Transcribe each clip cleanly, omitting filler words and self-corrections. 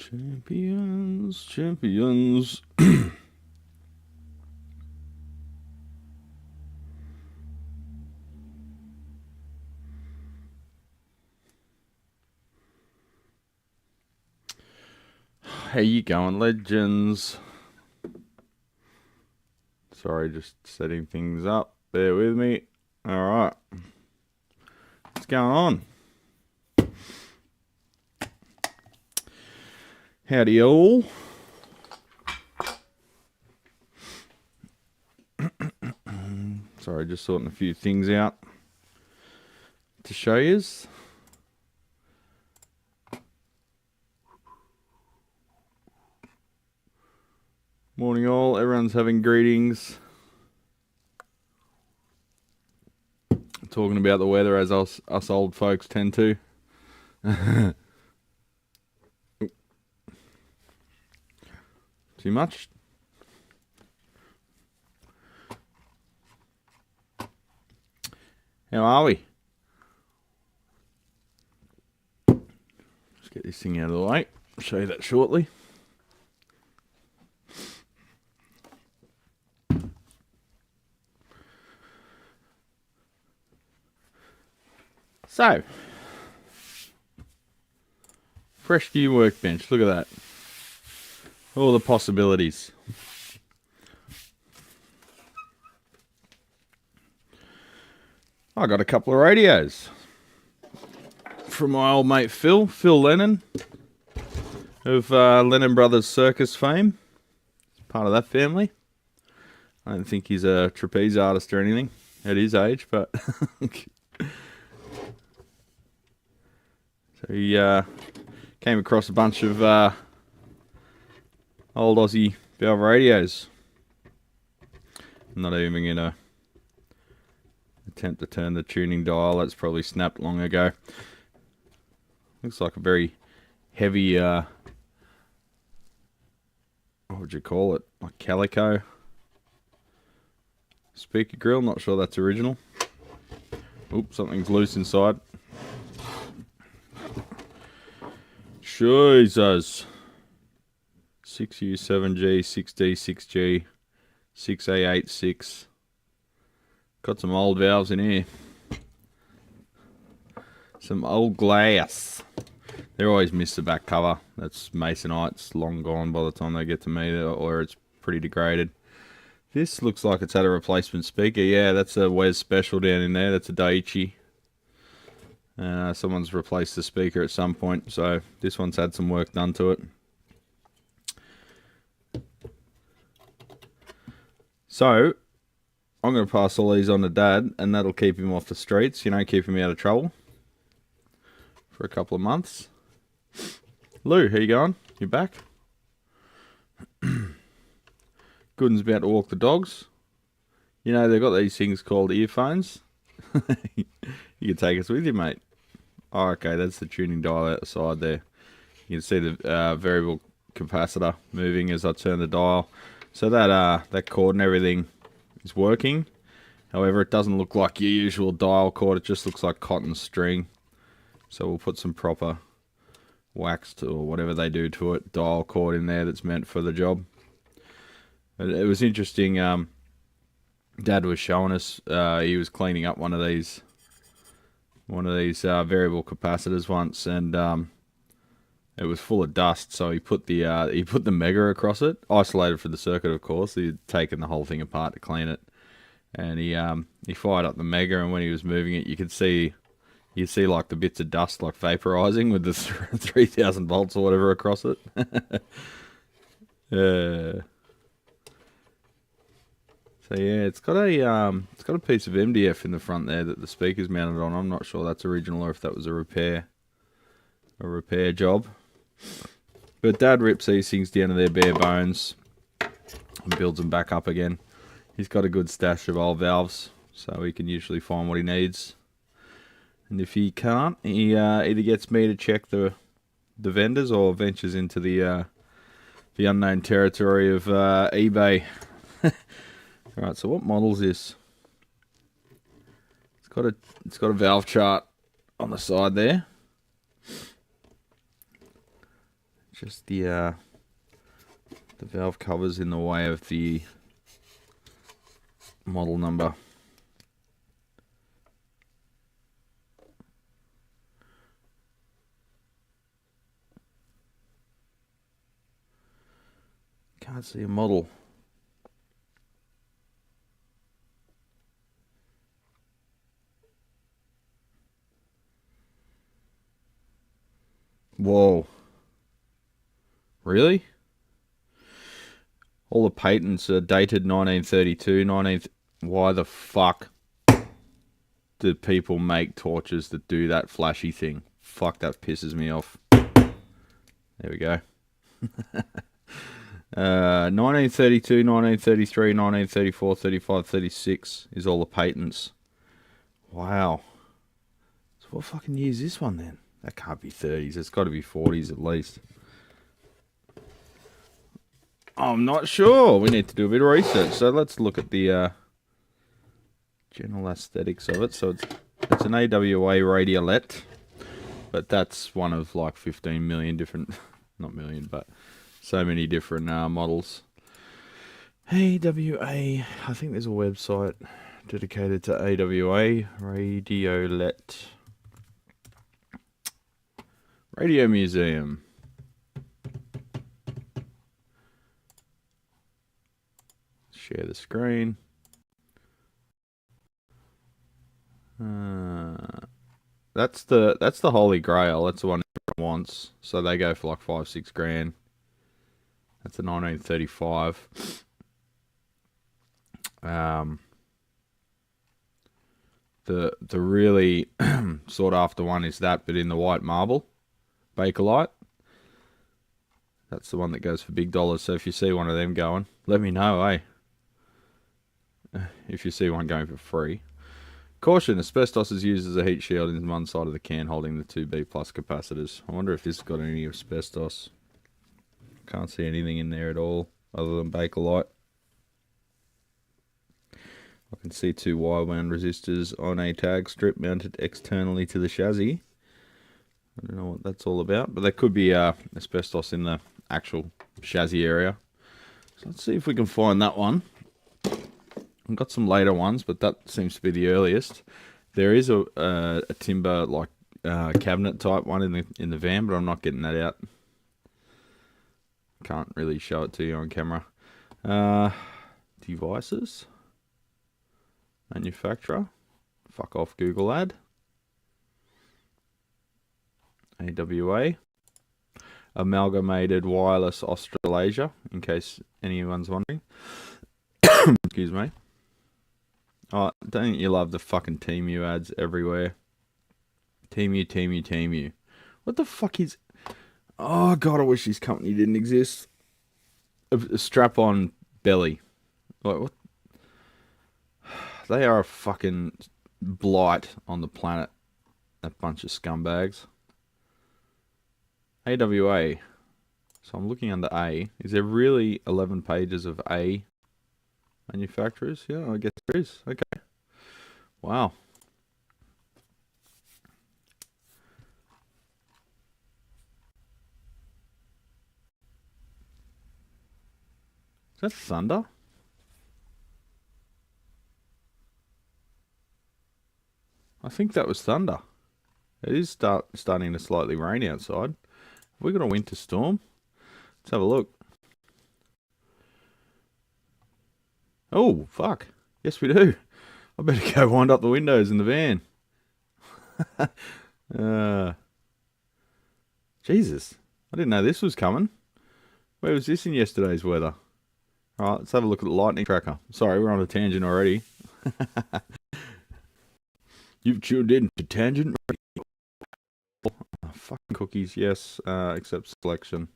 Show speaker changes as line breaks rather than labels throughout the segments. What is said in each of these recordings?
Champions, champions. How you going, legends? Sorry, just setting things up. Bear with me. All right. What's going on? Howdy all. Sorry, just sorting a few things out to show yous. Morning all, everyone's having greetings. Talking about the weather as us old folks tend to. Too much? How are we? Let's get this thing out of the way. I'll show you that shortly. So, fresh view workbench. Look at that. All the possibilities. I got a couple of radios from my old mate Phil Lennon of Lennon Brothers Circus fame. Part of that family. I don't think he's a trapeze artist or anything at his age, but so he came across a bunch of old Aussie valve radios. I'm not even going to attempt to turn the tuning dial. That's probably snapped long ago. Looks like a very heavy, what would you call it? Like calico speaker grill. Not sure that's original. Oops, something's loose inside. Jesus. 6U7G, 6D, 6G, 6A86. Got some old valves in here. Some old glass. They're always miss the back cover. That's masonite. It's long gone by the time they get to me, or it's pretty degraded. This looks like it's had a replacement speaker. Yeah, that's a Wes Special down in there. That's a Daiichi. Someone's replaced the speaker at some point, so this one's had some work done to it. So, I'm going to pass all these on to Dad, and that'll keep him off the streets, you know, keep him out of trouble for a couple of months. Lou, how you going? You back? Gooden's about to walk the dogs. You know, they've got these things called earphones. You can take us with you, mate. Oh, okay, that's the tuning dial out the side there. You can see the variable capacitor moving as I turn the dial. So that cord and everything is working. However, it doesn't look like your usual dial cord. It just looks like cotton string. So we'll put some proper waxed or whatever they do to it, dial cord in there that's meant for the job. It was interesting. Dad was showing us. He was cleaning up one of these variable capacitors once, and it was full of dust. So he put the Mega across it, isolated for the circuit, of course. He'd taken the whole thing apart to clean it, and he fired up the Mega, and when he was moving it, you see like the bits of dust like vaporizing with the 3000 volts or whatever across it. So yeah, it's got a piece of MDF in the front there that the speaker's mounted on. I'm not sure that's original or if that was a repair job. But Dad rips these things down to their bare bones and builds them back up again. He's got a good stash of old valves, so he can usually find what he needs. And if he can't, he either gets me to check the vendors or ventures into the unknown territory of eBay. Alright, so what model is this? It's got a valve chart on the side there. Just the valve covers in the way of the model number. Can't see a model. Whoa. Really? All the patents are dated 1932, Why the fuck do people make torches that do that flashy thing? Fuck, that pisses me off. There we go. 1932, 1933, 1934, 35, 36 is all the patents. Wow. So what fucking year is this one then? That can't be 30s. It's got to be 40s at least. I'm not sure. We need to do a bit of research. So let's look at the general aesthetics of it. So it's an AWA Radiolet, but that's one of like 15 million different, not million, but so many different models. AWA, I think there's a website dedicated to AWA Radiolet. Radio Museum. Share the screen. That's the Holy Grail. That's the one everyone wants. So they go for like 5-6 grand. That's a 1935. The really sought after one is that, but in the white marble, Bakelite. That's the one that goes for big dollars. So if you see one of them going, let me know, eh? If you see one going for free. Caution, asbestos is used as a heat shield in one side of the can holding the 2B plus capacitors. I wonder if this has got any asbestos. Can't see anything in there at all other than Bakelite. I can see 2 wire wound resistors on a tag strip mounted externally to the chassis. I don't know what that's all about, but there could be asbestos in the actual chassis area. So let's see if we can find that one. I've got some later ones, but that seems to be the earliest. There is a timber like cabinet type one in the van, but I'm not getting that out. Can't really show it to you on camera. Devices. Manufacturer. Fuck off, Google ad. AWA. Amalgamated Wireless Australasia, in case anyone's wondering. Excuse me. Oh, don't you love the fucking Temu ads everywhere? Temu. What the fuck is... Oh, God, I wish this company didn't exist. A strap-on belly. Like, what? They are a fucking blight on the planet. That bunch of scumbags. AWA. So I'm looking under A. Is there really 11 pages of A manufacturers? Yeah, I guess there is. Okay. Wow. Is that thunder? I think that was thunder. It is starting to slightly rain outside. Have we got a winter storm? Let's have a look. Oh, fuck. Yes, we do. I better go wind up the windows in the van. Jesus. I didn't know this was coming. Where was this in yesterday's weather? Alright, let's have a look at the lightning tracker. Sorry, we're on a tangent already. You've tuned in to Tangent Radio. Oh, fucking cookies, yes. Accept selection.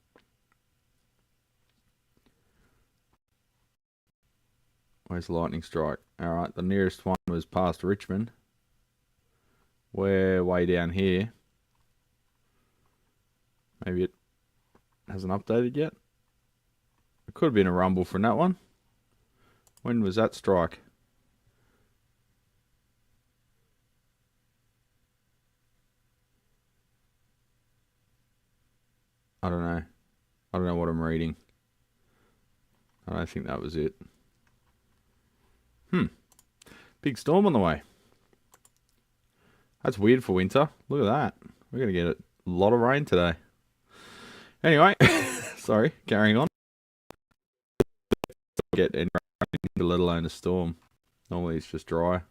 Where's the lightning strike? Alright, the nearest one was past Richmond. We're way down here. Maybe it hasn't updated yet. It could have been a rumble from that one. When was that strike? I don't know. I don't know what I'm reading. I don't think that was it. Big storm on the way. That's weird for winter. Look at that. We're going to get a lot of rain today. Anyway, sorry, carrying on. Get any rain, let alone a storm. Normally it's just dry.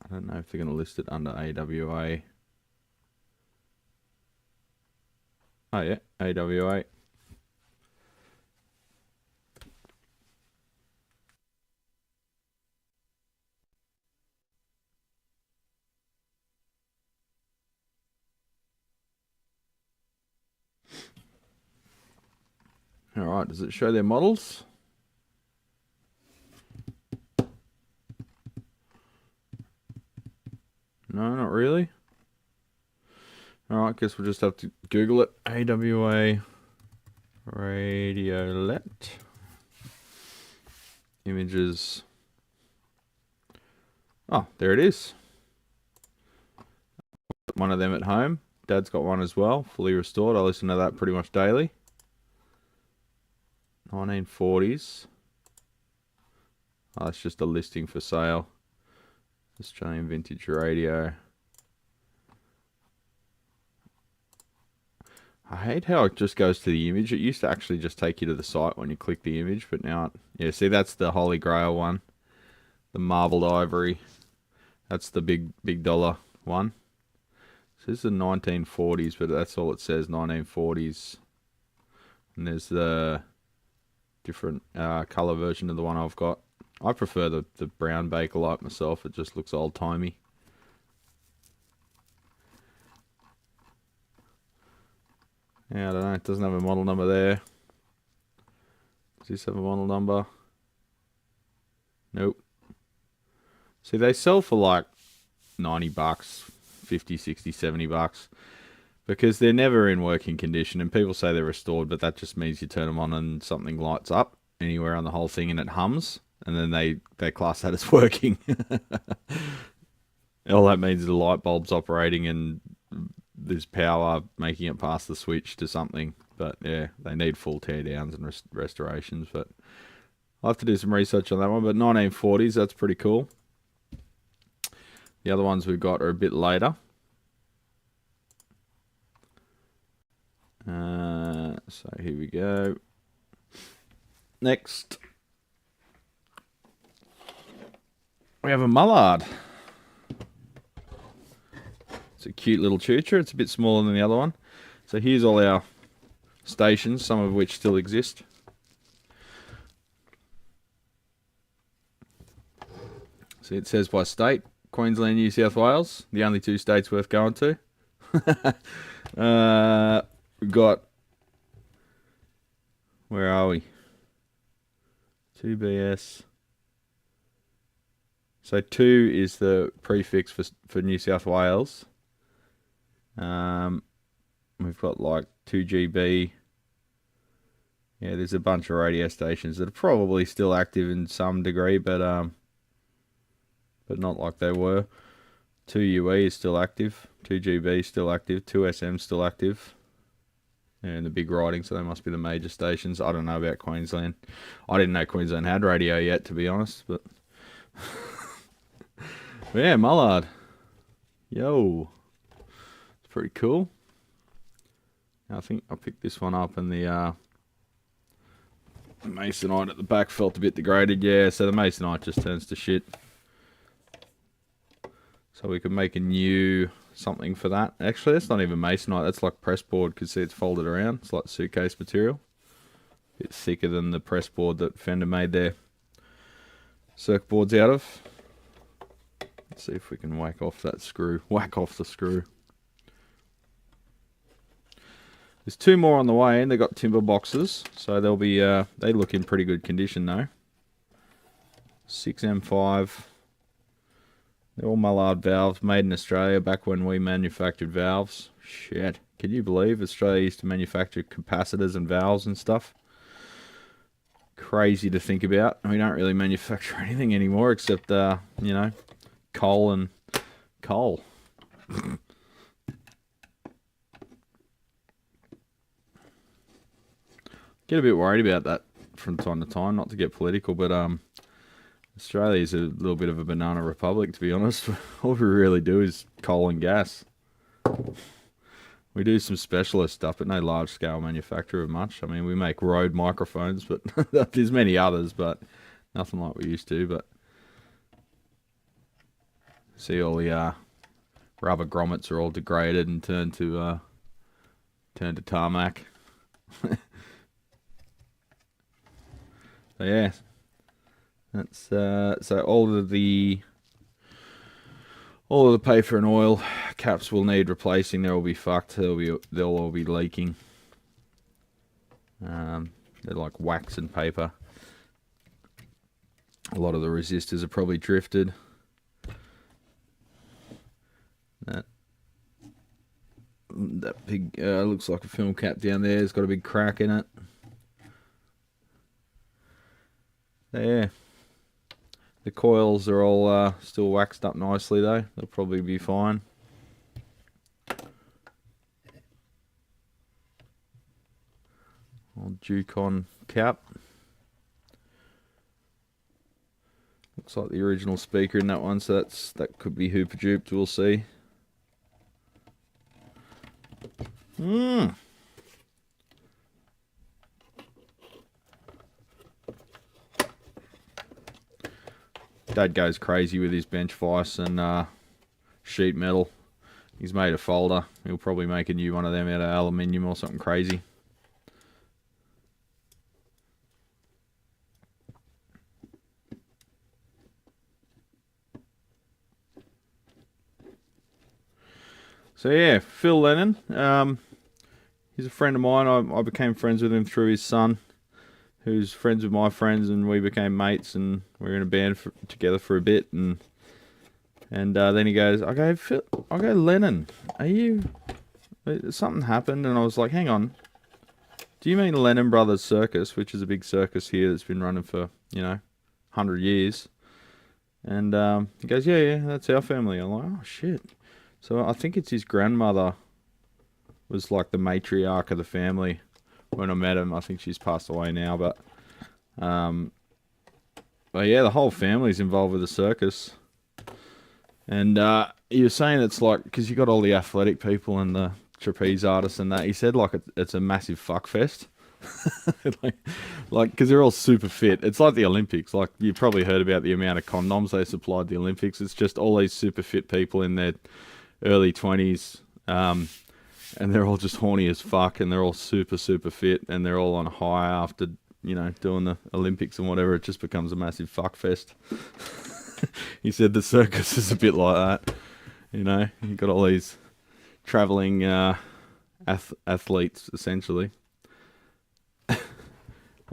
I don't know if they're going to list it under AWA. Oh yeah, AWA. Alright, does it show their models? No, not really. Alright, guess we'll just have to Google it. AWA Radiolet images. Oh, there it is. One of them at home. Dad's got one as well, fully restored. I listen to that pretty much daily. 1940s. Oh, it's just a listing for sale. Australian vintage radio. I hate how it just goes to the image. It used to actually just take you to the site when you click the image, but now, yeah, see, that's the Holy Grail one. The marbled ivory. That's the big dollar one. So this is the 1940s, but that's all it says, 1940s. And there's the different color version of the one I've got. I prefer the brown Bakelite myself. It just looks old-timey. Yeah, I don't know. It doesn't have a model number there. Does this have a model number? Nope. See, they sell for like 90 bucks, 50, 60, 70 bucks. Because they're never in working condition, and people say they're restored, but that just means you turn them on and something lights up anywhere on the whole thing and it hums, and then they class that as working. All that means is the light bulb's operating and there's power making it past the switch to something. But yeah, they need full teardowns and restorations. But I'll have to do some research on that one. But 1940s, that's pretty cool. The other ones we've got are a bit later. So here we go. Next, we have a Mullard. It's a cute little choocher. It's a bit smaller than the other one. So here's all our stations, some of which still exist. See, it says by state, Queensland, New South Wales, the only two states worth going to. We've got, where are we? 2BS. So 2 is the prefix for New South Wales. We've got like 2GB. Yeah, there's a bunch of radio stations that are probably still active in some degree, but not like they were. 2UE is still active. 2GB is still active. 2SM is still active. And the big writing, so they must be the major stations. I don't know about Queensland. I didn't know Queensland had radio yet, to be honest. But yeah, Mullard. Yo. It's pretty cool. I think I picked this one up and the masonite at the back felt a bit degraded. Yeah, so the masonite just turns to shit. So we could make a new something for that. Actually, that's not even masonite. That's like press board, because see it's folded around. It's like suitcase material. A bit thicker than the press board that Fender made their circuit boards out of. Let's see if we can whack off that screw. Whack off the screw. There's two more on the way, and they've got timber boxes, so they'll be they look in pretty good condition though. 6M5. They're all Mullard valves, made in Australia back when we manufactured valves. Shit. Can you believe Australia used to manufacture capacitors and valves and stuff? crazy to think about. We don't really manufacture anything anymore except, you know, coal and coal. Get a bit worried about that from time to time, not to get political, but Australia is a little bit of a banana republic, to be honest. All we really do is coal and gas. We do some specialist stuff, but no large-scale manufacture of much. I mean, we make Rode microphones, but there's many others, but nothing like we used to. But see, all the rubber grommets are all degraded and turned to tarmac. So yeah, that's so all of the paper and oil caps will need replacing. They'll all be fucked. They'll all be leaking. They're like wax and paper. A lot of the resistors are probably drifted. That big looks like a film cap down there. It's got a big crack in it. Yeah. The coils are all still waxed up nicely though. They'll probably be fine. Old Ducon cap. Looks like the original speaker in that one, so that could be hooper duped. We'll see. Dad goes crazy with his bench vise and sheet metal. He's made a folder. He'll probably make a new one of them out of aluminium or something crazy. So yeah, Phil Lennon. He's a friend of mine. I became friends with him through his son, who's friends with my friends, and we became mates, and we were in a band together for a bit, and then he goes, I go, Lennon, are you, something happened, and I was like, hang on, do you mean Lennon Brothers Circus, which is a big circus here that's been running for, 100 years, and he goes, yeah, that's our family. I'm like, oh shit. So I think it's his grandmother was like the matriarch of the family when I met him. I think she's passed away now, but yeah, the whole family's involved with the circus. And he was saying it's like, because you got all the athletic people and the trapeze artists and that, he said like it's a massive fuck fest. like because they're all super fit. It's like the Olympics. Like, you've probably heard about the amount of condoms they supplied the Olympics. It's just all these super fit people in their early 20s, and they're all just horny as fuck, and they're all super fit, and they're all on a high after doing the Olympics and whatever. It just becomes a massive fuck fest. He said the circus is a bit like that. You got all these traveling athletes essentially,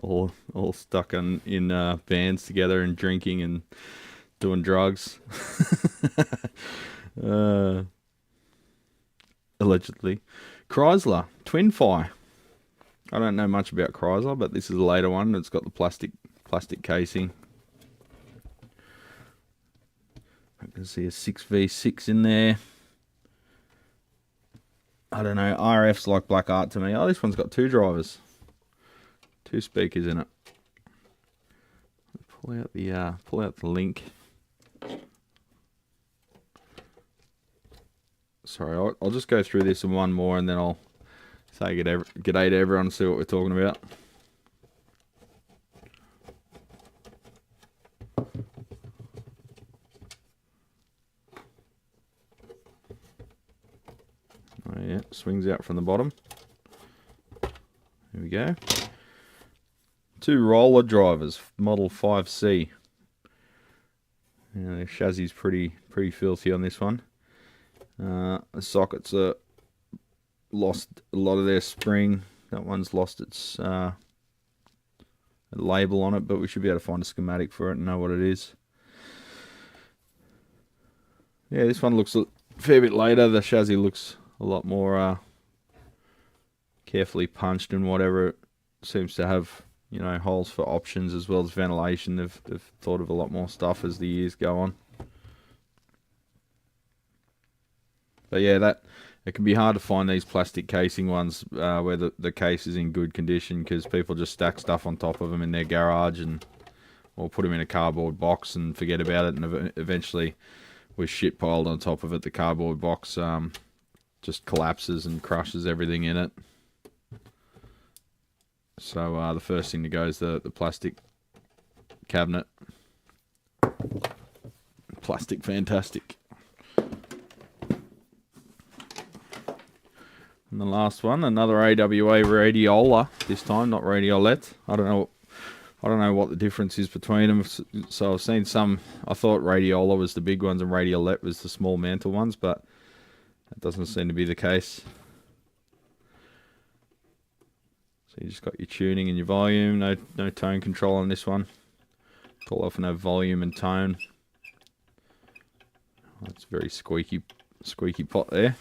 all stuck in bands together and drinking and doing drugs. Allegedly. Chrysler Twin Fi. I don't know much about Chrysler, but this is a later one. It's got the plastic casing. I can see a 6v6 in there. I don't know. RF's like black art to me. Oh, this one's got 2 drivers, 2 speakers in it. Pull out the link. Sorry, I'll just go through this and one more, and then I'll say g'day to everyone and see what we're talking about. Oh yeah, swings out from the bottom. Here we go. 2 roller drivers, model 5C. The chassis is pretty filthy on this one. The sockets are lost a lot of their spring. That one's lost its label on it, but we should be able to find a schematic for it and know what it is. Yeah, this one looks a fair bit later. The chassis looks a lot more carefully punched and whatever. It seems to have you know, holes for options as well as ventilation. They've thought of a lot more stuff as the years go on. But yeah, it can be hard to find these plastic casing ones where the case is in good condition, because people just stack stuff on top of them in their garage or put them in a cardboard box and forget about it, and eventually with shit piled on top of it, the cardboard box just collapses and crushes everything in it. So the first thing to go is the plastic cabinet. Plastic fantastic. And the last one, another AWA radiola, this time, not radiolette. I don't know what the difference is between them. So I've seen some, I thought radiola was the big ones and radiolette was the small mantle ones, but that doesn't seem to be the case. So you just got your tuning and your volume, no tone control on this one. Quite often have volume and tone. That's very squeaky pot there.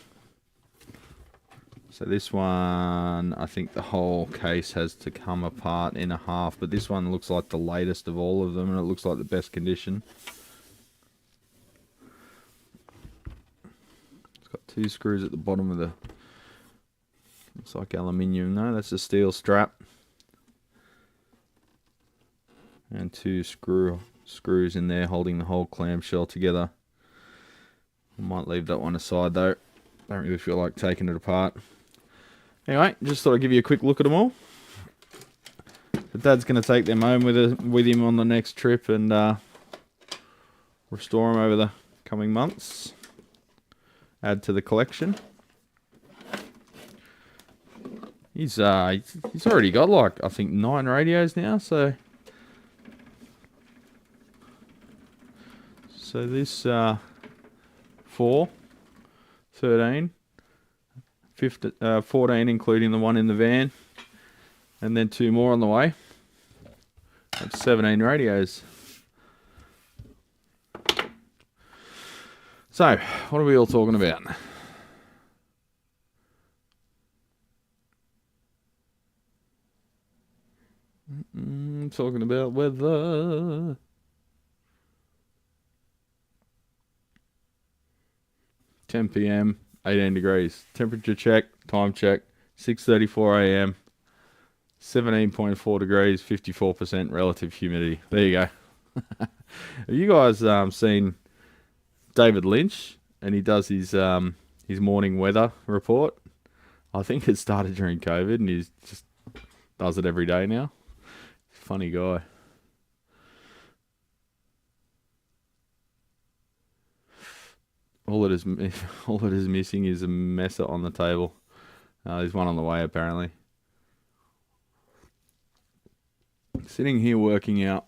So this one, I think the whole case has to come apart in a half, but this one looks like the latest of all of them, and it looks like the best condition. It's got 2 screws at the bottom of the, looks like aluminium, no, that's a steel strap. And 2 screws in there holding the whole clamshell together. I might leave that one aside though, don't really feel like taking it apart. Anyway, just thought I'd give you a quick look at them all. But Dad's going to take them home with him on the next trip and restore them over the coming months. Add to the collection. He's already got like, I think 9 radios now, so this 4, 13, 15, 14 including the one in the van, and then 2 more on the way. That's 17 radios. So, what are we all talking about? Talking about weather. $10 p.m. 18 degrees. Temperature check, time check, 6:34 a.m. 17.4 degrees, 54% relative humidity. There you go. Have you guys seen David Lynch? And he does his morning weather report. I think it started during COVID, and he just does it every day now. Funny guy. All it is missing is a messer on the table. There's one on the way apparently. Sitting here working out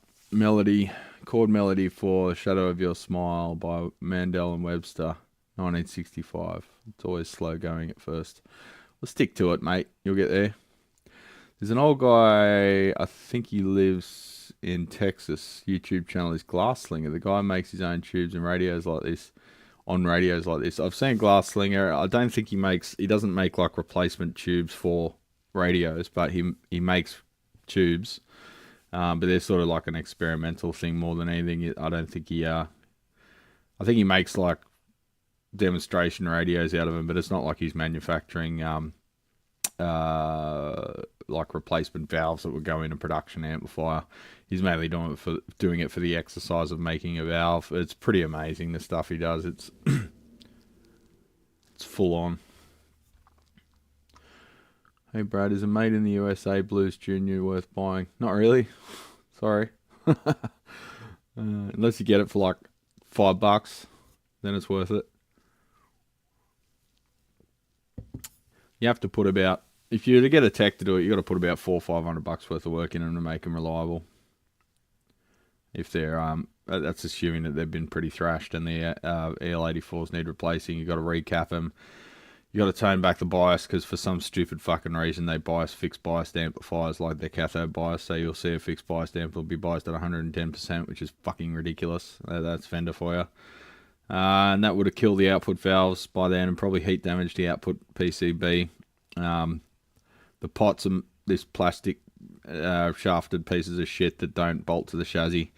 chord melody for Shadow of Your Smile by Mandel and Webster, 1965. It's always slow going at first. Well, stick to it, mate. You'll get there. There's an old guy, I think he lives in Texas. YouTube channel is Glass Slinger. The guy makes his own tubes and radios like this. On radios like this, I've seen Glass Slinger. I don't think he doesn't make like replacement tubes for radios, but he makes tubes. But they're sort of like an experimental thing more than anything. I don't think I think he makes like demonstration radios out of them, but it's not like he's manufacturing like replacement valves that would go in a production amplifier. He's mainly doing it for the exercise of making a valve. It's pretty amazing the stuff he does. It's it's full on. Hey Brad, is a Made in the USA Blues Junior worth buying? Not really. Sorry. Unless you get it for like $5, then it's worth it. You have to put about, if you're to get a tech to do it, you got to put about $400 or $500 worth of work in them to make them reliable. If they're that's assuming that they've been pretty thrashed and the EL84s need replacing. You got to recap them. You got to tone back the bias, because for some stupid fucking reason they bias fixed biased amplifiers like their cathode bias. So you'll see a fixed biased amp will be biased at 110%, which is fucking ridiculous. That's Fender for you. And that would have killed the output valves by then and probably heat damaged the output PCB. The pots, this plastic shafted pieces of shit that don't bolt to the chassis.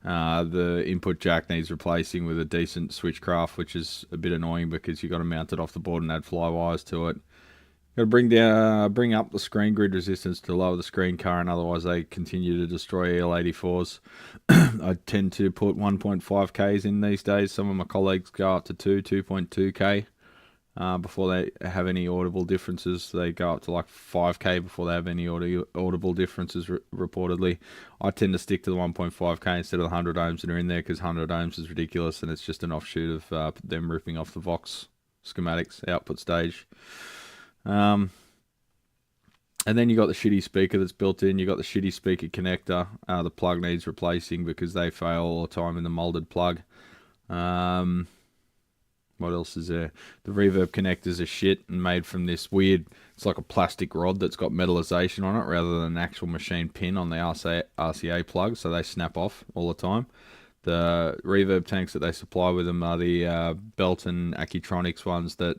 The input jack needs replacing with a decent switchcraft, which is a bit annoying because you've got to mount it off the board and add fly wires to it. Got to bring up the screen grid resistance to lower the screen current, otherwise they continue to destroy EL84s. I tend to put 1.5Ks in these days. Some of my colleagues go up to 2.2K before they have any audible differences. They go up to like 5K before they have any audible differences reportedly. I tend to stick to the 1.5K instead of the 100 ohms that are in there, because 100 ohms is ridiculous and it's just an offshoot of them ripping off the Vox schematics output stage. And then you got the shitty speaker that's built in. You got the shitty speaker connector. The plug needs replacing because they fail all the time in the molded plug. What else is there? The reverb connectors are shit and made from this weird, it's like a plastic rod that's got metallization on it rather than an actual machine pin on the RCA plug, so they snap off all the time. The reverb tanks that they supply with them are the Belton Tektronix ones that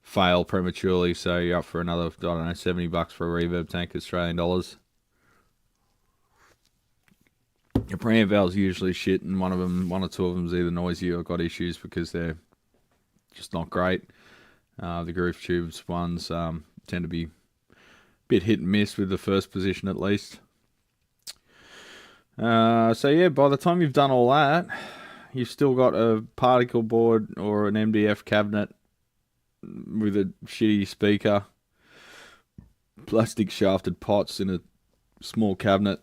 fail prematurely, so you're up for another, I don't know, $70 for a reverb tank, Australian dollars. Your preamp valves are usually shit, and one or two of them is either noisy or got issues because they're just not great. The groove tubes ones tend to be a bit hit and miss with the first position at least. So yeah, by the time you've done all that, you've still got a particle board or an MDF cabinet with a shitty speaker, plastic shafted pots in a small cabinet.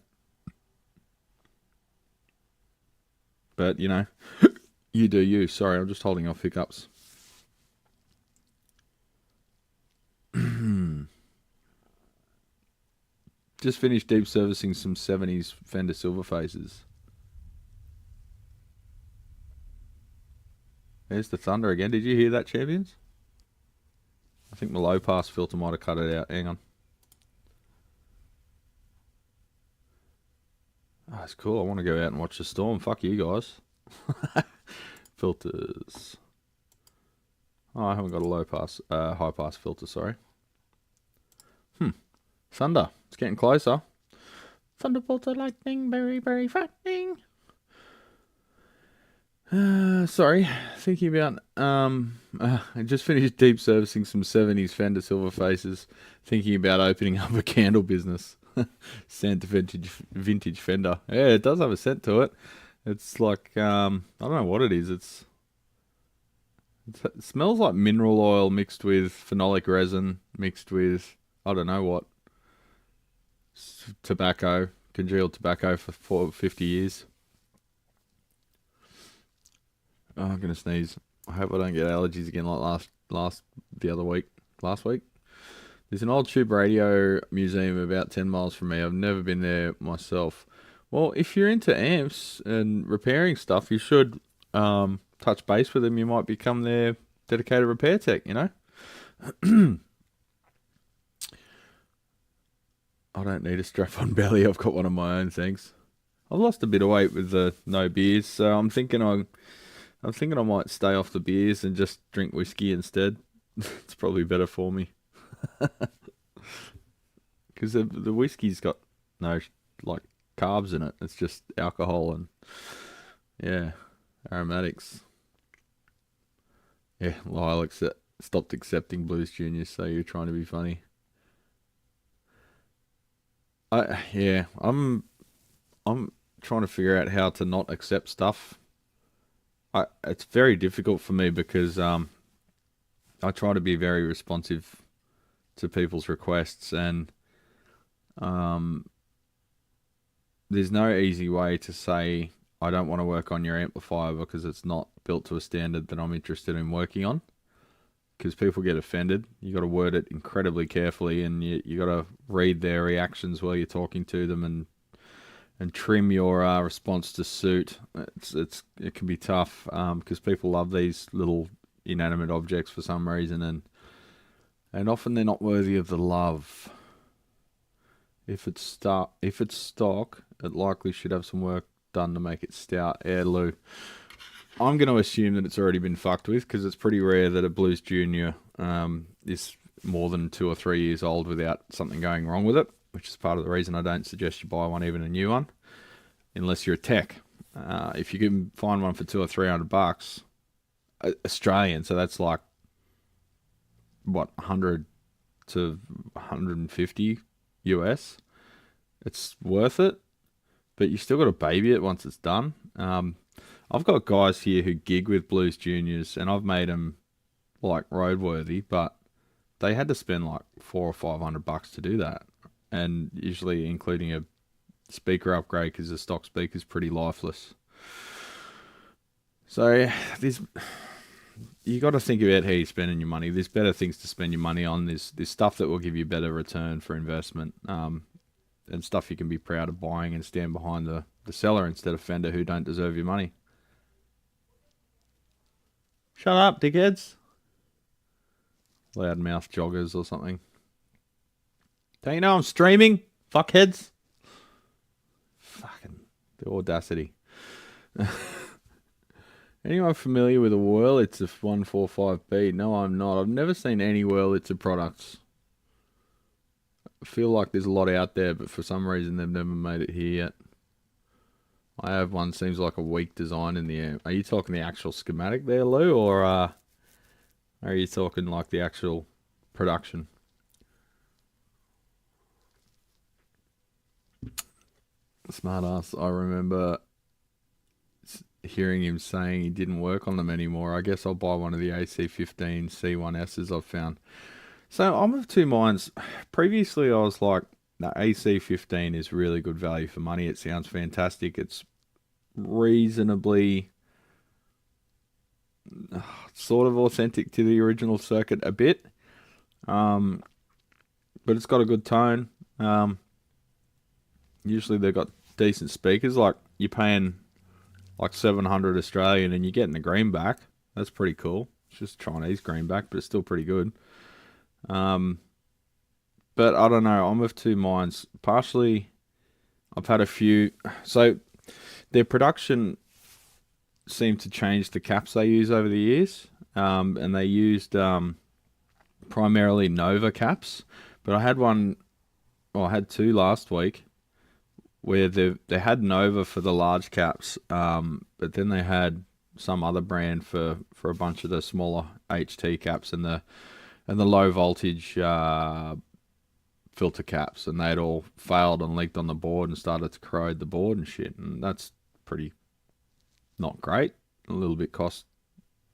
But, you know, you do you. Sorry, I'm just holding off hiccups. Just finished deep servicing some 70s Fender Silver Faces. There's the thunder again. Did you hear that, champions? I think my low pass filter might have cut it out. Hang on. Oh, that's cool. I want to go out and watch the storm. Fuck you guys. Filters. Oh, I haven't got a low pass, high pass filter, sorry. Thunder. It's getting closer. Thunderbolts of lightning, very, very frightening. Sorry, thinking about, I just finished deep servicing some 70s Fender Silver Faces, thinking about opening up a candle business. Scent vintage Fender. Yeah, it does have a scent to it. It's like, I don't know what it is. It smells like mineral oil mixed with phenolic resin, mixed with, I don't know what, tobacco, congealed tobacco for 50 years. Oh, I'm gonna sneeze. I hope I don't get allergies again like last week. There's an old tube radio museum about 10 miles from me. I've never been there myself. Well, if you're into amps and repairing stuff, you should touch base with them. You might become their dedicated repair tech, you know? I don't need a strap-on belly. I've got one of my own, thanks. I've lost a bit of weight with the no beers, so I'm thinking I might stay off the beers and just drink whiskey instead. It's probably better for me. Because the whiskey's got no like carbs in it. It's just alcohol and yeah, aromatics. Yeah, Lyle stopped accepting Blues Juniors, so you're trying to be funny. I'm trying to figure out how to not accept stuff. It's very difficult for me because I try to be very responsive to people's requests, and there's no easy way to say I don't want to work on your amplifier because it's not built to a standard that I'm interested in working on, because people get offended. You got to word it incredibly carefully, and you got to read their reactions while you're talking to them, and trim your response to suit. It can be tough because people love these little inanimate objects for some reason, and often they're not worthy of the love. If it's stock, it likely should have some work done to make it stout. Yeah, Lou. I'm going to assume that it's already been fucked with, because it's pretty rare that a Blues Junior is more than 2 or 3 years old without something going wrong with it. which is part of the reason I don't suggest you buy one, even a new one, unless you're a tech. If you can find one for $200 or $300 Australian, so that's like what, 100 to 150 US, it's worth it. But you still got to baby it once it's done. I've got guys here who gig with Blues Juniors, and I've made them like roadworthy, but they had to spend like $400 or $500 to do that, and usually including a speaker upgrade because the stock speaker is pretty lifeless. So you got to think about how you're spending your money. There's better things to spend your money on. There's stuff that will give you better return for investment, and stuff you can be proud of buying and stand behind the seller instead of Fender, who don't deserve your money. Shut up, dickheads. Loudmouth joggers or something. Don't you know I'm streaming, fuckheads? Fucking the audacity. Anyone familiar with a Wurlitzer 145B? No, I'm not. I've never seen any Wurlitzer products. I feel like there's a lot out there, but for some reason they've never made it here yet. I have one, seems like a weak design in the air. Are you talking the actual schematic there, Lou, or are you talking like the actual production? Smart ass. I remember hearing him saying he didn't work on them anymore. I guess I'll buy one of the AC15 C1Ss I've found. So I'm of two minds. Previously I was like, the AC15 is really good value for money. It sounds fantastic. It's reasonably sort of authentic to the original circuit a bit. But it's got a good tone. Usually they've got decent speakers. Like, you're paying like 700 Australian and you're getting the greenback. That's pretty cool. It's just Chinese greenback, but it's still pretty good. But I don't know. I'm of two minds. Partially, I've had a few. So their production seemed to change the caps they use over the years. And they used primarily Nova caps. But I had one, well, I had two last week, where they had Nova for the large caps, but then they had some other brand for a bunch of the smaller HT caps and the low voltage filter caps, and they'd all failed and leaked on the board and started to corrode the board and shit, and that's pretty not great, a little bit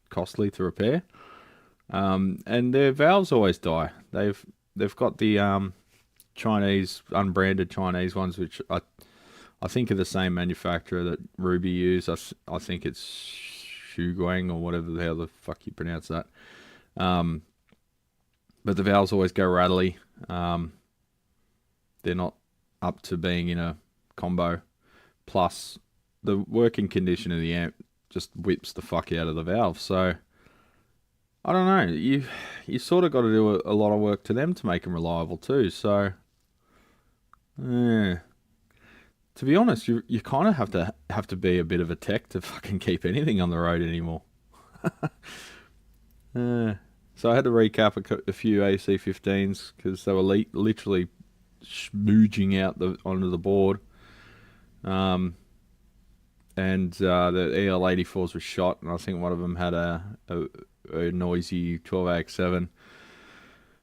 costly to repair. And their valves always die. They've got the Chinese, unbranded Chinese ones, which I think are the same manufacturer that Ruby use. I think it's Shuguang or whatever the hell the fuck you pronounce that. But the valves always go rattly. They're not up to being in a combo. Plus, the working condition of the amp just whips the fuck out of the valve. So, I don't know. You sort of got to do a lot of work to them to make them reliable too. So, to be honest, you kind of have to be a bit of a tech to fucking keep anything on the road anymore. So I had to recap a few AC15s because they were literally smooging out onto the board. And the EL84s were shot, and I think one of them had a noisy 12AX7.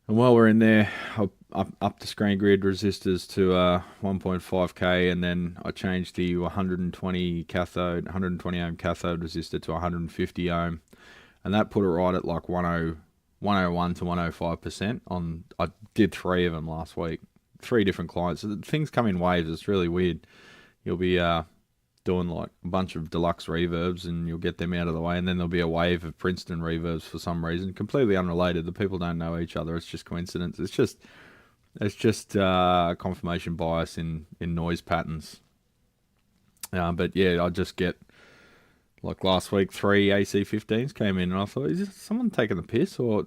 And while we're in there, I upped the screen grid resistors to 1.5K, and then I changed the 120 ohm cathode resistor to 150 ohm, and that put it right at like 101 to 105% on. I did 3 of them last week, 3 different clients. So things come in waves. It's really weird. You'll be doing like a bunch of deluxe reverbs, and you'll get them out of the way, and then there'll be a wave of Princeton reverbs for some reason, completely unrelated. The people don't know each other. It's just coincidence. It's just confirmation bias in noise patterns. But yeah, I just get, like last week, 3 AC15s came in, and I thought, is someone taking the piss? Or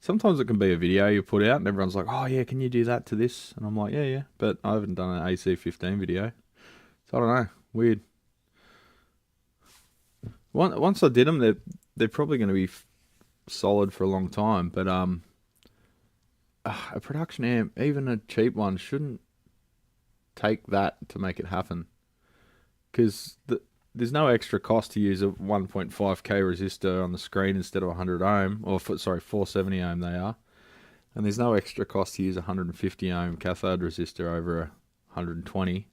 sometimes it can be a video you put out, and everyone's like, oh yeah, can you do that to this? And I'm like, yeah. But I haven't done an AC15 video, so I don't know. Weird. Once I did them, they're probably going to be solid for a long time. But a production amp, even a cheap one, shouldn't take that to make it happen. Because there's no extra cost to use a 1.5k resistor on the screen instead of 100 ohm, or sorry, 470 ohm they are. And there's no extra cost to use a 150 ohm cathode resistor over a 120.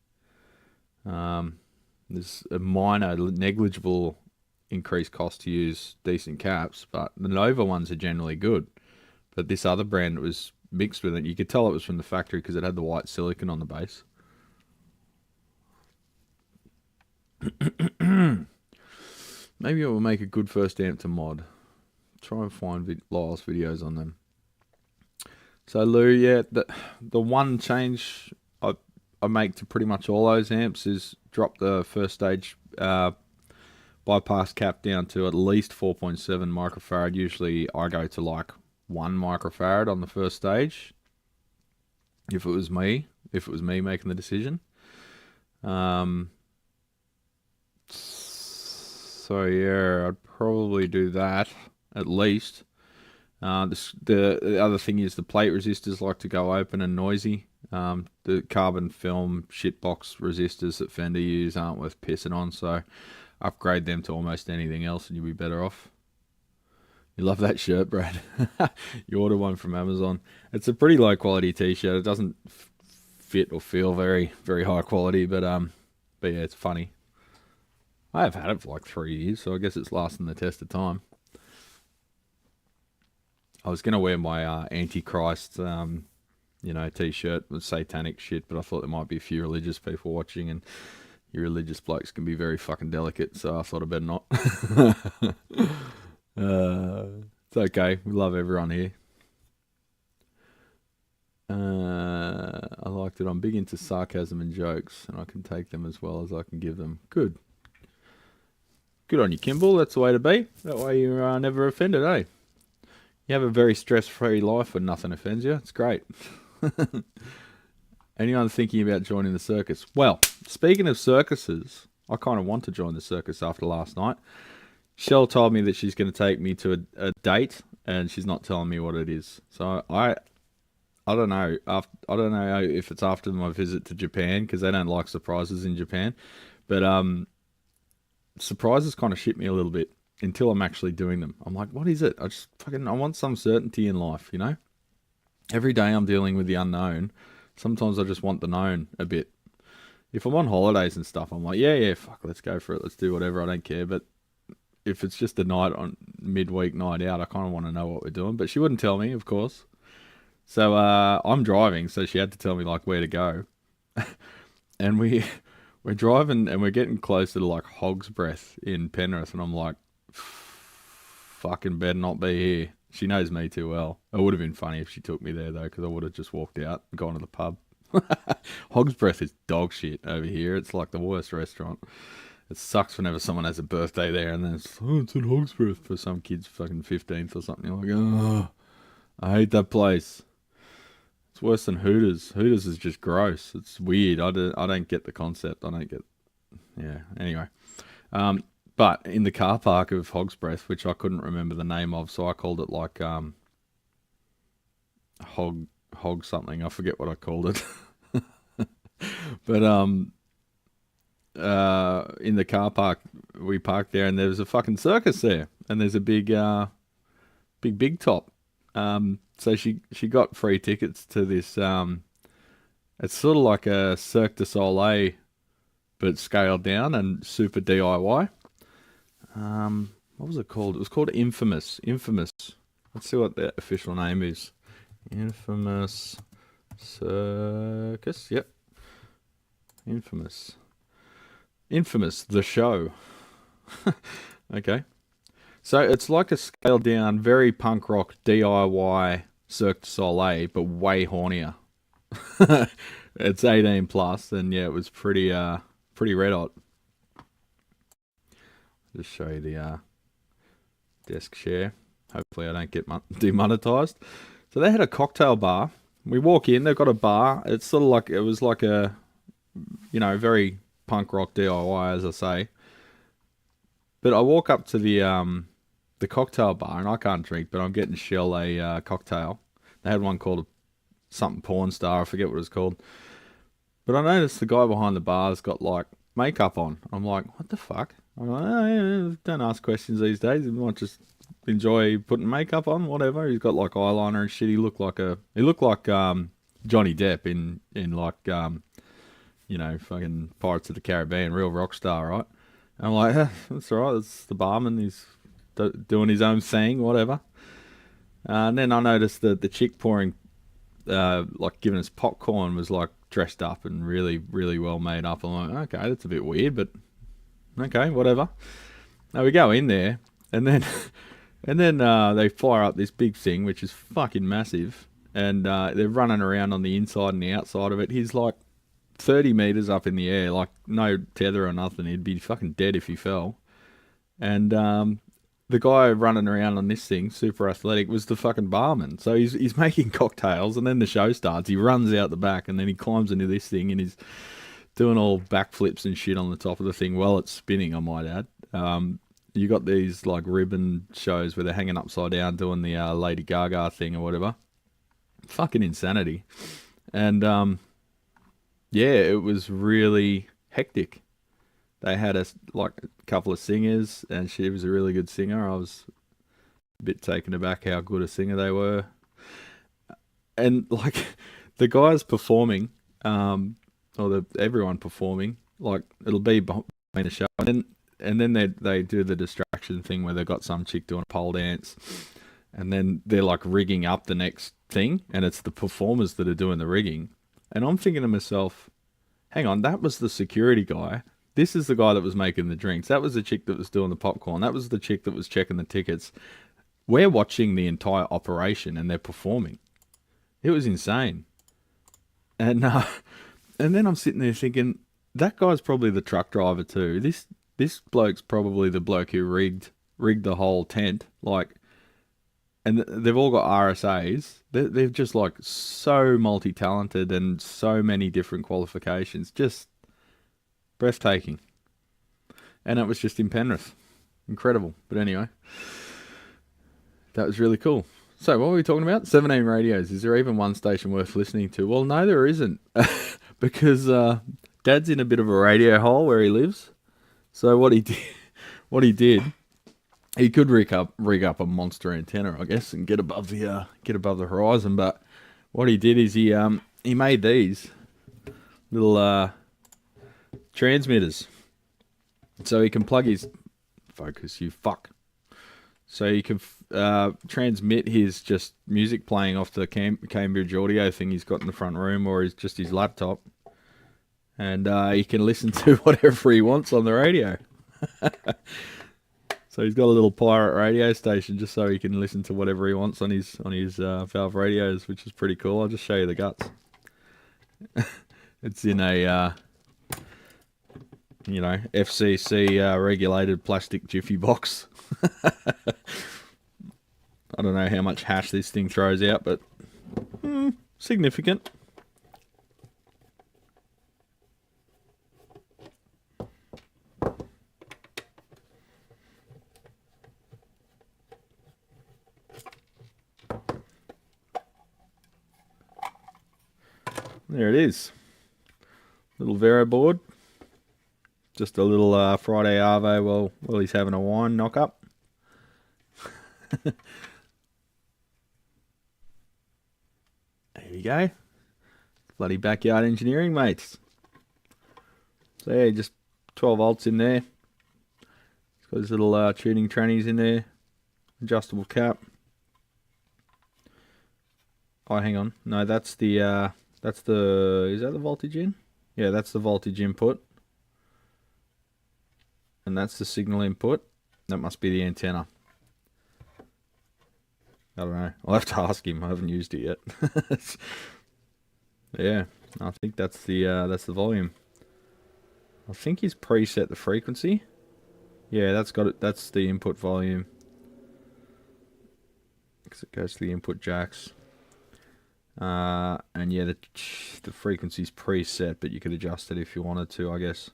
There's a minor, negligible increased cost to use decent caps, but the Nova ones are generally good. But this other brand was mixed with it. You could tell it was from the factory because it had the white silicon on the base. Maybe it will make a good first amp to mod. Try and find Lyle's videos on them. So Lou, yeah, the one change I make to pretty much all those amps is drop the first stage bypass cap down to at least 4.7 microfarad. Usually I go to like 1 microfarad on the first stage. If it was me making the decision. So yeah, I'd probably do that at least. The other thing is the plate resistors like to go open and noisy. The carbon film shitbox resistors that Fender use aren't worth pissing on, so upgrade them to almost anything else and you'll be better off. You love that shirt, Brad. You order one from Amazon. It's a pretty low quality t-shirt. It doesn't fit or feel very, very high quality, but yeah, it's funny. I have had it for like 3 years, so I guess it's lasting the test of time. I was going to wear my Antichrist, t-shirt with satanic shit, but I thought there might be a few religious people watching, and you religious blokes can be very fucking delicate, so I thought I'd better not. It's okay. We love everyone here. I liked it. I'm big into sarcasm and jokes, and I can take them as well as I can give them. Good. Good on you, Kimball. That's the way to be. That way you're never offended, eh? You have a very stress-free life when nothing offends you. It's great. Anyone thinking about joining the circus? Well, speaking of circuses, I kind of want to join the circus after last night. Shell told me that she's going to take me to a date, and she's not telling me what it is. So I don't know. I don't know if it's after my visit to Japan, because they don't like surprises in Japan. But surprises kind of shit me a little bit until I'm actually doing them. I'm like, what is it? I want some certainty in life, you know? Every day I'm dealing with the unknown. Sometimes I just want the known a bit. If I'm on holidays and stuff, I'm like, yeah, fuck, let's go for it. Let's do whatever. I don't care. But if it's just a night on midweek night out, I kind of want to know what we're doing. But she wouldn't tell me, of course. So I'm driving, so she had to tell me like where to go. And we're driving and we're getting closer to like Hog's Breath in Penrith, and I'm like, fucking better not be here. She knows me too well. It would have been funny if she took me there though, because I would have just walked out and gone to the pub. Hog's Breath is dog shit over here. It's like the worst restaurant. It sucks whenever someone has a birthday there and then it's at Hog's Breath for some kid's fucking 15th or something. You're like, oh, I hate that place. It's worse than Hooters. Hooters is just gross. It's weird. I don't get the concept. Yeah, anyway. But in the car park of Hog's Breath, which I couldn't remember the name of, so I called it like Hog something. I forget what I called it. But in the car park, we parked there, and there was a fucking circus there, and there's a big top. So she got free tickets to this. It's sort of like a Cirque du Soleil, but scaled down and super DIY. What was it called? It was called Infamous. Let's see what the official name is. Infamous Circus. Yep. Infamous, the show. Okay. So it's like a scaled down, very punk rock DIY Cirque du Soleil, but way hornier. It's 18 plus, and yeah, it was pretty red hot. Just show you the desk share. Hopefully I don't get demonetized. So they had a cocktail bar. We walk in, they've got a bar. It's sort of like, it was like a, very punk rock DIY, as I say. But I walk up to the cocktail bar, and I can't drink, but I'm getting Shell a cocktail. They had one called something porn star. I forget what it was called. But I noticed the guy behind the bar's got like makeup on. I'm like, what the fuck? I'm like, oh, yeah, don't ask questions these days. You might just enjoy putting makeup on, whatever. He's got like eyeliner and shit. He looked like Johnny Depp in like you know, fucking Pirates of the Caribbean, real rock star, right? And I'm like, that's all right. It's the barman. He's doing his own thing, whatever. And then I noticed that the chick pouring, like giving us popcorn, was like dressed up and really, really well made up. I'm like, okay, that's a bit weird, but okay, whatever. Now we go in there, and then they fire up this big thing, which is fucking massive, and they're running around on the inside and the outside of it. He's like 30 meters up in the air, like no tether or nothing. He'd be fucking dead if he fell. And the guy running around on this thing, super athletic, was the fucking barman. So he's making cocktails, and then the show starts. He runs out the back, and then he climbs into this thing, and he's doing all backflips and shit on the top of the thing while it's spinning, I might add. You got these like ribbon shows where they're hanging upside down doing the Lady Gaga thing or whatever. Fucking insanity. And yeah, it was really hectic. They had a couple of singers, and she was a really good singer. I was a bit taken aback how good a singer they were. And like the guys performing, everyone performing, like it'll be behind the show, and then they do the distraction thing where they've got some chick doing a pole dance, and then they're like rigging up the next thing, and it's the performers that are doing the rigging. And I'm thinking to myself, hang on, that was the security guy. This is the guy that was making the drinks. That was the chick that was doing the popcorn. That was the chick that was checking the tickets. We're watching the entire operation, and they're performing. It was insane. And then I'm sitting there thinking, that guy's probably the truck driver too. This bloke's probably the bloke who rigged the whole tent. Like, and they've all got RSAs. They're just like so multi-talented and so many different qualifications. Just breathtaking. And it was just in Penrith. Incredible. But anyway, that was really cool. So what were we talking about? 17 radios. Is there even one station worth listening to? Well, no, there isn't. Because Dad's in a bit of a radio hole where he lives. So what he did, he could rig up a monster antenna, I guess, and get above the horizon. But what he did is he made these little transmitters, so he can plug his focus. You fuck. So you can transmit his just music playing off the Cambridge audio thing he's got in the front room, or just his laptop, and he can listen to whatever he wants on the radio. So he's got a little pirate radio station just so he can listen to whatever he wants on his Valve radios, which is pretty cool. I'll just show you the guts. It's in a FCC regulated plastic jiffy box. I don't know how much hash this thing throws out, but significant. There it is. Little Vero board. Just a little Friday Arvo while he's having a wine knock up. There you go. Bloody backyard engineering, mates. So yeah, just 12 volts in there. It's got his little tuning trannies in there. Adjustable cap. Oh, hang on. No, that's the is that the voltage in? Yeah, that's the voltage input. And that's the signal input. That must be the antenna. I don't know. I'll have to ask him. I haven't used it yet. Yeah, I think that's the volume. I think he's preset the frequency. Yeah, that's got it. That's the input volume. Because it goes to the input jacks. And yeah, the frequency's preset, but you could adjust it if you wanted to, I guess.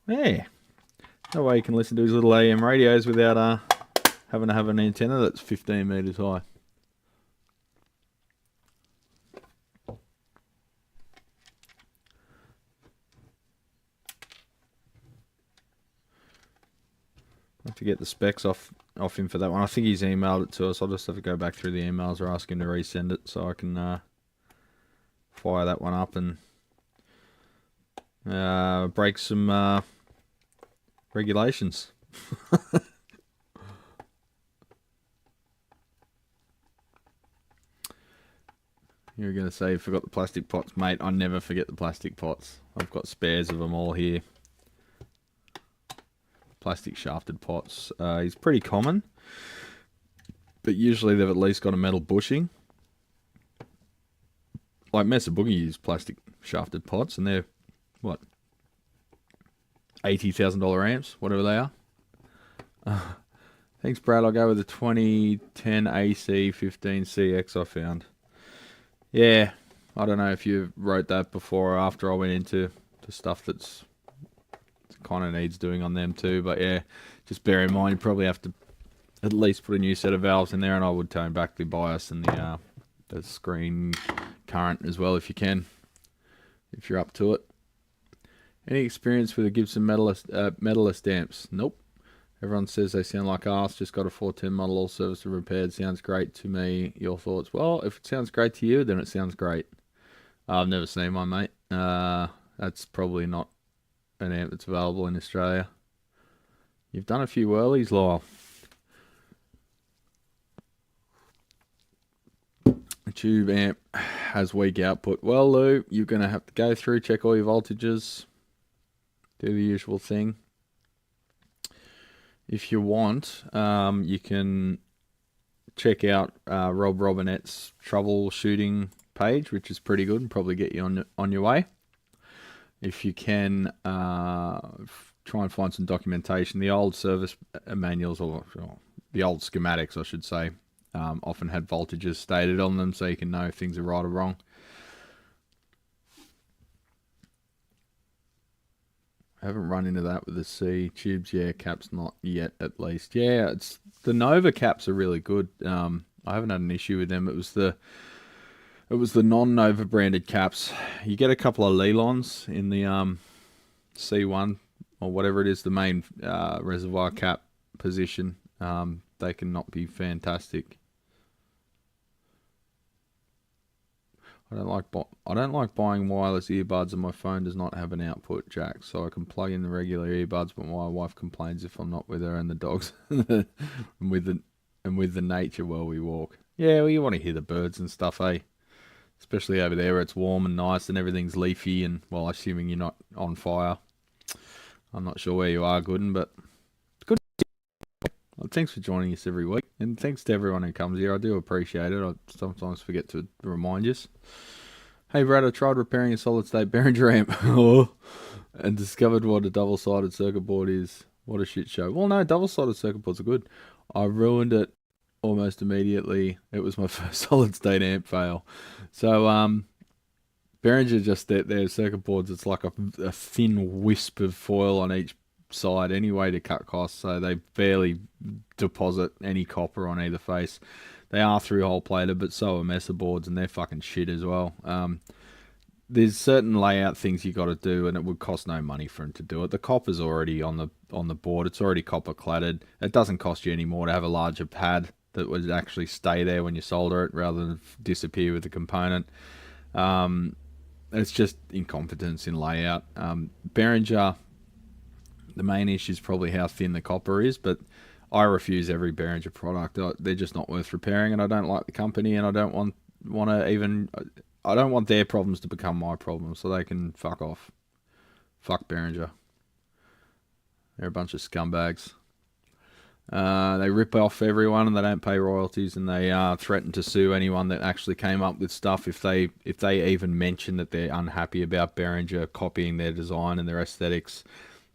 Yeah. That way you can listen to his little AM radios without having to have an antenna that's 15 meters high. have to get the specs off him for that one. I think he's emailed it to us. I'll just have to go back through the emails or ask him to resend it so I can fire that one up and break some regulations. You were going to say you forgot the plastic pots. Mate, I never forget the plastic pots. I've got spares of them all here. Plastic shafted pots is pretty common, but usually they've at least got a metal bushing. Like Mesa Boogie use plastic shafted pots, and they're, what, $80,000 amps, whatever they are. Thanks, Brad. I'll go with the 2010 AC15CX I found. Yeah, I don't know if you wrote that before or after I went into the stuff that's kind of needs doing on them too. But yeah, just bear in mind you probably have to at least put a new set of valves in there, and I would tone back the bias and the screen current as well if you can, if you're up to it. Any experience with a Gibson Medalist amps? Nope. Everyone says they sound like arse. Just got a 410 model, all serviced and repaired. Sounds great to me. Your thoughts? Well, if it sounds great to you, then it sounds great. I've never seen one, mate. That's probably not an amp that's available in Australia. You've done a few whirlies, Lyle. A tube amp has weak output. Well, Lou, you're going to have to go through, check all your voltages, do the usual thing. If you want, you can check out Rob Robinette's troubleshooting page, which is pretty good and probably get you on your way. If you can, try and find some documentation. The old service manuals, or the old schematics, I should say, often had voltages stated on them so you can know if things are right or wrong. I haven't run into that with the C tubes. Yeah, caps not yet, at least. Yeah, it's the Nova caps are really good. I haven't had an issue with them. It was the non-Nova branded caps. You get a couple of Lelons in the C1 or whatever it is, the main reservoir cap position. They can not be fantastic. I don't like buying wireless earbuds, and my phone does not have an output jack, so I can plug in the regular earbuds. But my wife complains if I'm not with her and the dogs, and with the nature while we walk. Yeah, well, you want to hear the birds and stuff, eh? Especially over there where it's warm and nice and everything's leafy, and well, assuming you're not on fire. I'm not sure where you are, Gooden, but good. Well, thanks for joining us every week, and thanks to everyone who comes here. I do appreciate it. I sometimes forget to remind you. Hey Brad, I tried repairing a solid-state Behringer amp and discovered what a double-sided circuit board is. What a shit show. Well, no, double-sided circuit boards are good. I ruined it almost immediately. It was my first solid-state amp fail. So, Behringer just their circuit boards, it's like a thin wisp of foil on each side anyway to cut costs, so they barely deposit any copper on either face. They are through-hole plated, but so are Mesa boards, and they're fucking shit as well. There's certain layout things you got to do, and it would cost no money for them to do it. The copper's already on the board. It's already copper cladded. It doesn't cost you any more to have a larger pad that would actually stay there when you solder it rather than disappear with the component. It's just incompetence in layout. Behringer, the main issue is probably how thin the copper is, but I refuse every Behringer product. They're just not worth repairing, and I don't like the company, and I don't want their problems to become my problems, so they can fuck off. Fuck Behringer. They're a bunch of scumbags. They rip off everyone, and they don't pay royalties, and they threaten to sue anyone that actually came up with stuff if they even mention that they're unhappy about Behringer copying their design and their aesthetics.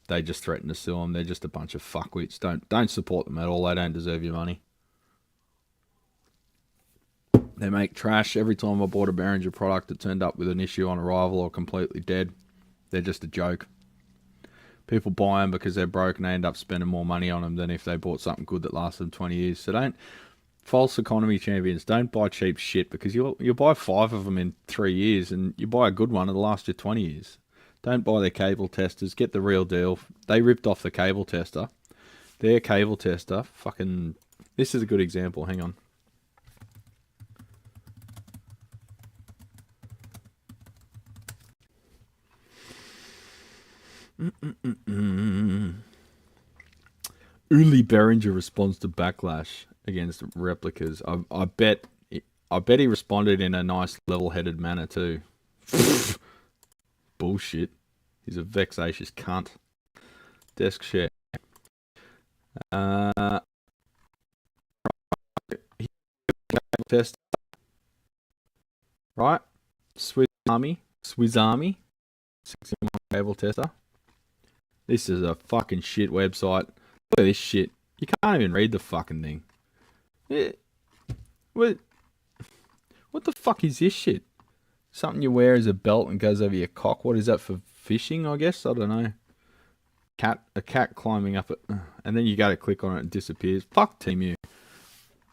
They just threaten to sue them. They're just a bunch of fuckwits. Don't support them at all. They don't deserve your money. They make trash. Every time I bought a Behringer product that turned up with an issue on arrival or completely dead, they're just a joke. People buy them because they're broke, and they end up spending more money on them than if they bought something good that lasted them 20 years. So don't, false economy champions, don't buy cheap shit, because you'll buy 5 of them in 3 years, and you buy a good one, it'll last you 20 years. Don't buy their cable testers. Get the real deal. They ripped off the cable tester, Their cable tester, fucking... This is a good example, hang on. Only Behringer responds to backlash against replicas. I bet he responded in a nice level-headed manner too. Bullshit. He's a vexatious cunt. Desk share. Test. Right? Swiss Army. 61 cable tester. This is a fucking shit website. Look at this shit. You can't even read the fucking thing. What the fuck is this shit? Something you wear as a belt and goes over your cock. What is that, for fishing, I guess? I don't know. A cat climbing up it. And then you go to click on it and it disappears. Fuck Temu.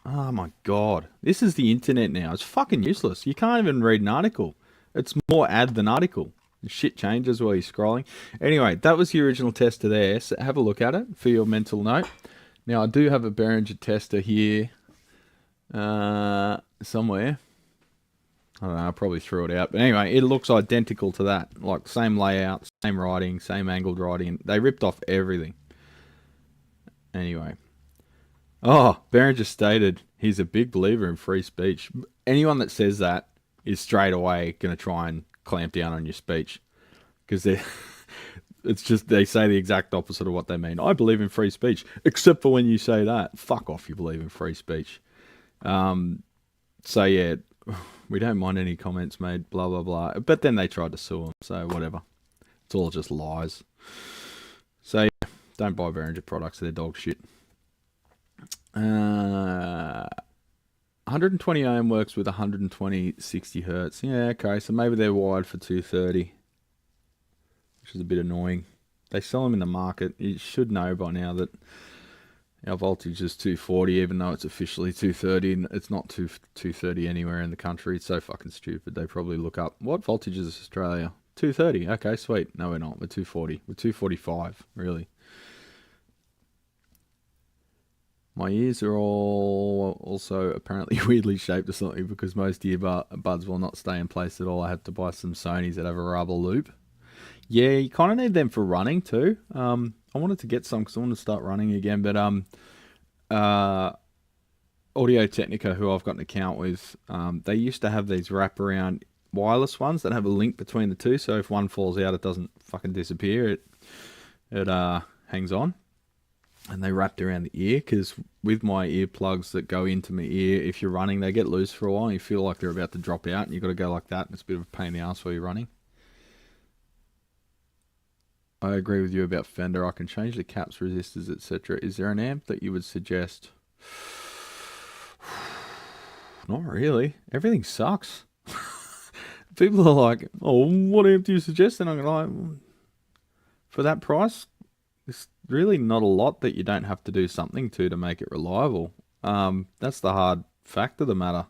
Oh my god. This is the internet now. It's fucking useless. You can't even read an article. It's more ad than article. Shit changes while you're scrolling. Anyway, that was the original tester there. So have a look at it for your mental note. Now, I do have a Behringer tester here somewhere. I don't know, I probably threw it out. But anyway, it looks identical to that. Like, same layout, same writing, same angled writing. They ripped off everything. Anyway. Oh, Behringer stated he's a big believer in free speech. Anyone that says that is straight away going to try and clamp down on your speech. Because it's just, they say the exact opposite of what they mean. I believe in free speech, except for when you say that. Fuck off, you believe in free speech. So yeah, we don't mind any comments made, blah, blah, blah. But then they tried to sue him, so whatever. It's all just lies. So yeah, don't buy Behringer products, they're dog shit. 120 ohm works with 120 60 hertz. Yeah, okay, so maybe they're wired for 230, which is a bit annoying. They sell them in the market. You should know by now that our voltage is 240, even though it's officially 230, and it's not 230 anywhere in the country. It's so fucking stupid. They probably look up, what voltage is Australia? 230. Okay, sweet. No, we're not. We're 240. We're 245, really. My ears are all also apparently weirdly shaped or something, because most earbuds will not stay in place at all. I have to buy some Sonys that have a rubber loop. Yeah, you kind of need them for running too. I wanted to get some because I want to start running again, but Audio Technica, who I've got an account with, they used to have these wraparound wireless ones that have a link between the two, so if one falls out, it doesn't fucking disappear. It hangs on. And they wrapped around the ear, because with my earplugs that go into my ear, if you're running, they get loose for a while and you feel like they're about to drop out, and you've got to go like that, and it's a bit of a pain in the ass while you're running. I agree with you about Fender. I can change the caps, resistors, etc. Is there an amp that you would suggest? Not really. Everything sucks. People are like, oh, what amp do you suggest? And I'm like, for that price, there's really not a lot that you don't have to do something to make it reliable. That's the hard fact of the matter.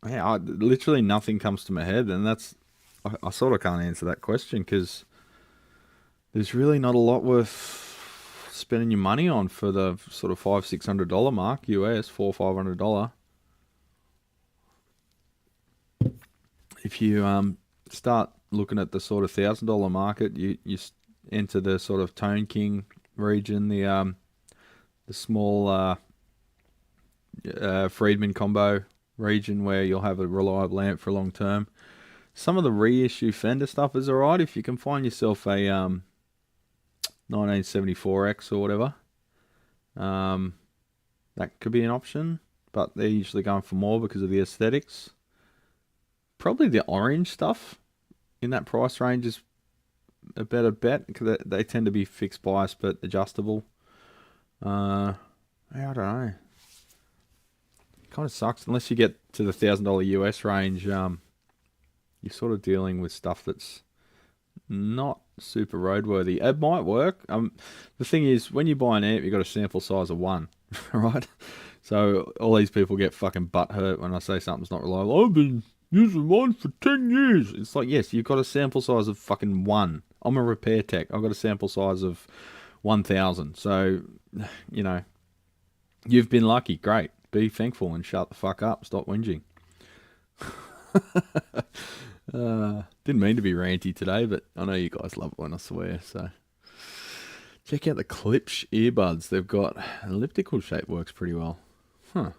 Yeah, literally nothing comes to my head, and that's... I sort of can't answer that question, because there's really not a lot worth spending your money on for the sort of $500-600 mark US, $400-500. If you start looking at the sort of $1,000 market, you enter the sort of Tone King region, the small Friedman combo region, where you'll have a reliable amp for long term. Some of the reissue Fender stuff is alright if you can find yourself a 1974X or whatever. That could be an option, but they're usually going for more because of the aesthetics. Probably the orange stuff in that price range is a better bet, because they tend to be fixed bias but adjustable. I don't know. It kind of sucks unless you get to the $1,000 US range. You're sort of dealing with stuff that's not super roadworthy. It might work. The thing is, when you buy an amp, you've got a sample size of 1, right? So all these people get fucking butthurt when I say something's not reliable. I've been using mine for 10 years. It's like, yes, you've got a sample size of fucking 1. I'm a repair tech. I've got a sample size of 1,000. So, you know, you've been lucky. Great. Be thankful and shut the fuck up. Stop whinging. Didn't mean to be ranty today, but I know you guys love it when I swear. So check out the Klipsch earbuds. They've got an elliptical shape, works pretty well. Huh.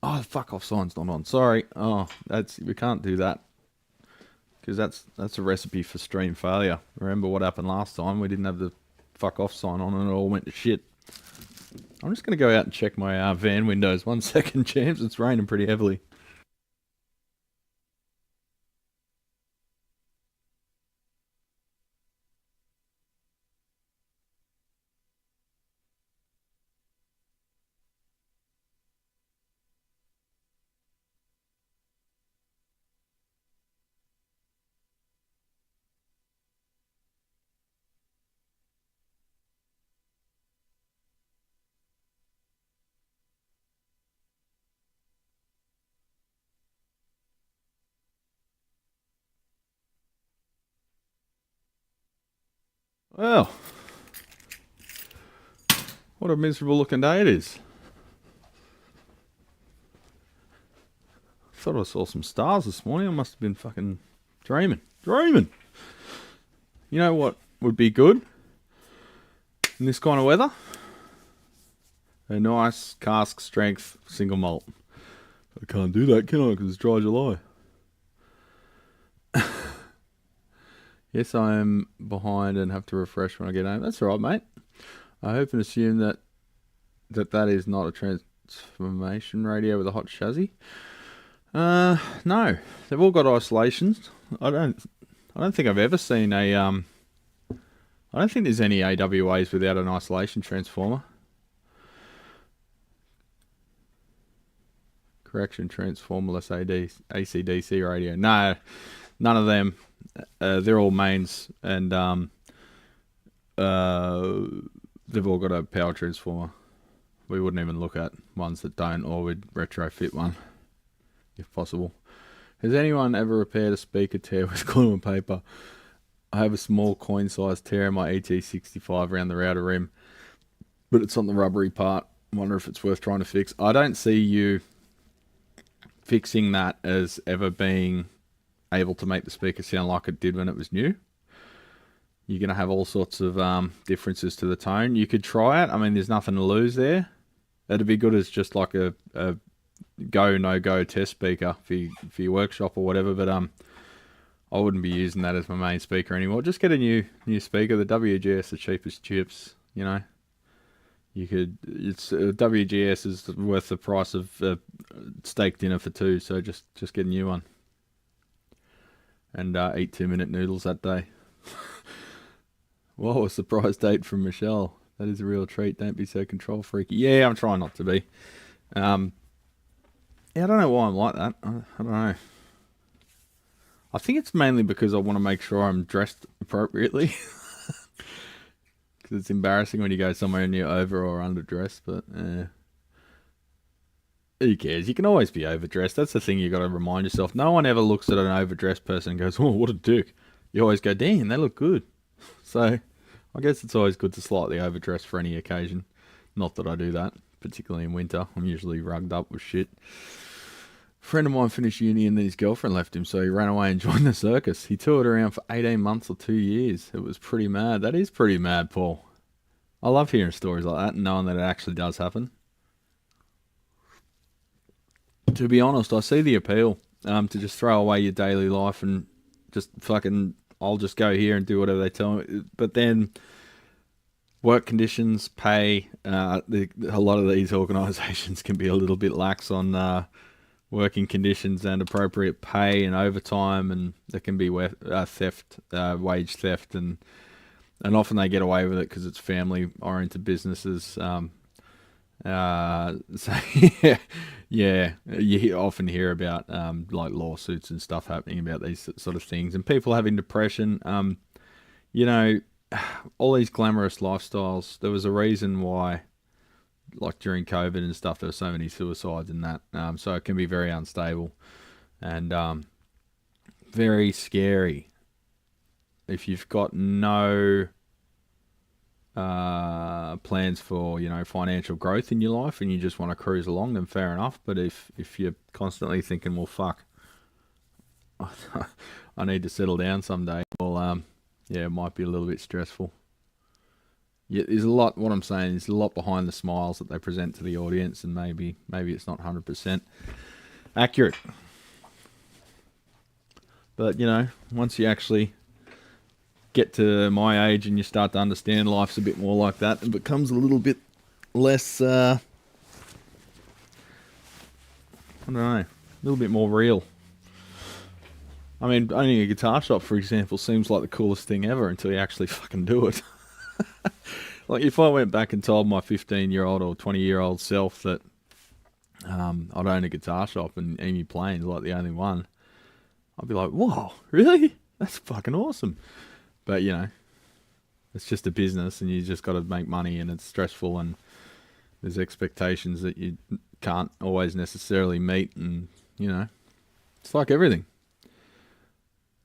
Oh, the fuck off sign's not on. Sorry. Oh, we can't do that. Because that's a recipe for stream failure. Remember what happened last time? We didn't have the fuck off sign on and it all went to shit. I'm just going to go out and check my van windows. 1 second, champs. It's raining pretty heavily. Well, what a miserable looking day it is. Thought I saw some stars this morning. I must have been fucking dreaming. You know what would be good in this kind of weather? A nice cask strength single malt. I can't do that, can I? Because it's dry July. Yes, I am behind and have to refresh when I get home. That's all right, mate. I hope and assume that is not a transformation radio with a hot chassis. No, they've all got isolations. I don't think I've ever seen a I don't think there's any AWAs without an isolation transformer. Correction, transformerless AC/DC radio. No, none of them. They're all mains, and they've all got a power transformer. We wouldn't even look at ones that don't, or we'd retrofit one, if possible. Has anyone ever repaired a speaker tear with glue and paper? I have a small coin-sized tear in my ET65 around the router rim, but it's on the rubbery part. I wonder if it's worth trying to fix. I don't see you fixing that as ever being able to make the speaker sound like it did when it was new. You're going to have all sorts of differences to the tone. You could try it. I mean, there's nothing to lose there. It'd be good as just like a go, no-go test speaker for your workshop or whatever, but I wouldn't be using that as my main speaker anymore. Just get a new speaker. The WGS, the cheapest chips, you know. WGS is worth the price of steak dinner for two, so just get a new one. And eat 2-minute noodles that day. Whoa, a surprise date from Michelle. That is a real treat. Don't be so control freaky. Yeah, I'm trying not to be. Yeah, I don't know why I'm like that. I don't know. I think it's mainly because I want to make sure I'm dressed appropriately. Because it's embarrassing when you go somewhere and you're over or underdressed, but who cares? You can always be overdressed. That's the thing you got to remind yourself. No one ever looks at an overdressed person and goes, oh, what a dick. You always go, damn, they look good. So I guess it's always good to slightly overdress for any occasion. Not that I do that, particularly in winter. I'm usually rugged up with shit. A friend of mine finished uni and then his girlfriend left him, so he ran away and joined the circus. He toured around for 18 months or 2 years. It was pretty mad. That is pretty mad, Paul. I love hearing stories like that and knowing that it actually does happen. To be honest, I see the appeal to just throw away your daily life and just fucking, I'll just go here and do whatever they tell me. But then work conditions, pay, a lot of these organisations can be a little bit lax on working conditions and appropriate pay and overtime, and there can be theft, wage theft, and often they get away with it because it's family-oriented businesses. So yeah, you often hear about like lawsuits and stuff happening about these sort of things, and people having depression. You know, all these glamorous lifestyles. There was a reason why, like during COVID and stuff, there were so many suicides and that. So it can be very unstable and very scary if you've got no plans for, you know, financial growth in your life and you just want to cruise along, then fair enough. But if you're constantly thinking, well, fuck, I need to settle down someday, well, yeah, it might be a little bit stressful. Yeah, there's a lot, what I'm saying is a lot behind the smiles that they present to the audience, and maybe it's not 100% accurate. But, you know, once you actually get to my age and you start to understand life's a bit more like that, it becomes a little bit less, I don't know, a little bit more real. I mean, owning a guitar shop, for example, seems like the coolest thing ever until you actually fucking do it. Like, if I went back and told my 15-year-old or 20-year-old self that I'd own a guitar shop and Amy Plain's like the only one, I'd be like, whoa, really? That's fucking awesome. But, you know, it's just a business and you just got to make money, and it's stressful, and there's expectations that you can't always necessarily meet, and, you know, it's like everything.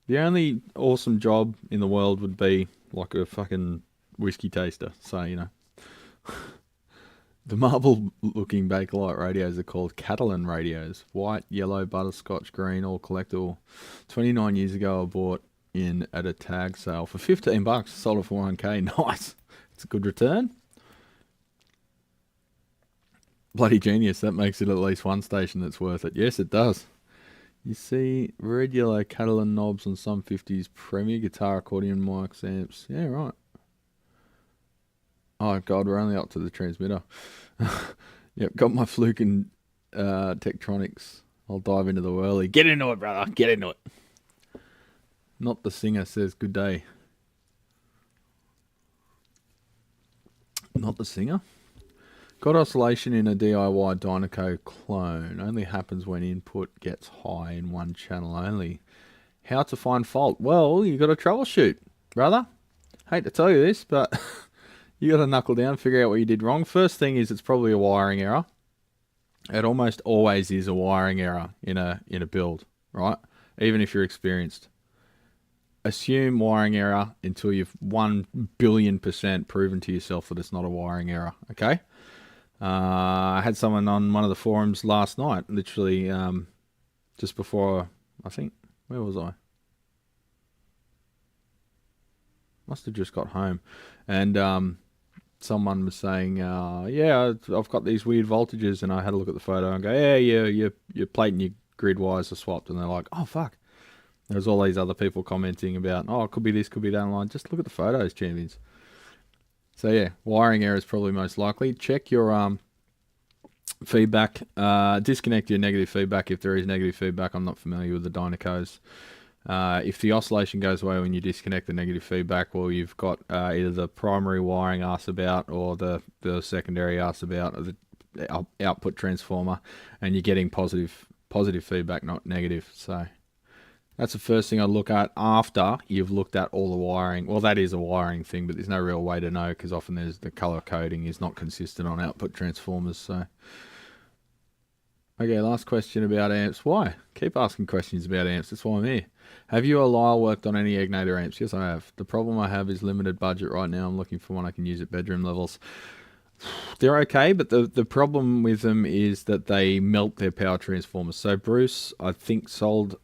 The only awesome job in the world would be like a fucking whiskey taster. So, you know, the marble-looking Bakelite radios are called Catalan radios. White, yellow, butterscotch, green, all collectible. 29 years ago, I bought in at a tag sale for $15. Sold it for $1K. Nice. It's a good return. Bloody genius. That makes it at least one station that's worth it. Yes, it does. You see red, yellow Catalan knobs on some 50s Premier guitar, accordion, mics, amps. Yeah, right. Oh, God, we're only up to the transmitter. Yep, got my Fluke and Tektronix. I'll dive into the whirly. Get into it, brother. Get into it. Not the singer says good day. Not the singer? Got oscillation in a DIY Dynaco clone. Only happens when input gets high in one channel only. How to find fault? Well, you got to troubleshoot, brother. Hate to tell you this, but you got to knuckle down, figure out what you did wrong. First thing is it's probably a wiring error. It almost always is a wiring error in a build, right? Even if you're experienced. Assume wiring error until you've 1,000,000,000% proven to yourself that it's not a wiring error, okay? I had someone on one of the forums last night, literally just before, I think, where was I? Must have just got home. And someone was saying, yeah, I've got these weird voltages, and I had a look at the photo and go, yeah, your plate and your grid wires are swapped. And they're like, oh, fuck. There's all these other people commenting about, oh, it could be this, could be that. And I'm like, just look at the photos, champions. So yeah, wiring error is probably most likely. Check your feedback. Disconnect your negative feedback if there is negative feedback. I'm not familiar with the Dynacos. If the oscillation goes away when you disconnect the negative feedback, well, you've got either the primary wiring asked about or the secondary asked about, or the output transformer, and you're getting positive feedback, not negative. So that's the first thing I'd look at after you've looked at all the wiring. Well, that is a wiring thing, but there's no real way to know because often there's the color coding is not consistent on output transformers. So, okay, last question about amps. Why? Keep asking questions about amps. That's why I'm here. Have you or Lyle worked on any Egnator amps? Yes, I have. The problem I have is limited budget right now. I'm looking for one I can use at bedroom levels. They're okay, but the problem with them is that they melt their power transformers. So Bruce, I think, sold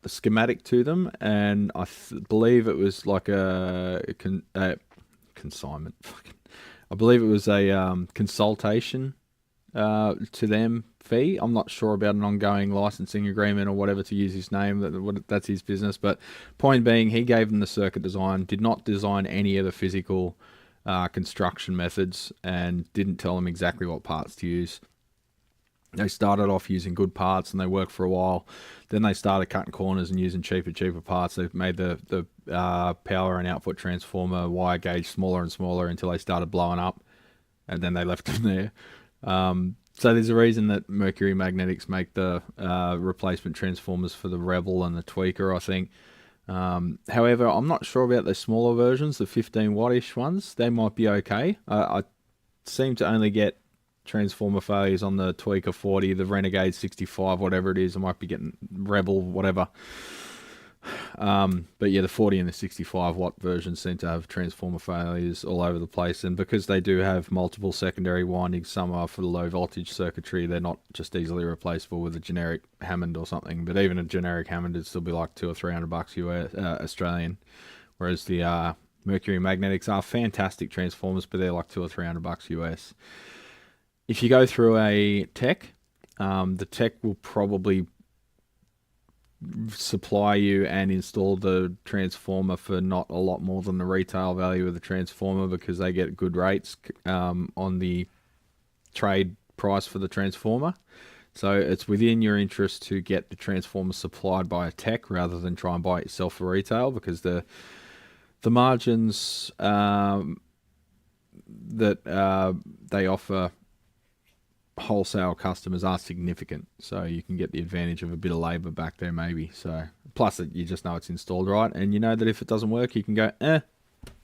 a schematic to them, and I believe it was like a consignment. I believe it was a consultation to them fee. I'm not sure about an ongoing licensing agreement or whatever to use his name. That's his business. But point being, he gave them the circuit design, did not design any of the physical construction methods, and didn't tell them exactly what parts to use. They started off using good parts and they worked for a while. Then they started cutting corners and using cheaper parts. They've made the power and output transformer wire gauge smaller and smaller until they started blowing up, and then they left them there. So there's a reason that Mercury Magnetics make the replacement transformers for the Rebel and the Tweaker, I think. However, I'm not sure about the smaller versions, the 15 watt-ish ones. They might be okay. I seem to only get transformer failures on the Tweaker 40, the Renegade 65, whatever it is. I might be getting Rebel, whatever. But yeah, the 40 and the 65 watt versions seem to have transformer failures all over the place, and because they do have multiple secondary windings, some are for the low voltage circuitry, they're not just easily replaceable with a generic Hammond or something. But even a generic Hammond would still be like $200 or $300 US, Australian, whereas the Mercury Magnetics are fantastic transformers, but they're like $200 or $300 US. If you go through a tech, the tech will probably supply you and install the transformer for not a lot more than the retail value of the transformer, because they get good rates on the trade price for the transformer. So it's within your interest to get the transformer supplied by a tech rather than try and buy it yourself for retail, because the margins that they offer wholesale customers are significant, so you can get the advantage of a bit of labor back there maybe. So plus you just know it's installed right, and you know that if it doesn't work, you can go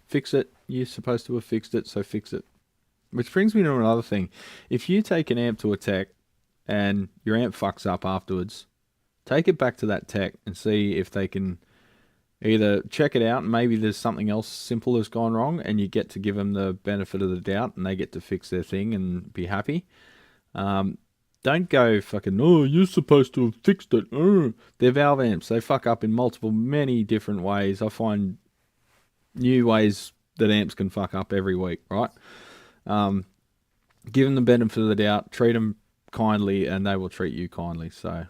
fix it, you're supposed to have fixed it, so fix it. Which brings me to another thing. If you take an amp to a tech and your amp fucks up afterwards, take it back to that tech and see if they can either check it out and maybe there's something else simple that's gone wrong, and you get to give them the benefit of the doubt and they get to fix their thing and be happy. Don't go fucking, oh, you're supposed to have fixed it. They're valve amps. They fuck up in many different ways. I find new ways that amps can fuck up every week, right? Give them the benefit of the doubt, treat them kindly, and they will treat you kindly. So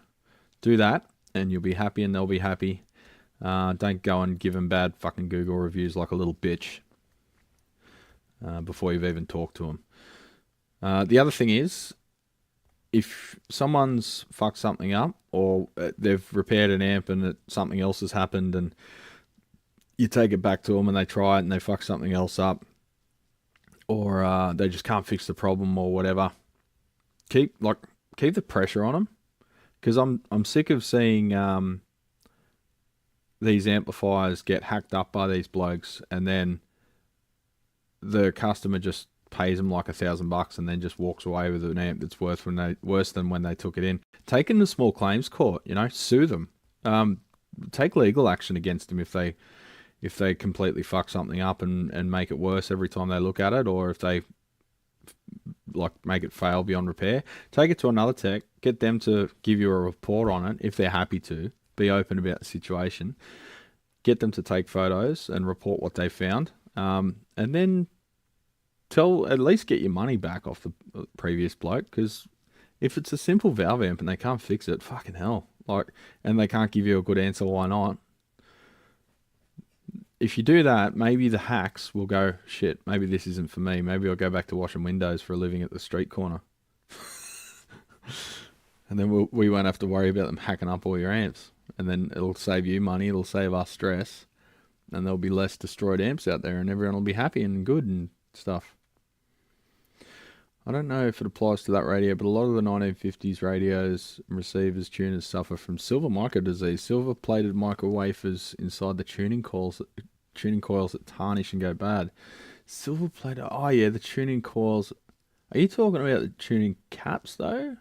do that, and you'll be happy, and they'll be happy. Don't go and give them bad fucking Google reviews like a little bitch before you've even talked to them. The other thing is, if someone's fucked something up, or they've repaired an amp and something else has happened, and you take it back to them and they try it and they fuck something else up, or they just can't fix the problem or whatever, keep the pressure on them, because I'm sick of seeing these amplifiers get hacked up by these blokes, and then the customer just pays them like $1,000 and then just walks away with an amp that's worse than when they took it in. Take them to small claims court, sue them. Take legal action against them if they completely fuck something up and make it worse every time they look at it, or if they make it fail beyond repair. Take it to another tech, get them to give you a report on it if they're happy to, be open about the situation, get them to take photos and report what they found, and then at least get your money back off the previous bloke, because if it's a simple valve amp and they can't fix it, fucking hell, and they can't give you a good answer why not. If you do that, maybe the hacks will go, shit, maybe this isn't for me. Maybe I'll go back to washing windows for a living at the street corner. And then we won't have to worry about them hacking up all your amps. And then it'll save you money, it'll save us stress, and there'll be less destroyed amps out there, and everyone will be happy and good and stuff. I don't know if it applies to that radio, but a lot of the 1950s radios and receivers tuners suffer from silver micro disease. Silver-plated micro wafers inside the tuning coils that tarnish and go bad. Silver-plated... Oh, yeah, the tuning coils. Are you talking about the tuning caps, though?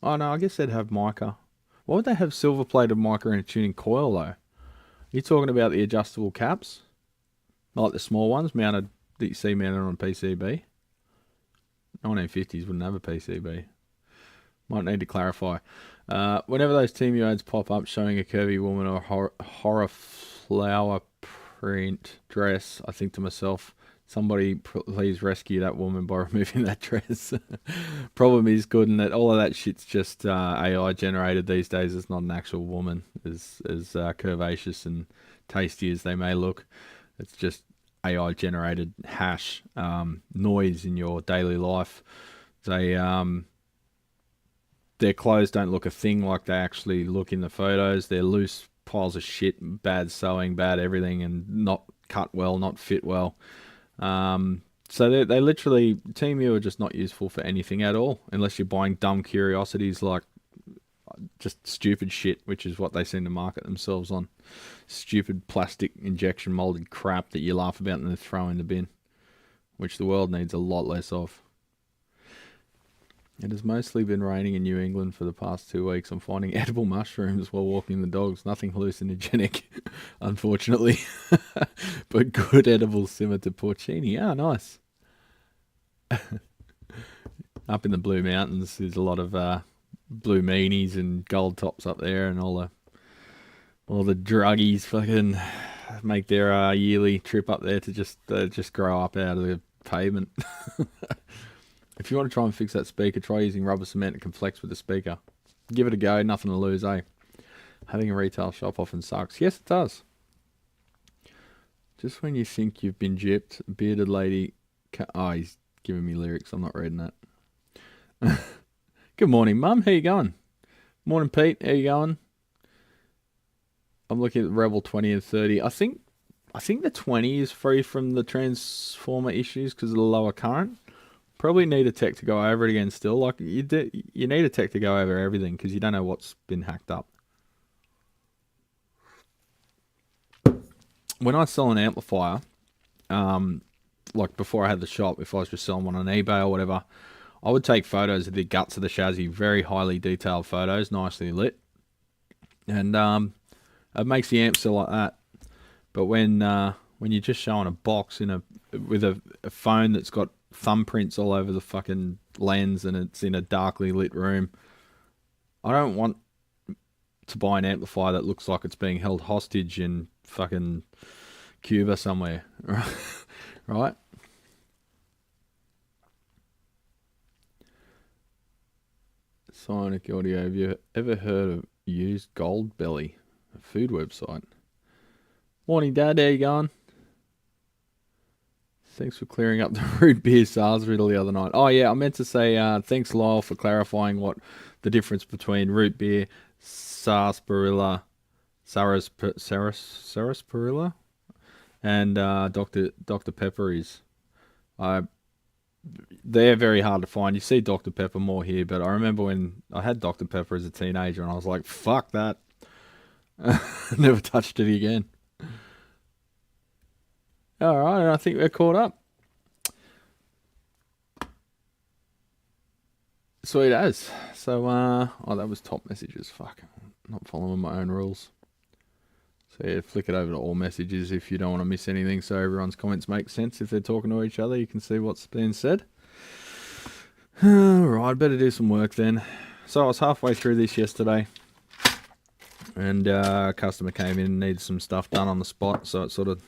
Oh, no, I guess they'd have mica. Why would they have silver-plated mica in a tuning coil, though? Are you talking about the adjustable caps? Like the small ones mounted... that you see mounted on a PCB. 1950s wouldn't have a PCB. Might need to clarify. Whenever those Temu ads pop up showing a curvy woman or horror flower print dress, I think to myself, somebody please rescue that woman by removing that dress. Problem is, good, and that all of that shit's just AI generated these days. It's not an actual woman, as curvaceous and tasty as they may look. It's just AI generated hash noise in your daily life. Their clothes don't look a thing like they actually look in the photos. They're loose piles of shit, bad sewing, bad everything, and not cut well, not fit well. So they literally, Temu are just not useful for anything at all, unless you're buying dumb curiosities like just stupid shit, which is what they seem to market themselves on. Stupid plastic injection molded crap that you laugh about and then throw in the bin, which the world needs a lot less of. It has mostly been raining in New England for the past 2 weeks. I'm finding edible mushrooms while walking the dogs. Nothing hallucinogenic, unfortunately. But good edible simmer to porcini. Ah, nice. Up in the Blue Mountains, there's a lot of blue meanies and gold tops up there, and all the druggies fucking make their yearly trip up there to just grow up out of the pavement. If you want to try and fix that speaker, try using rubber cement. It can flex with the speaker. Give it a go. Nothing to lose, eh? Having a retail shop often sucks. Yes, it does. Just when you think you've been gypped, a bearded lady... Oh, he's giving me lyrics. I'm not reading that. Good morning, Mum. How you going? Morning, Pete. How you going? I'm looking at the Rebel 20 and 30. I think the 20 is free from the transformer issues because of the lower current. Probably need a tech to go over it again still. Like, you need a tech to go over everything because you don't know what's been hacked up. When I sell an amplifier, like before I had the shop, if I was just selling one on eBay or whatever, I would take photos of the guts of the chassis, very highly detailed photos, nicely lit. And it makes the amp sell like that. But when you're just showing a box with a phone that's got thumbprints all over the fucking lens and it's in a darkly lit room, I don't want to buy an amplifier that looks like it's being held hostage in fucking Cuba somewhere. Right? Sonic Audio, have you ever heard of Used Gold Belly, a food website? Morning, Dad. How you going? Thanks for clearing up the root beer SARS riddle the other night. Oh, yeah, I meant to say thanks, Lyle, for clarifying what the difference between root beer, sarsaparilla, sarsaparilla, and Dr. Pepper is. They're very hard to find. You see Dr. Pepper more here, but I remember when I had Dr. Pepper as a teenager and I was like, fuck that. Never touched it again. Alright, I think we're caught up. Sweet as. So, oh, that was top messages. Fuck. I'm not following my own rules. So, yeah, flick it over to all messages if you don't want to miss anything so everyone's comments make sense. If they're talking to each other, you can see what's being said. Alright, better do some work then. So, I was halfway through this yesterday. And a customer came in and needed some stuff done on the spot. So, it sort of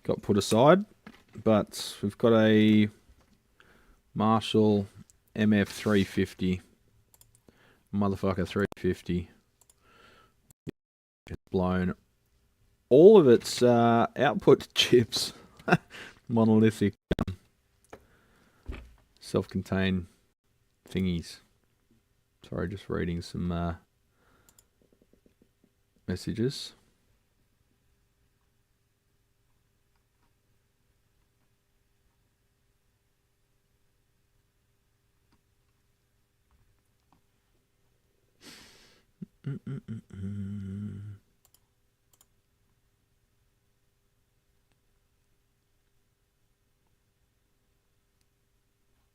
got put aside. But we've got a Marshall MF350. Motherfucker 350. It's blown all of its output chips. Monolithic self-contained thingies. Sorry, just reading some messages.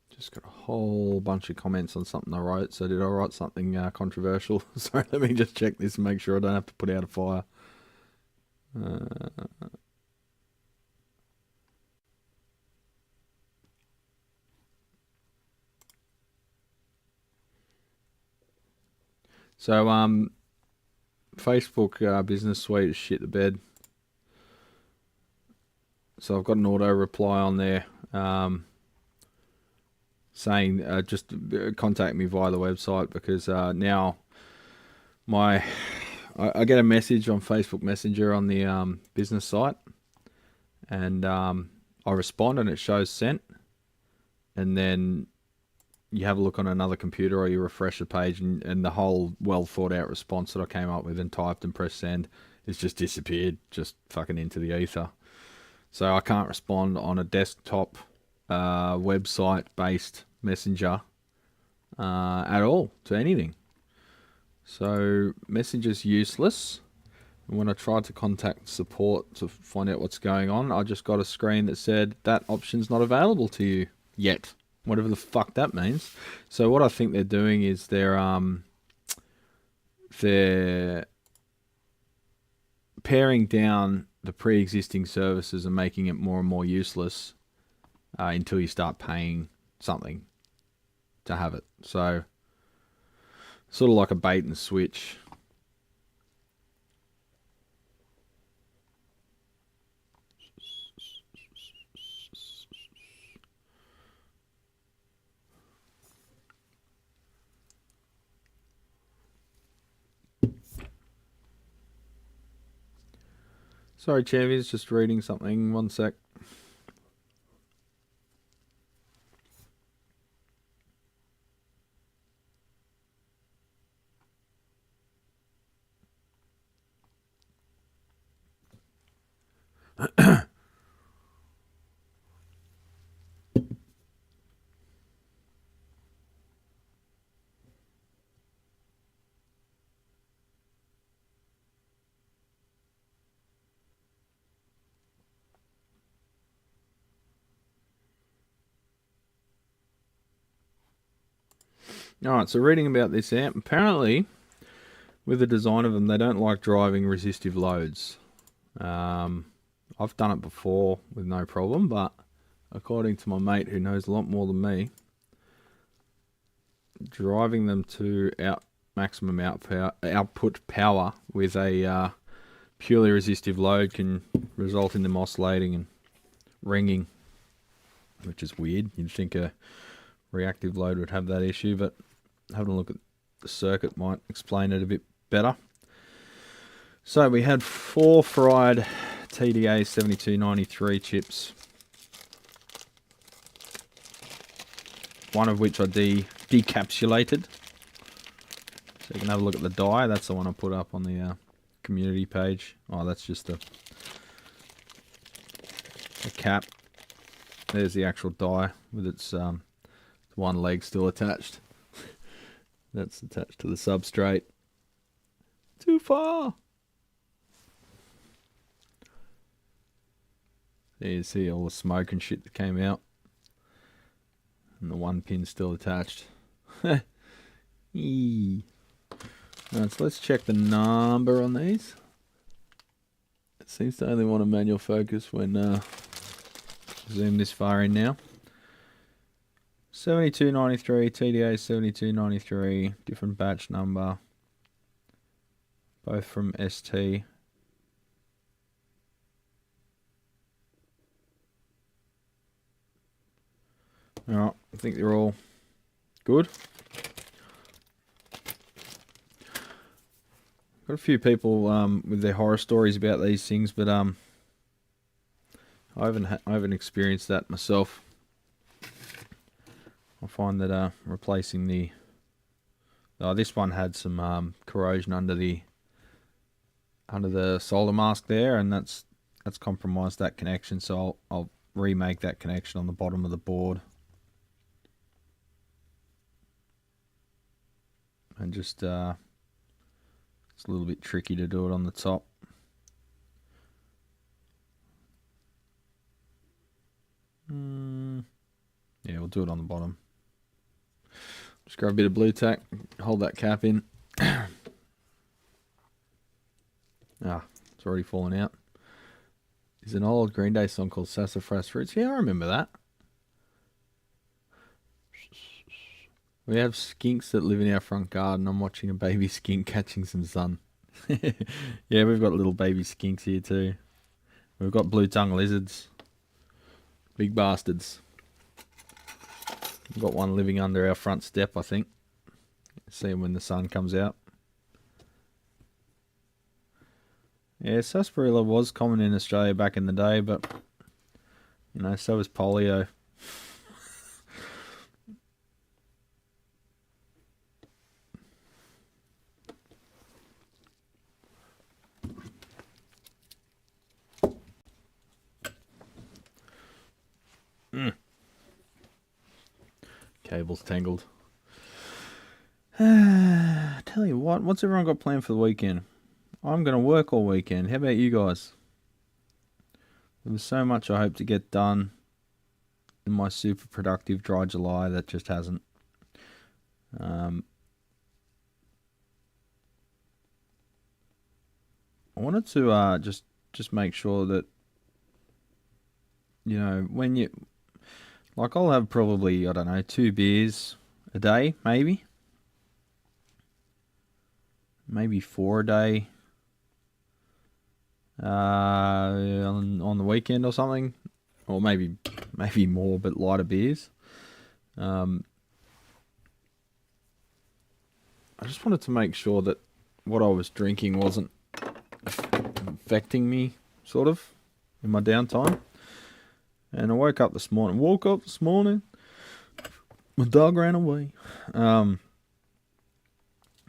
Just got a whole bunch of comments on something I wrote. So did I write something controversial? Sorry, let me just check this and make sure I don't have to put out a fire. So, Facebook Business Suite is shit the bed. So I've got an auto reply on there saying just contact me via the website because now I get a message on Facebook Messenger on the business site and I respond and it shows sent, and then you have a look on another computer or you refresh the page and the whole well thought out response that I came up with and typed and pressed send is just disappeared, just fucking into the ether. So I can't respond on a desktop website based messenger at all to anything. So Messenger's useless. And when I tried to contact support to find out what's going on, I just got a screen that said that option's not available to you yet. whatever the fuck that means. So what I think they're doing is they're paring down the pre-existing services and making it more and more useless until you start paying something to have it. So sort of like a bait and switch. Sorry, Chevy's just reading something. One sec. Alright, so reading about this amp, apparently with the design of them, they don't like driving resistive loads. I've done it before with no problem, but according to my mate who knows a lot more than me, driving them to maximum output power with a purely resistive load can result in them oscillating and ringing, which is weird. You'd think a reactive load would have that issue, but having a look at the circuit might explain it a bit better. So we had 4 fried TDA-7293 chips, one of which I decapsulated. So you can have a look at the die. That's the one I put up on the community page. Oh, that's just a cap. There's the actual die with its one leg still attached. That's attached to the substrate. Too far. There you see all the smoke and shit that came out. And the one pin still attached. Alright, so let's check the number on these. It seems to only want to manual focus when zoom this far in now. 7293, TDA 7293, different batch number, both from ST. Alright, I think they're all good. Got a few people with their horror stories about these things, but I haven't experienced that myself. I find that replacing this one had some corrosion under the solder mask there, and that's compromised that connection. So I'll remake that connection on the bottom of the board, and just it's a little bit tricky to do it on the top. Yeah, we'll do it on the bottom. Just grab a bit of blue tack, hold that cap in. Ah, it's already fallen out. There's an old Green Day song called Sassafras Fruits. Yeah, I remember that. We have skinks that live in our front garden. I'm watching a baby skink catching some sun. Yeah, we've got little baby skinks here too. We've got blue tongue lizards. Big bastards. We've got one living under our front step, I think. See him when the sun comes out. Yeah, sarsaparilla was common in Australia back in the day, but you know, so was polio. Cable's tangled. Tell you what, what's everyone got planned for the weekend? I'm going to work all weekend. How about you guys? There was so much I hope to get done in my super productive dry July that just hasn't. I wanted to just make sure that, you know, when you, like, I'll have probably, I don't know, 2 beers a day, maybe 4 a day on the weekend or something, or maybe more, but lighter beers. I just wanted to make sure that what I was drinking wasn't affecting me, sort of, in my downtime. And I woke up this morning, my dog ran away. I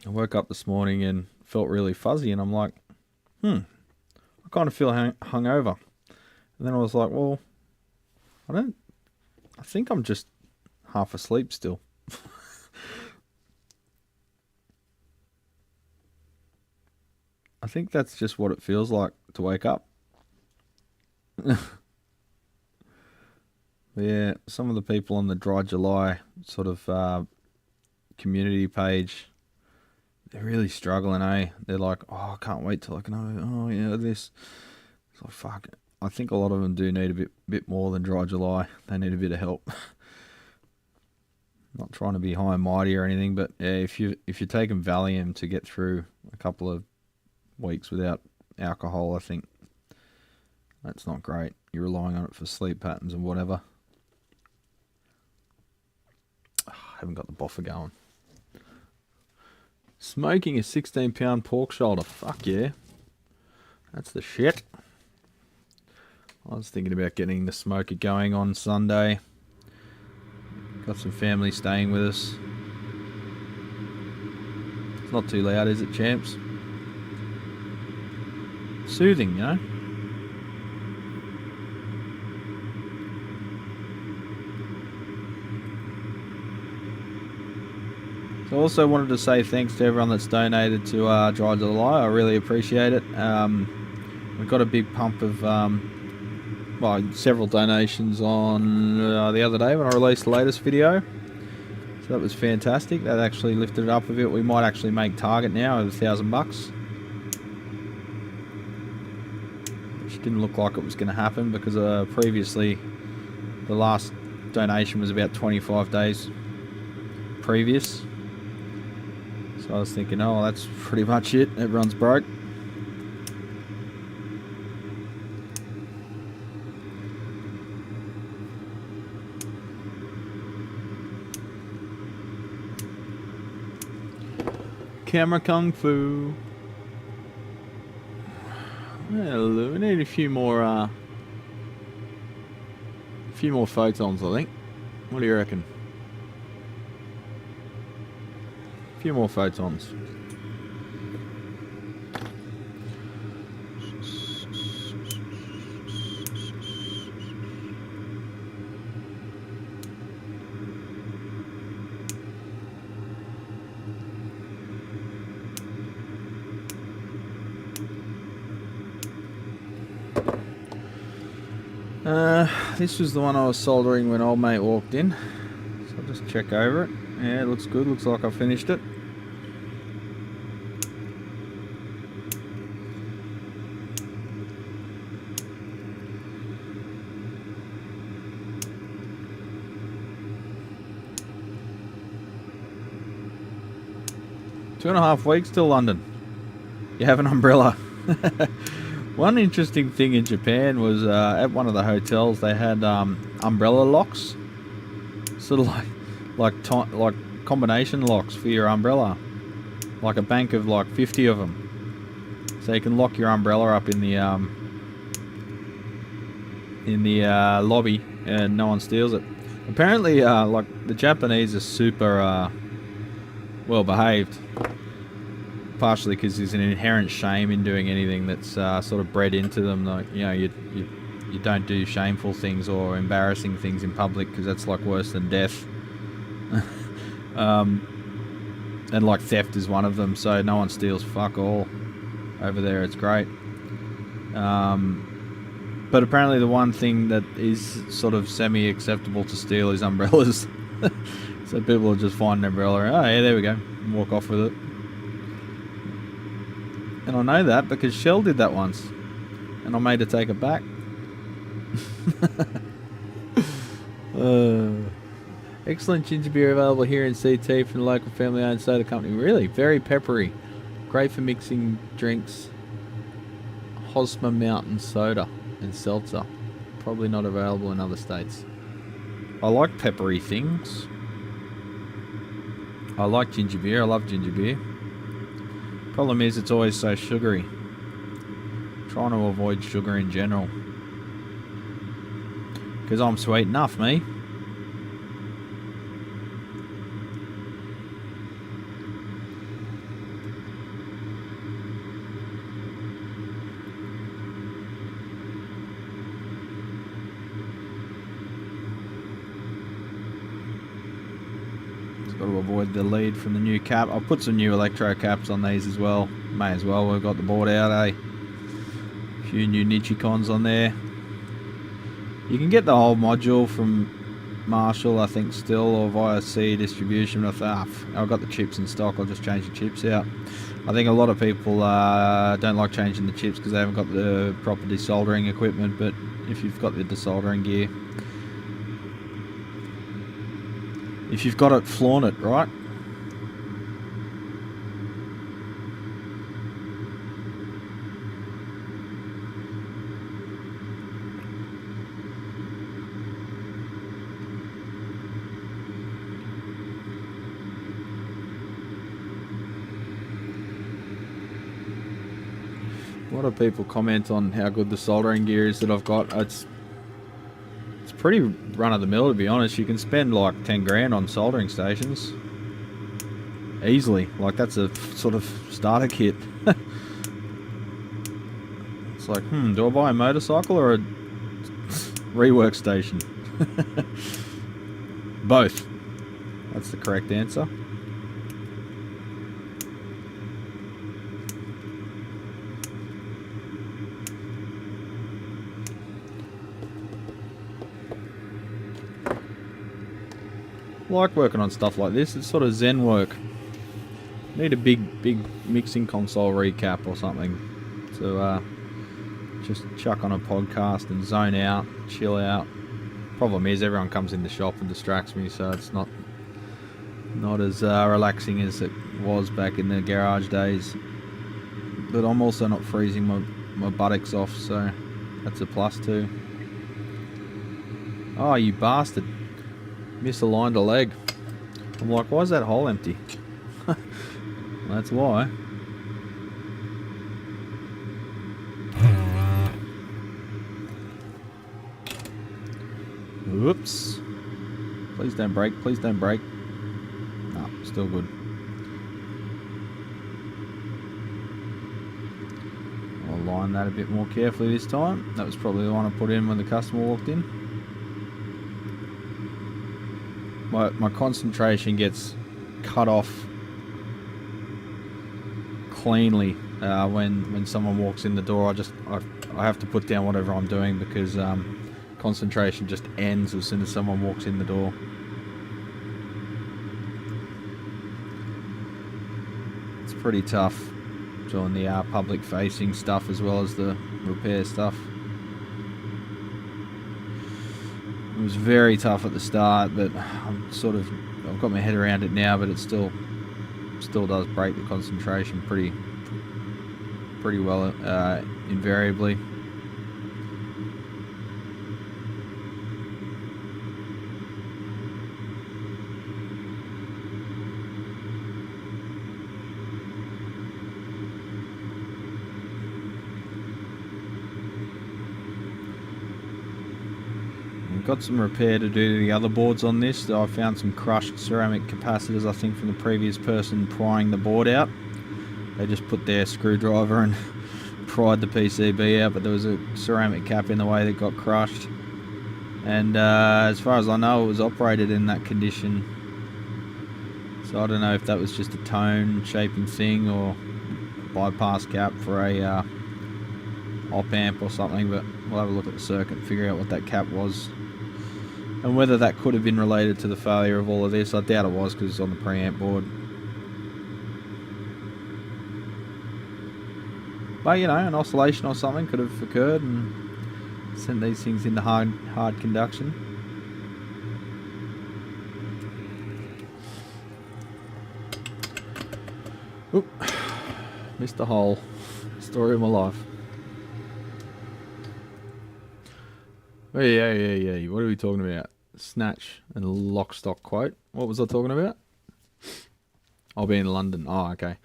woke up this morning and felt really fuzzy, and I'm like, I kind of feel hungover. And then I was like, well, I think I'm just half asleep still. I think that's just what it feels like to wake up. Yeah, some of the people on the Dry July sort of community page, they're really struggling, eh? They're like, oh, I can't wait till I can have, oh yeah, this. It's like, fuck. I think a lot of them do need a bit more than Dry July. They need a bit of help. Not trying to be high and mighty or anything, but yeah, if you're taking Valium to get through a couple of weeks without alcohol, I think that's not great. You're relying on it for sleep patterns and whatever. I haven't got the BOFA going. Smoking a 16-pound pork shoulder. Fuck yeah. That's the shit. I was thinking about getting the smoker going on Sunday. Got some family staying with us. It's not too loud, is it, champs? Soothing, you know? So I also wanted to say thanks to everyone that's donated to Dry July. I really appreciate it. We've got a big pump of, several donations on the other day when I released the latest video. So that was fantastic. That actually lifted it up a bit. We might actually make target now of $1,000. Which didn't look like it was going to happen because previously the last donation was about 25 days previous. So I was thinking, oh, that's pretty much it. Everyone's broke. Camera Kung Fu. Well, we need a few more photons, I think. What do you reckon? A few more photons. This was the one I was soldering when old mate walked in. So I'll just check over it. Yeah, it looks good. Looks like I finished it. Two and a half weeks till London. You have an umbrella. One interesting thing in Japan was at one of the hotels they had umbrella locks, sort of like combination locks for your umbrella, like a bank of like 50 of them, so you can lock your umbrella up in the lobby and no one steals it. Apparently, like the Japanese are super well behaved. Partially because there's an inherent shame in doing anything that's sort of bred into them. Like, you know, you don't do shameful things or embarrassing things in public because that's like worse than death. And like theft is one of them, so no one steals fuck all over there. It's great. But But apparently the one thing that is sort of semi-acceptable to steal is umbrellas. So people will just find an umbrella and, oh yeah, there we go, and walk off with it. And I know that because Shell did that once. And I made her take it back. Excellent ginger beer available here in CT from the local family-owned soda company. Really, very peppery. Great for mixing drinks. Hosmer Mountain Soda and Seltzer. Probably not available in other states. I like peppery things. I like ginger beer. I love ginger beer. Problem is it's always so sugary. Trying to avoid sugar in general. Because I'm sweet enough, me. Got to avoid the lead from the new cap. I'll put some new electro caps on these as well. May as well. We've got the board out, eh? A few new Nichicons on there. You can get the whole module from Marshall, I think, still, or via C distribution. I thought, I've got the chips in stock. I'll just change the chips out. I think a lot of people don't like changing the chips because they haven't got the proper desoldering equipment. But if you've got the desoldering gear, if you've got it, flaunt it, right? A lot of people comment on how good the soldering gear is that I've got. It's pretty run-of-the-mill, to be honest. You can spend like 10 grand on soldering stations easily. Like, that's a sort of starter kit. It's like, do I buy a motorcycle or a rework station? Both. That's the correct answer. I like working on stuff like this. It's sort of zen work. Need a big mixing console recap or something to just chuck on a podcast and zone out, chill out. Problem is everyone comes in the shop and distracts me, so it's not as relaxing as it was back in the garage days. But I'm also not freezing my buttocks off, so that's a plus too. Oh, you bastard. Misaligned a leg. I'm like, why is that hole empty? That's why. Whoops. Please don't break. Please don't break. No, still good. I'll line that a bit more carefully this time. That was probably the one I put in when the customer walked in. My concentration gets cut off cleanly when someone walks in the door. I have to put down whatever I'm doing because concentration just ends as soon as someone walks in the door. It's pretty tough doing the public facing stuff as well as the repair stuff. It was very tough at the start, but I've got my head around it now, but it still does break the concentration pretty well invariably. Got some repair to do to the other boards on this. I found some crushed ceramic capacitors, I think, from the previous person prying the board out. They just put their screwdriver and pried the PCB out, but there was a ceramic cap in the way that got crushed. And as far as I know, it was operated in that condition. So I don't know if that was just a tone shaping thing or a bypass cap for a op amp or something, but We'll have a look at the circuit and figure out what that cap was. And whether that could have been related to the failure of all of this. I doubt it was because it's on the preamp board. But, you know, an oscillation or something could have occurred and sent these things into hard conduction. Oop. Missed the hole. Story of my life. Oh, yeah. What are we talking about? Snatch and lock stock quote. What was I talking about? I'll be in London. Oh, okay.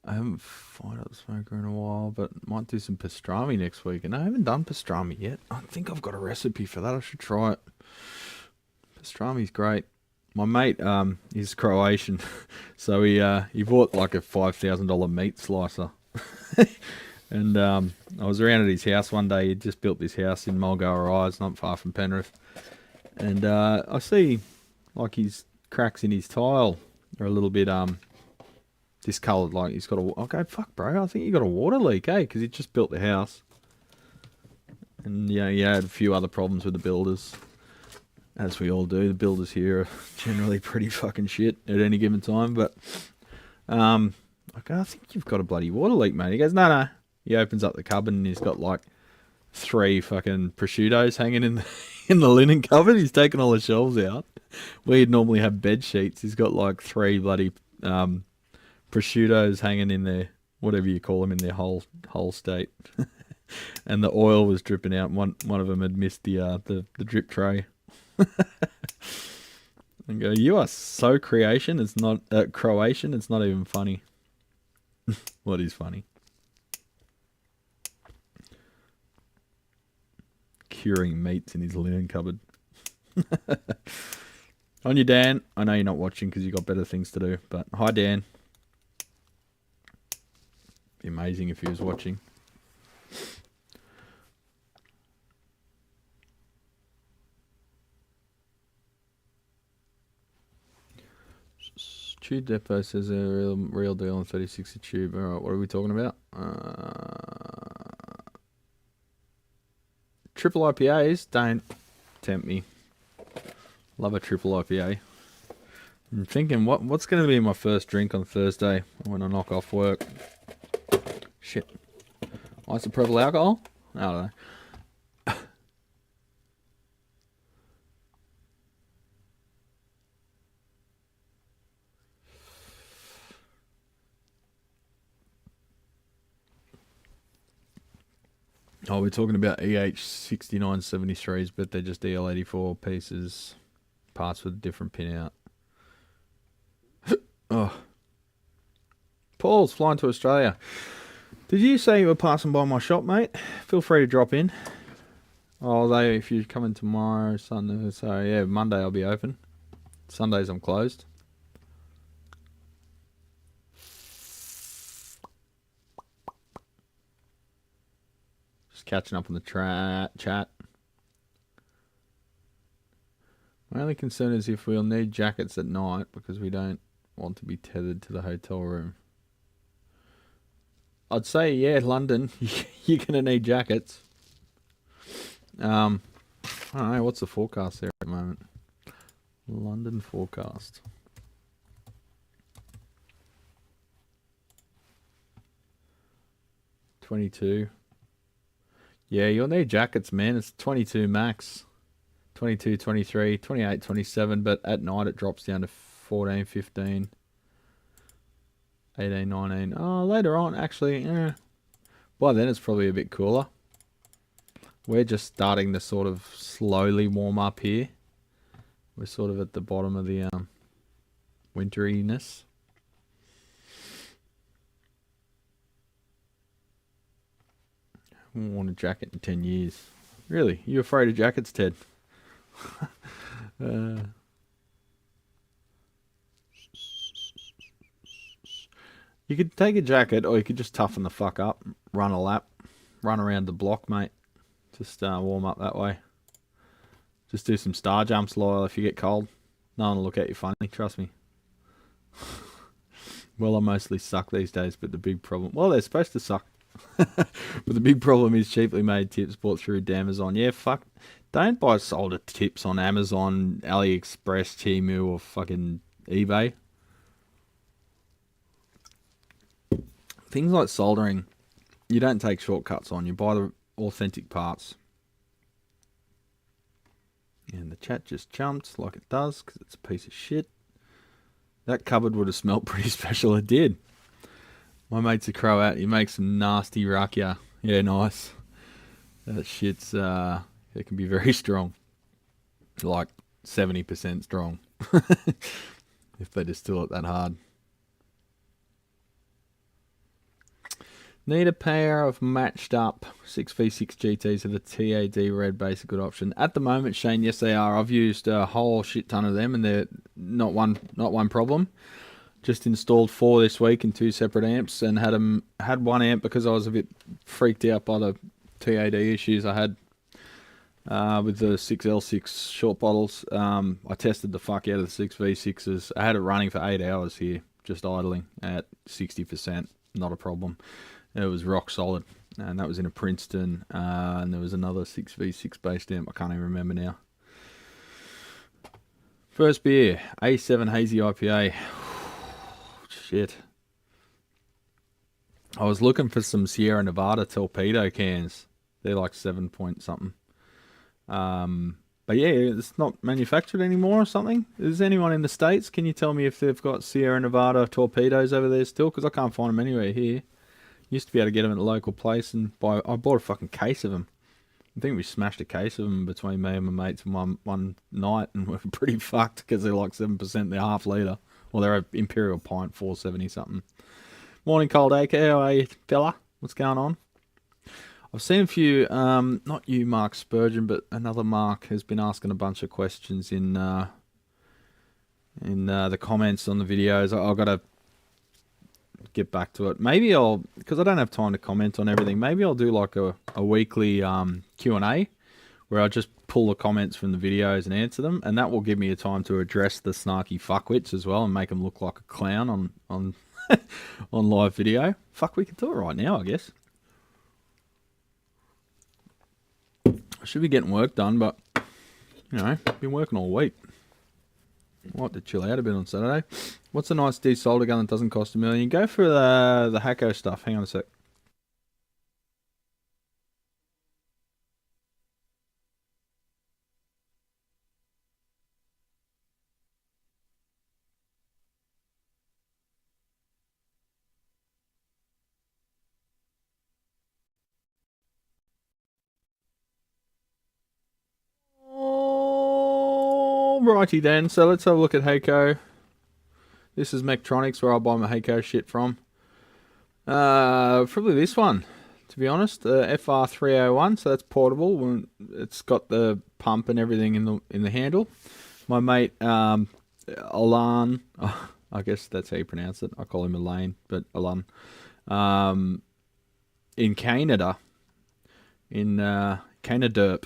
I haven't fired up the smoker in a while, but might do some pastrami next week. And I haven't done pastrami yet. I think I've got a recipe for that. I should try it. Pastrami's great. My mate is Croatian, so he bought like a $5,000 meat slicer. And I was around at his house one day. He'd just built this house in Mulgoa Rise, not far from Penrith. And I see like his cracks in his tile are a little bit discoloured. Like he's got a... I go, fuck bro, I think you got a water leak, eh? Because he just built the house. And yeah, he had a few other problems with the builders. As we all do. The builders here are generally pretty fucking shit at any given time. But I go, I think you've got a bloody water leak, mate. He goes, no. He opens up the cupboard and he's got like 3 fucking prosciuttos hanging in the linen cupboard. He's taken all the shelves out. We'd normally have bed sheets. He's got like 3 bloody prosciuttos hanging in there, whatever you call them, in their whole state. And the oil was dripping out. One of them had missed the drip tray. And go, you are so Croatian. It's not Croatian. It's not even funny. What is funny? Curing meats in his linen cupboard. On you, Dan. I know you're not watching because you got better things to do. But hi, Dan. Be amazing if he was watching. Tube Depot says a real deal on 36 tube. Alright, what are we talking about? Triple IPAs, don't tempt me. Love a triple IPA. I'm thinking, what's going to be my first drink on Thursday when I knock off work? Shit. Isopropyl alcohol? I don't know. Oh, we're talking about EH6973s, but they're just EL84 pieces, parts with a different pin out. Oh. Paul's flying to Australia. Did you say you were passing by my shop, mate? Feel free to drop in. Although if you're coming tomorrow, Sunday, so yeah, Monday I'll be open. Sundays I'm closed. Catching up on the chat. My only concern is if we'll need jackets at night because we don't want to be tethered to the hotel room. I'd say, yeah, London, you're going to need jackets. I don't know, what's the forecast there at the moment? London forecast. $22. Yeah, you'll need jackets, man. It's 22 max. 22, 23, 28, 27, but at night it drops down to 14, 15, 18, 19. Oh, later on, actually, by then it's probably a bit cooler. We're just starting to sort of slowly warm up here. We're sort of at the bottom of the winteriness. I haven't worn a jacket in 10 years. Really? You afraid of jackets, Ted? You could take a jacket, or you could just toughen the fuck up, run a lap, run around the block, mate. Just warm up that way. Just do some star jumps, Lyle, if you get cold. No one will look at you funny, trust me. Well, I mostly suck these days, but the big problem... Well, they're supposed to suck But the big problem is cheaply made tips bought through Amazon. Yeah, fuck. Don't buy solder tips on Amazon, AliExpress, Temu, or fucking eBay. Things like soldering, you don't take shortcuts on. You buy the authentic parts. And the chat just jumped like it does because it's a piece of shit. That cupboard would have smelled pretty special. It did. My mate's a crow out. He makes some nasty rakia. Yeah, nice. That shit's, it can be very strong. Like 70% strong. If they distill it that hard. Need a pair of matched up 6v6 GTs with a TAD red base, a good option. At the moment, Shane, yes they are. I've used a whole shit ton of them and they're not one problem. Just installed 4 this week in 2 separate amps and had 1 amp because I was a bit freaked out by the TAD issues I had with the 6L6 short bottles. I tested the fuck out of the 6v6s. I had it running for 8 hours here, just idling at 60%. Not a problem. It was rock solid. And that was in a Princeton. And there was another 6v6 based amp. I can't even remember now. First beer, A7 Hazy IPA. Shit. I was looking for some Sierra Nevada torpedo cans. They're like 7 point something. But yeah, it's not manufactured anymore or something. Is anyone in the States? Can you tell me if they've got Sierra Nevada torpedoes over there still? Because I can't find them anywhere here. Used to be able to get them at a local place and I bought a fucking case of them. I think we smashed a case of them between me and my mates in one night and we're pretty fucked because they're like 7%, they're half litre. Well, they're an Imperial pint, 470 something. Morning, Cold Acre. How are you, fella? What's going on? I've seen a few, not you, Mark Spurgeon, but another Mark has been asking a bunch of questions in the comments on the videos. I've got to get back to it. Maybe I'll, because I don't have time to comment on everything, maybe I'll do like a weekly Q&A where I'll just pull the comments from the videos and answer them, and that will give me a time to address the snarky fuckwits as well and make them look like a clown on on live video. Fuck, we can do it right now, I guess. I should be getting work done, but you know, been working all week. I like to chill out a bit on Saturday. What's a nice desolder gun that doesn't cost $1 million? Go for the Hakko stuff. Hang on a sec. Alrighty then, so let's have a look at Hakko. This is Tektronix, where I buy my Hakko shit from. Probably this one, to be honest. FR301, so that's portable. It's got the pump and everything in the handle. My mate Alan, I guess that's how you pronounce it. I call him Elaine, but Alan. In Canada, in Canada,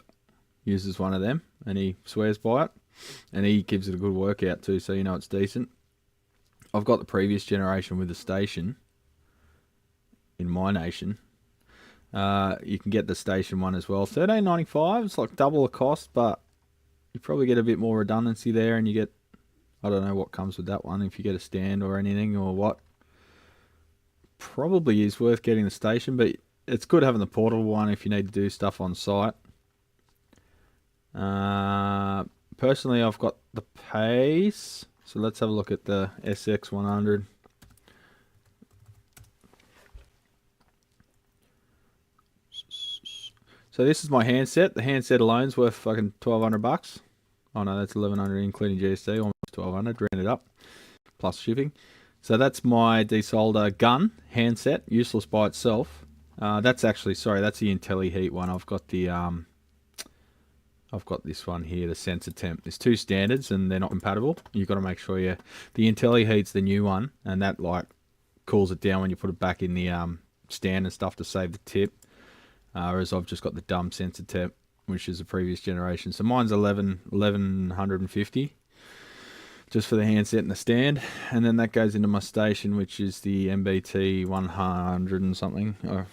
uses one of them, and he swears by it. And he gives it a good workout too, so you know it's decent. I've got the previous generation with the station in my nation. You can get the station one as well. $13.95. It's like double the cost, but you probably get a bit more redundancy there, and you get, I don't know what comes with that one, if you get a stand or anything or what. Probably is worth getting the station, but it's good having the portable one if you need to do stuff on site. Personally, I've got the Pace, so let's have a look at the SX100. So this is my handset. The handset alone's worth fucking $1,200. Oh no, that's $1,100 including GST, almost $1,200, rounded up, plus shipping. So that's my desolder gun handset, useless by itself. That's actually, sorry, that's the IntelliHeat one. I've got the I've got this one here, the sensor temp. There's 2 standards and they're not compatible. You've got to make sure the IntelliHeat's the new one, and that like cools it down when you put it back in the stand and stuff to save the tip. Whereas I've just got the dumb sensor temp, which is the previous generation. So mine's 1150. just for the handset and the stand, and then that goes into my station, which is the MBT 100 and something. Oh,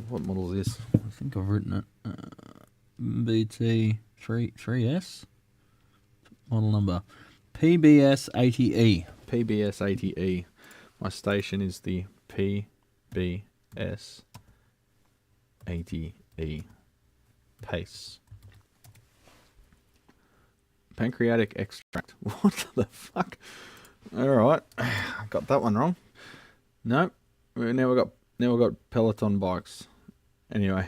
what model is this? I think I've written it. MBT 3S model number PBS-80E. PBS-80E. My station is the PBS-80E Pace. Pancreatic extract. What the fuck? Alright. I got that one wrong. Nope. Now we got Peloton bikes. Anyway.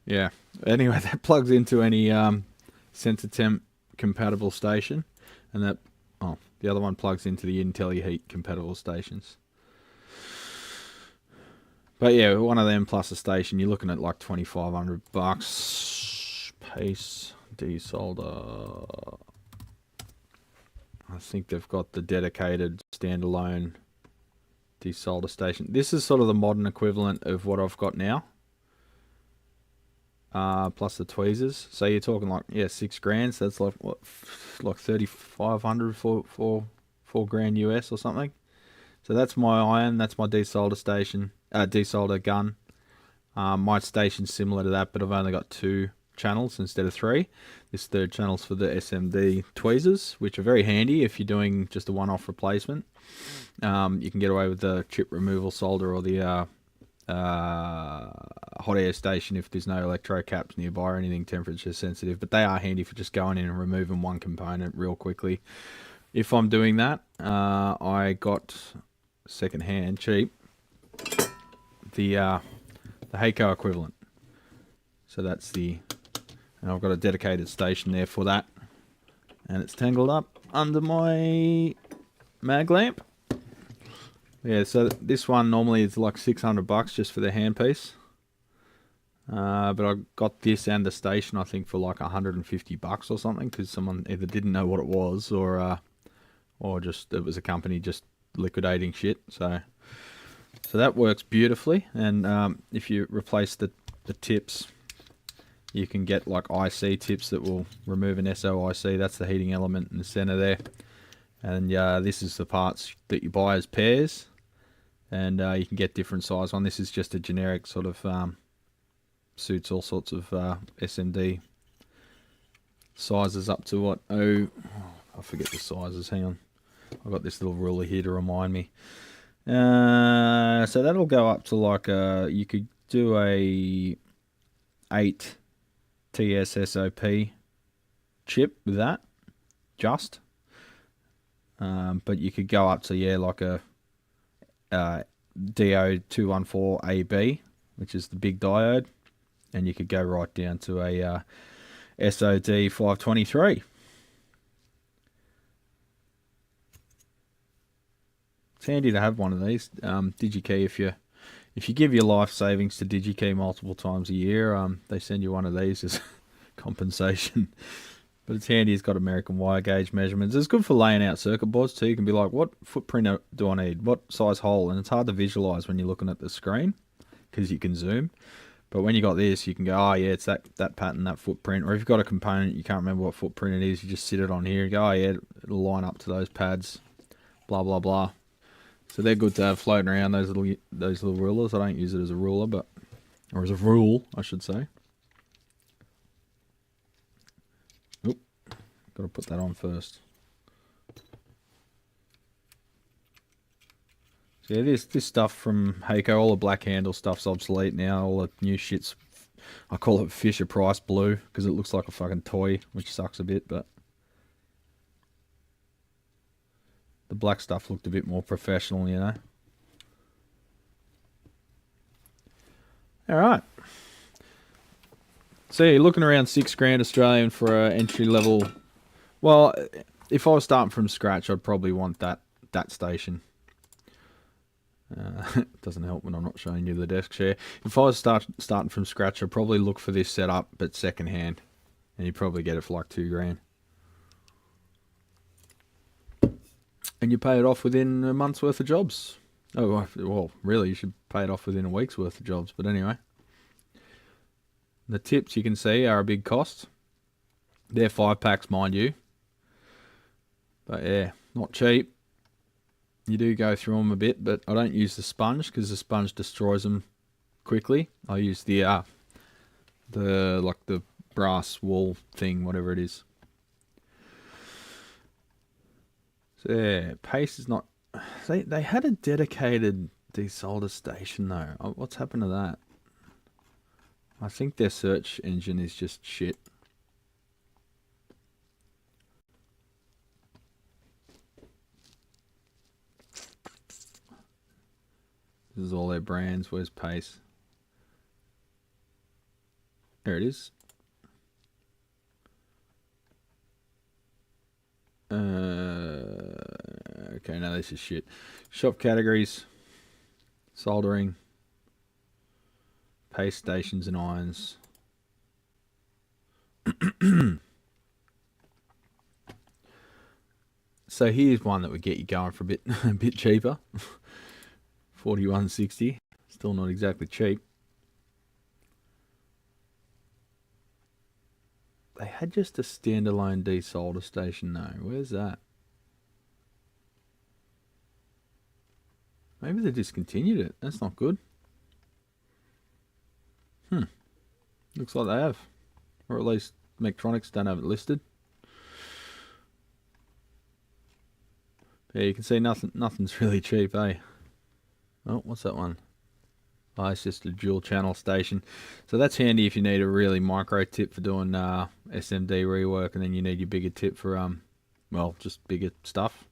Yeah. Anyway, that plugs into any sensor temp compatible station. And that the other one plugs into the IntelliHeat compatible stations. But yeah, one of them plus a station, you're looking at like $2,500. Pace desolder. I think they've got the dedicated standalone desolder station. This is sort of the modern equivalent of what I've got now. Plus the tweezers. So you're talking like, yeah, $6,000. So that's like what, like 3,500 for $4,000 US or something. So that's my iron. That's my desolder station. Desolder gun. My station's similar to that, but I've only got 2 channels instead of 3. This third channel's for the SMD tweezers, which are very handy if you're doing just a one-off replacement. You can get away with the chip removal solder or the hot air station if there's no electro caps nearby or anything temperature sensitive, but they are handy for just going in and removing one component real quickly. If I'm doing that, I got second hand cheap the Hakko equivalent. So that's the, and I've got a dedicated station there for that, and it's tangled up under my mag lamp. Yeah, so this one normally is like $600 just for the handpiece. But I got this and the station I think for like $150 or something, because someone either didn't know what it was or just it was a company just liquidating shit. So that works beautifully. And if you replace the tips, you can get like IC tips that will remove an SOIC. That's the heating element in the center there. And this is the parts that you buy as pairs. And you can get different size one. This is just a generic sort of suits all sorts of SMD sizes up to what? I forget the sizes. Hang on, I've got this little ruler here to remind me. So that'll go up to like you could do a 8 TSSOP chip with that, just. But you could go up to like a DO214AB, which is the big diode, and you could go right down to a SOD523. It's handy to have one of these. DigiKey, if you give your life savings to DigiKey multiple times a year, they send you one of these as compensation. But it's handy. It's got American wire gauge measurements. It's good for laying out circuit boards too. You can be like, what footprint do I need? What size hole? And it's hard to visualize when you're looking at the screen because you can zoom. But when you got this, you can go, oh yeah, it's that pattern, that footprint. Or if you've got a component, you can't remember what footprint it is, you just sit it on here and go, oh yeah, it'll line up to those pads, blah, blah, blah. So they're good to have floating around, those little rulers. I don't use it as a ruler, or as a rule, I should say. Oop, got to put that on first. So yeah, this stuff from Hakko, all the black handle stuff's obsolete now. All the new shit's, I call it Fisher Price blue because it looks like a fucking toy, which sucks a bit, but the black stuff looked a bit more professional, you know. Alright. So yeah, you're looking around $6,000 Australian for an entry level. Well, if I was starting from scratch, I'd probably want that station. It doesn't help when I'm not showing you the desk chair. If I was starting from scratch, I'd probably look for this setup, but second hand. And you'd probably get it for like $2,000. And you pay it off within a month's worth of jobs. Oh, well, really, you should pay it off within a week's worth of jobs. But anyway. The tips you can see are a big cost. They're 5 packs, mind you. But yeah, not cheap. You do go through them a bit, but I don't use the sponge because the sponge destroys them quickly. I use the like the brass wool thing, whatever it is. So yeah, paste is not. They had a dedicated desolder station though. Oh, what's happened to that? I think their search engine is just shit. This is all their brands. Where's Pace? There it is. Okay, no, this is shit. Shop categories. Soldering. Paste stations and irons. So here's one that would get you going for a bit cheaper. 41.60. Still not exactly cheap. They had just a standalone desolder station though. Where's that? Maybe they discontinued it. That's not good. Looks like they have. Or at least Tektronix don't have it listed. Yeah, you can see nothing's really cheap, eh? Oh, what's that one? Oh, it's just a dual channel station. So that's handy if you need a really micro tip for doing SMD rework, and then you need your bigger tip for well, just bigger stuff.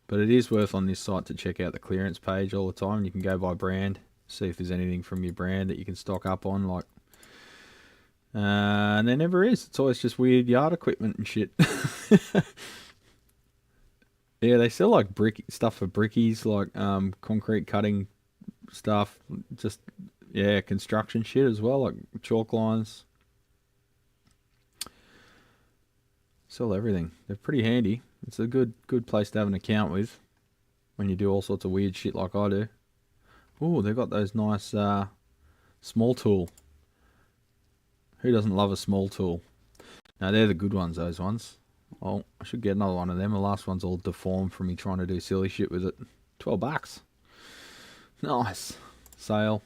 But it is worth on this site to check out the clearance page all the time. You can go by brand, see if there's anything from your brand that you can stock up on, like and there never is. It's always just weird yard equipment and shit. Yeah, they sell like stuff for brickies, like concrete cutting stuff, just yeah, construction shit as well, like chalk lines. Sell everything. They're pretty handy. It's a good place to have an account with when you do all sorts of weird shit like I do. Oh, they've got those nice small tool. Who doesn't love a small tool? No, they're the good ones, those ones. Oh, I should get another one of them. The last one's all deformed from me trying to do silly shit with it. $12. Nice. Sale.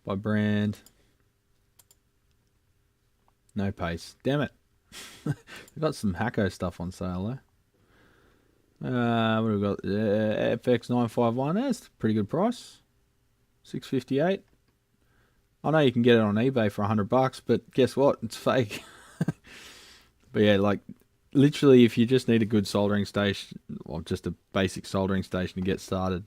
By brand. No pace. Damn it. We've got some Hakko stuff on sale though. What have we got? FX951. That's a pretty good price. $658. I know you can get it on eBay for $100, but guess what? It's fake. But yeah, like literally, if you just need a good soldering station, or just a basic soldering station to get started,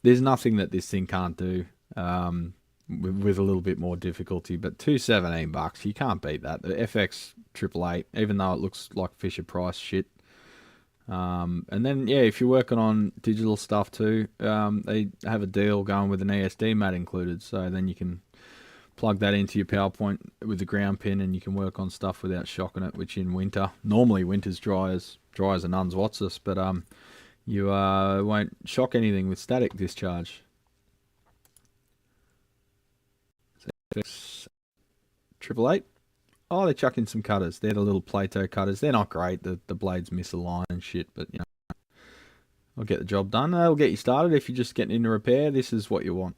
there's nothing that this thing can't do with a little bit more difficulty. But $217, you can't beat that. The FX-888, even though it looks like Fisher Price shit. And then yeah, if you're working on digital stuff too, they have a deal going with an AEST mat included, so then you can plug that into your PowerPoint with the ground pin and you can work on stuff without shocking it, which in winter, normally winter's dry as a nun's Watsus, but you won't shock anything with static discharge. So, 888. Oh, they chuck in some cutters. They're the little Plato cutters. They're not great. The blades misalign and shit, but you know, I'll get the job done. They'll get you started if you're just getting into repair. This is what you want.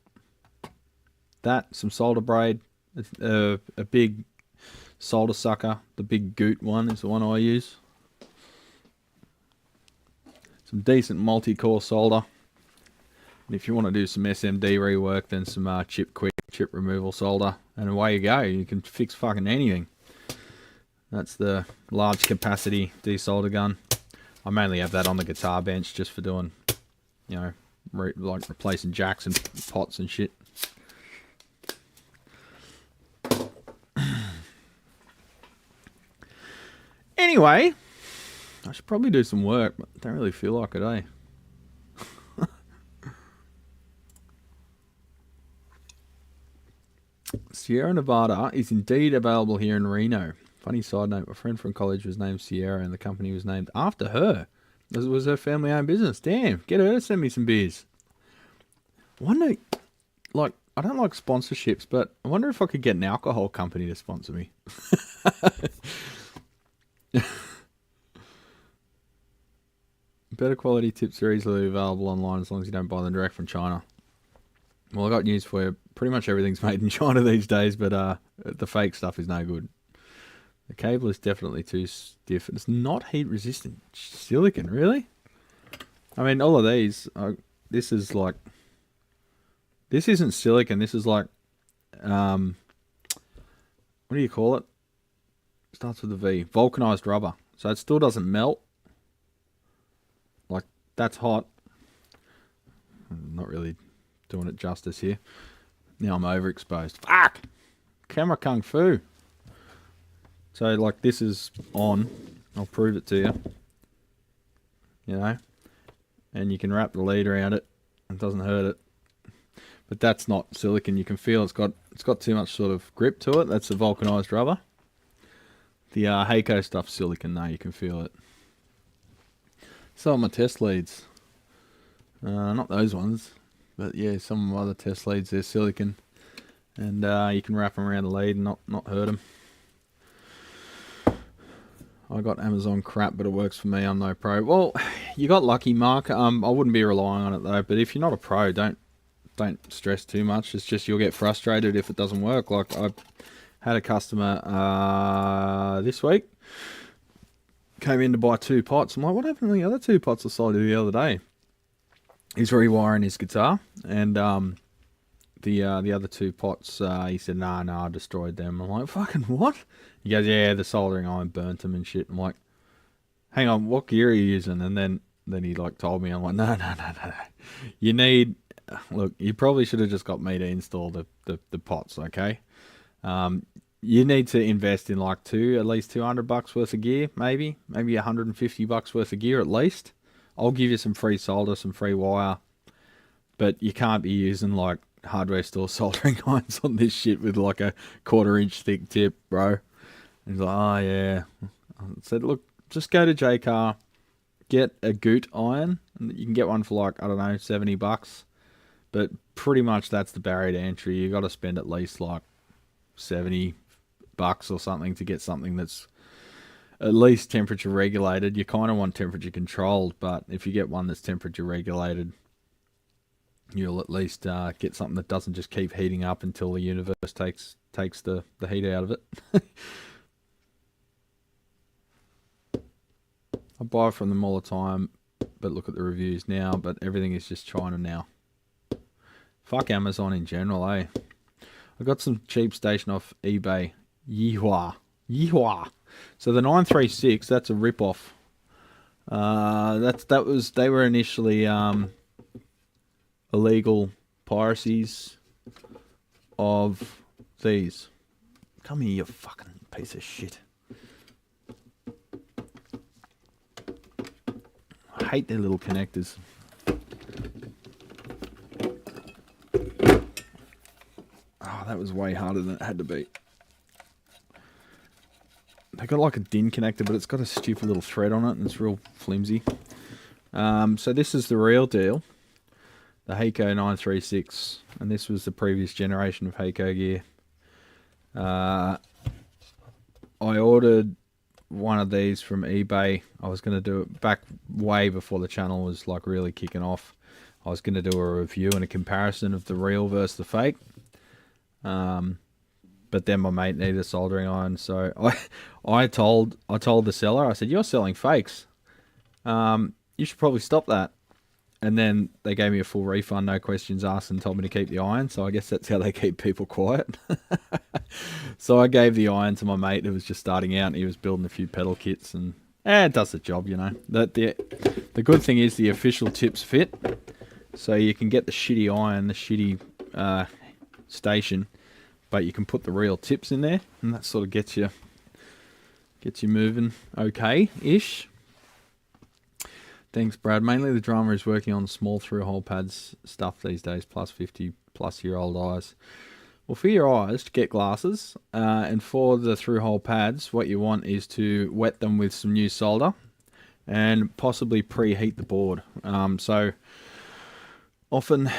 That, some solder braid, a big solder sucker. The big Goot one is the one I use. Some decent multi-core solder. And if you want to do some SMD rework, then some chip removal solder, and away you go. You can fix fucking anything. That's the large capacity desolder gun. I mainly have that on the guitar bench just for doing, you know, like replacing jacks and pots and shit. Anyway, I should probably do some work, but I don't really feel like it, eh? Sierra Nevada is indeed available here in Reno. Funny side note, my friend from college was named Sierra and the company was named after her. This was her family-owned business. Damn, get her to send me some beers. I wonder, like, I don't like sponsorships, but I wonder if I could get an alcohol company to sponsor me. better quality tips are easily available online as long as you don't buy them direct from China. Well, I got news for you. Pretty much everything's made in China these days, but the fake stuff is no good. The cable is definitely too stiff. It's not heat resistant. Silicon, really? I mean, all of these, this is like, this isn't silicon. This is like, what do you call it? Starts with a V. Vulcanized rubber. So it still doesn't melt. Like, that's hot. I'm not really doing it justice here. Now I'm overexposed. Fuck! Camera kung fu. So, like, this is on. I'll prove it to you. You know? And you can wrap the lead around it. It doesn't hurt it. But that's not silicon. You can feel it's got too much sort of grip to it. That's the vulcanized rubber. The Hakko stuff's silicon though. You can feel it. Some of my test leads. Not those ones. But yeah, some of my other test leads, they're silicon. And you can wrap them around the lead and not hurt them. I got Amazon crap, but it works for me. I'm no pro. Well, you got lucky, Mark. I wouldn't be relying on it though. But if you're not a pro, don't stress too much. It's just you'll get frustrated if it doesn't work. Like I had a customer this week came in to buy 2 pots. I'm like, what happened to the other 2 pots I sold you the other day? He's rewiring his guitar, and the other 2 pots, he said, nah, I destroyed them. I'm like, fucking what? He goes, yeah, the soldering iron burnt them and shit. I'm like, hang on, what gear are you using? And then he like told me. I'm like, no. You need, look, you probably should have just got me to install the pots, okay? You need to invest in like at least $200 worth of gear, maybe $150 worth of gear at least. I'll give you some free solder, some free wire, but you can't be using like hardware store soldering irons on this shit with like a 1/4 inch thick tip, bro. And he's like, oh yeah. I said, look, just go to JCar, get a Goot iron. You can get one for like, I don't know, $70. But pretty much that's the barrier to entry. You got to spend at least like $70 or something to get something that's at least temperature regulated. You kind of want temperature controlled, but if you get one that's temperature regulated, you'll at least get something that doesn't just keep heating up until the universe takes the heat out of it. I buy from them all the time, but look at the reviews now, but everything is just China now. Fuck Amazon in general, eh? I got some cheap station off eBay. Yeehua. So the 936, that's a rip-off. They were initially illegal piracies of these. Come here, you fucking piece of shit. I hate their little connectors. Oh, that was way harder than it had to be. They got like a DIN connector, but it's got a stupid little thread on it, and it's real flimsy. So this is the real deal. The Hakko 936, and this was the previous generation of Hakko gear. I ordered one of these from eBay. I was going to do it back way before the channel was like really kicking off. I was going to do a review and a comparison of the real versus the fake. But then my mate needed a soldering iron, so I told the seller, I said, you're selling fakes. You should probably stop that. And then they gave me a full refund, no questions asked, and told me to keep the iron. So I guess that's how they keep people quiet. So I gave the iron to my mate who was just starting out, and he was building a few pedal kits, and it does the job, you know. The good thing is the official tips fit, so you can get the shitty iron, the shitty station, but you can put the real tips in there, and that sort of gets you moving okay-ish. Thanks, Brad. Mainly the drama is working on small through-hole pads stuff these days, plus 50-plus-year-old eyes. Well, for your eyes, to get glasses, and for the through-hole pads, what you want is to wet them with some new solder and possibly preheat the board. So often,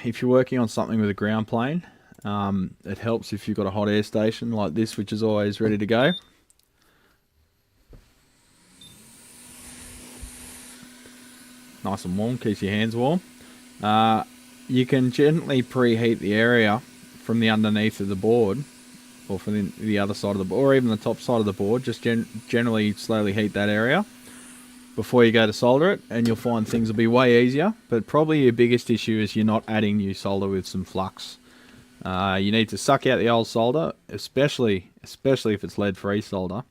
if you're working on something with a ground plane, it helps if you've got a hot air station like this, which is always ready to go. nice and warm, keeps your hands warm. You can gently preheat the area from the underneath of the board, or from the other side of the board, or even the top side of the board. Just generally slowly heat that area before you go to solder it, and you'll find things will be way easier. But probably your biggest issue is you're not adding new solder with some flux. You need to suck out the old solder, especially if it's lead-free solder.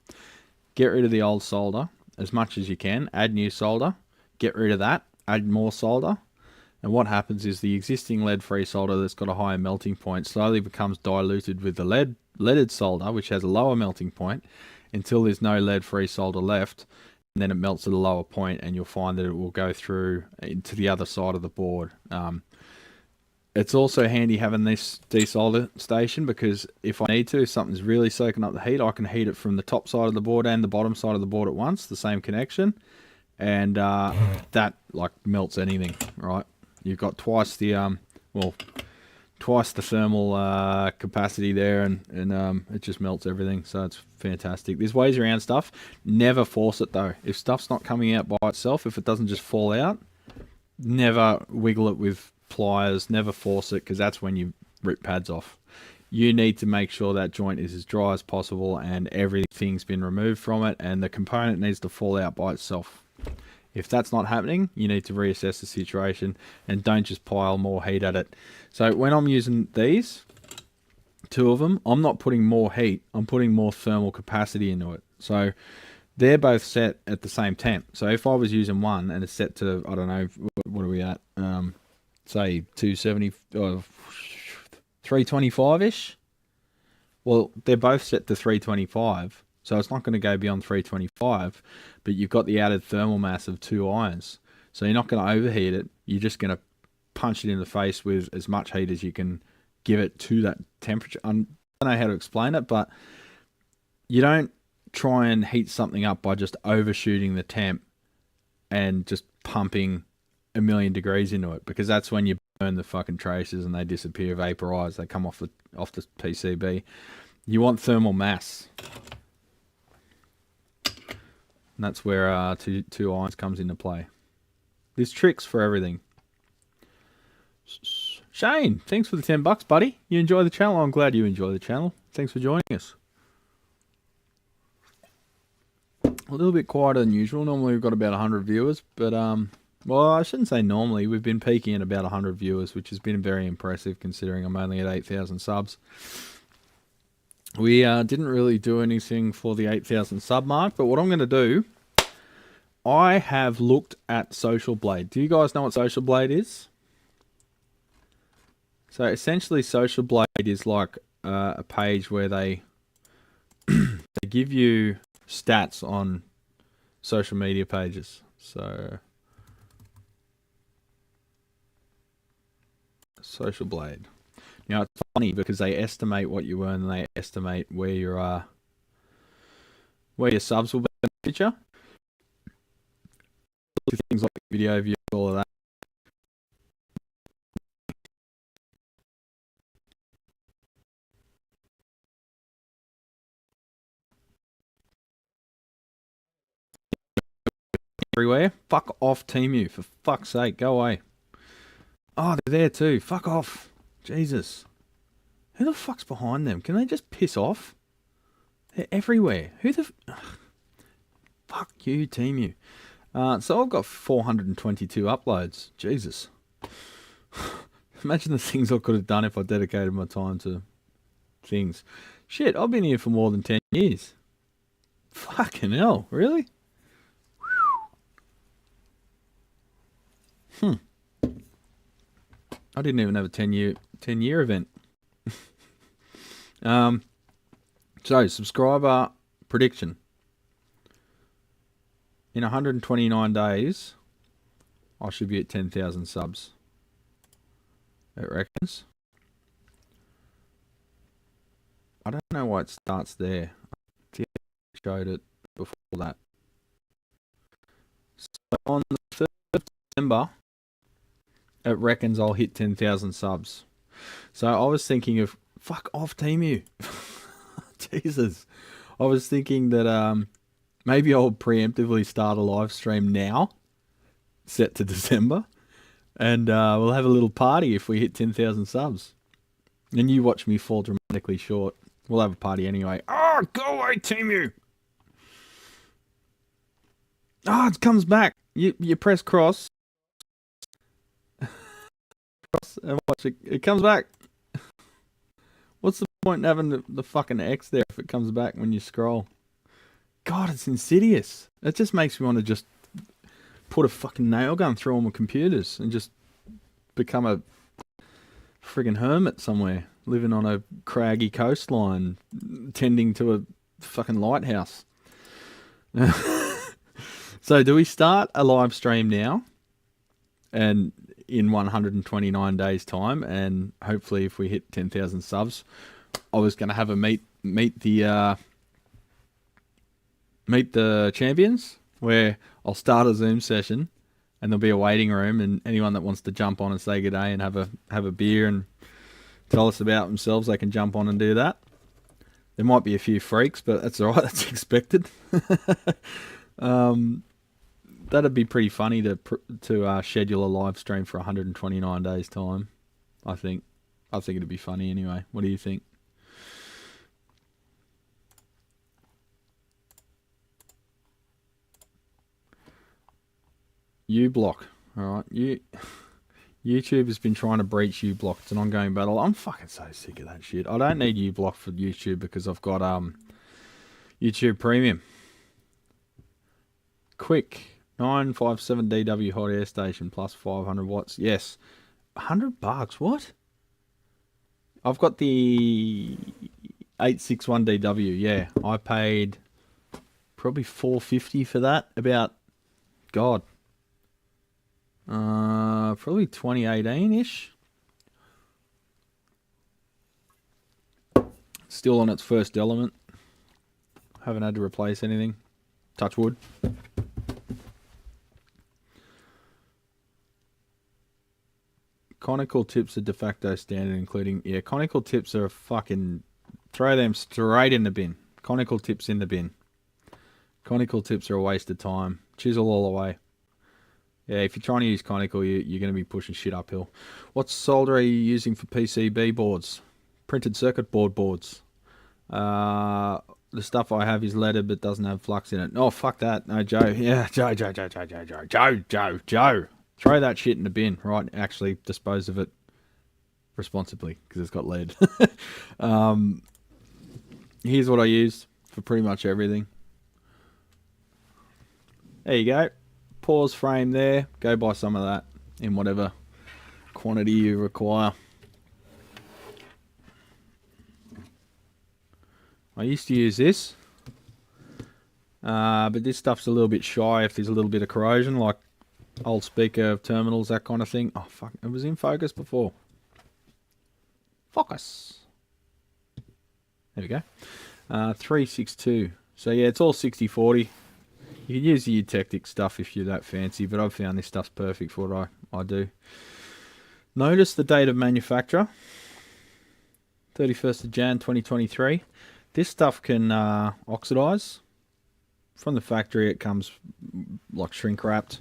Get rid of the old solder as much as you can. Add new solder. Get rid of that. Add more solder. And what happens is the existing lead-free solder that's got a higher melting point slowly becomes diluted with the leaded solder, which has a lower melting point, until there's no lead-free solder left. And then it melts at a lower point, and you'll find that it will go through into the other side of the board. It's also handy having this desolder station, because if I need to, if something's really soaking up the heat, I can heat it from the top side of the board and the bottom side of the board at once, the same connection, and that like melts anything, right? You've got twice the thermal capacity there, and it just melts everything, so it's fantastic. There's ways around stuff. Never force it though. If stuff's not coming out by itself, if it doesn't just fall out, never wiggle it with pliers, never force it, because that's when you rip pads off. You need to make sure that joint is as dry as possible and everything's been removed from it, and the component needs to fall out by itself. If that's not happening, you need to reassess the situation and don't just pile more heat at it. So when I'm using these, two of them, I'm not putting more heat, I'm putting more thermal capacity into it. So they're both set at the same temp. So if I was using one and it's set to, I don't know, what are we at? Say 270, 325-ish. Well, they're both set to 325. So it's not going to go beyond 325, but you've got the added thermal mass of 2 irons. So you're not going to overheat it. You're just going to punch it in the face with as much heat as you can give it to that temperature. I don't know how to explain it, but you don't try and heat something up by just overshooting the temp and just pumping 1,000,000 degrees into it, because that's when you burn the fucking traces and they disappear, vaporize, they come off the PCB. You want thermal mass. And that's where two irons comes into play. There's tricks for everything. Shane, thanks for the $10, buddy. You enjoy the channel? I'm glad you enjoy the channel. Thanks for joining us. A little bit quieter than usual. Normally we've got about 100 viewers, but well, I shouldn't say normally. We've been peaking at about 100 viewers, which has been very impressive considering I'm only at 8,000 subs. We didn't really do anything for the 8,000 sub mark, but what I'm going to do, I have looked at Social Blade. Do you guys know what Social Blade is? So essentially Social Blade is like a page where they give you stats on social media pages. So Social Blade. Now it's funny because they estimate what you earn and they estimate where your subs will be in the future. Things like video views, all of that. Everywhere. Fuck off, Temu, for fuck's sake, go away. Oh, they're there too. Fuck off. Jesus. Who the fuck's behind them? Can they just piss off? They're everywhere. Who the... Fuck you, Temu. So I've got 422 uploads. Jesus. Imagine the things I could have done if I dedicated my time to things. Shit, I've been here for more than 10 years. Fucking hell, really? I didn't even have a 10-year event. So, subscriber prediction. In 129 days, I should be at 10,000 subs. It reckons. I don't know why it starts there. I showed it before that. So on the 3rd of December, it reckons I'll hit 10,000 subs. So I was thinking of, fuck off, Temu. Jesus. I was thinking that maybe I'll preemptively start a live stream now set to December. And we'll have a little party if we hit 10,000 subs. And you watch me fall dramatically short. We'll have a party anyway. Oh, go away, Teemu! Ah, it comes back. You press cross. And watch it. It comes back. What's the point in having the fucking X there if it comes back when you scroll? God, it's insidious. It just makes me want to just put a fucking nail gun through all my computers and just become a friggin' hermit somewhere, living on a craggy coastline, tending to a fucking lighthouse. So do we start a live stream now? And in 129 days time, and hopefully if we hit 10,000 subs, I was going to have a meet the champions, where I'll start a Zoom session and there'll be a waiting room, and anyone that wants to jump on and say good day and have a beer and tell us about themselves, they can jump on and do that. There might be a few freaks, but that's all right. That's expected. That'd be pretty funny to schedule a live stream for 129 days time. I think it'd be funny anyway. What do you think? uBlock. All right, YouTube has been trying to breach uBlock. It's an ongoing battle. I'm fucking so sick of that shit. I don't need uBlock for YouTube because I've got YouTube Premium. Quick 957DW hot air station plus 500 watts. Yes, $100. What? I've got the 861DW. Yeah, I paid probably $450 for that. About probably 2018-ish. Still on its first element. Haven't had to replace anything. Touch wood. Conical tips are de facto standard, including... Yeah, conical tips are fucking... Throw them straight in the bin. Conical tips in the bin. Conical tips are a waste of time. Chisel all the way. Yeah, if you're trying to use conical, you're going to be pushing shit uphill. What solder are you using for PCB boards? Printed circuit board boards. The stuff I have is leaded but doesn't have flux in it. Oh, fuck that. No, Joe. Yeah, Joe. Throw that shit in the bin, right? Actually, dispose of it responsibly because it's got lead. Here's what I use for pretty much everything. There you go. Pause frame there. Go buy some of that in whatever quantity you require. I used to use this, but this stuff's a little bit shy if there's a little bit of corrosion, like old speaker terminals, that kind of thing. Oh, fuck. It was in focus before. Focus. There we go. 362. So, yeah, it's all 60/40. You can use the Eutectic stuff if you're that fancy, but I've found this stuff's perfect for what I do. Notice the date of manufacture. 31st of Jan 2023. This stuff can oxidize. From the factory it comes like shrink wrapped.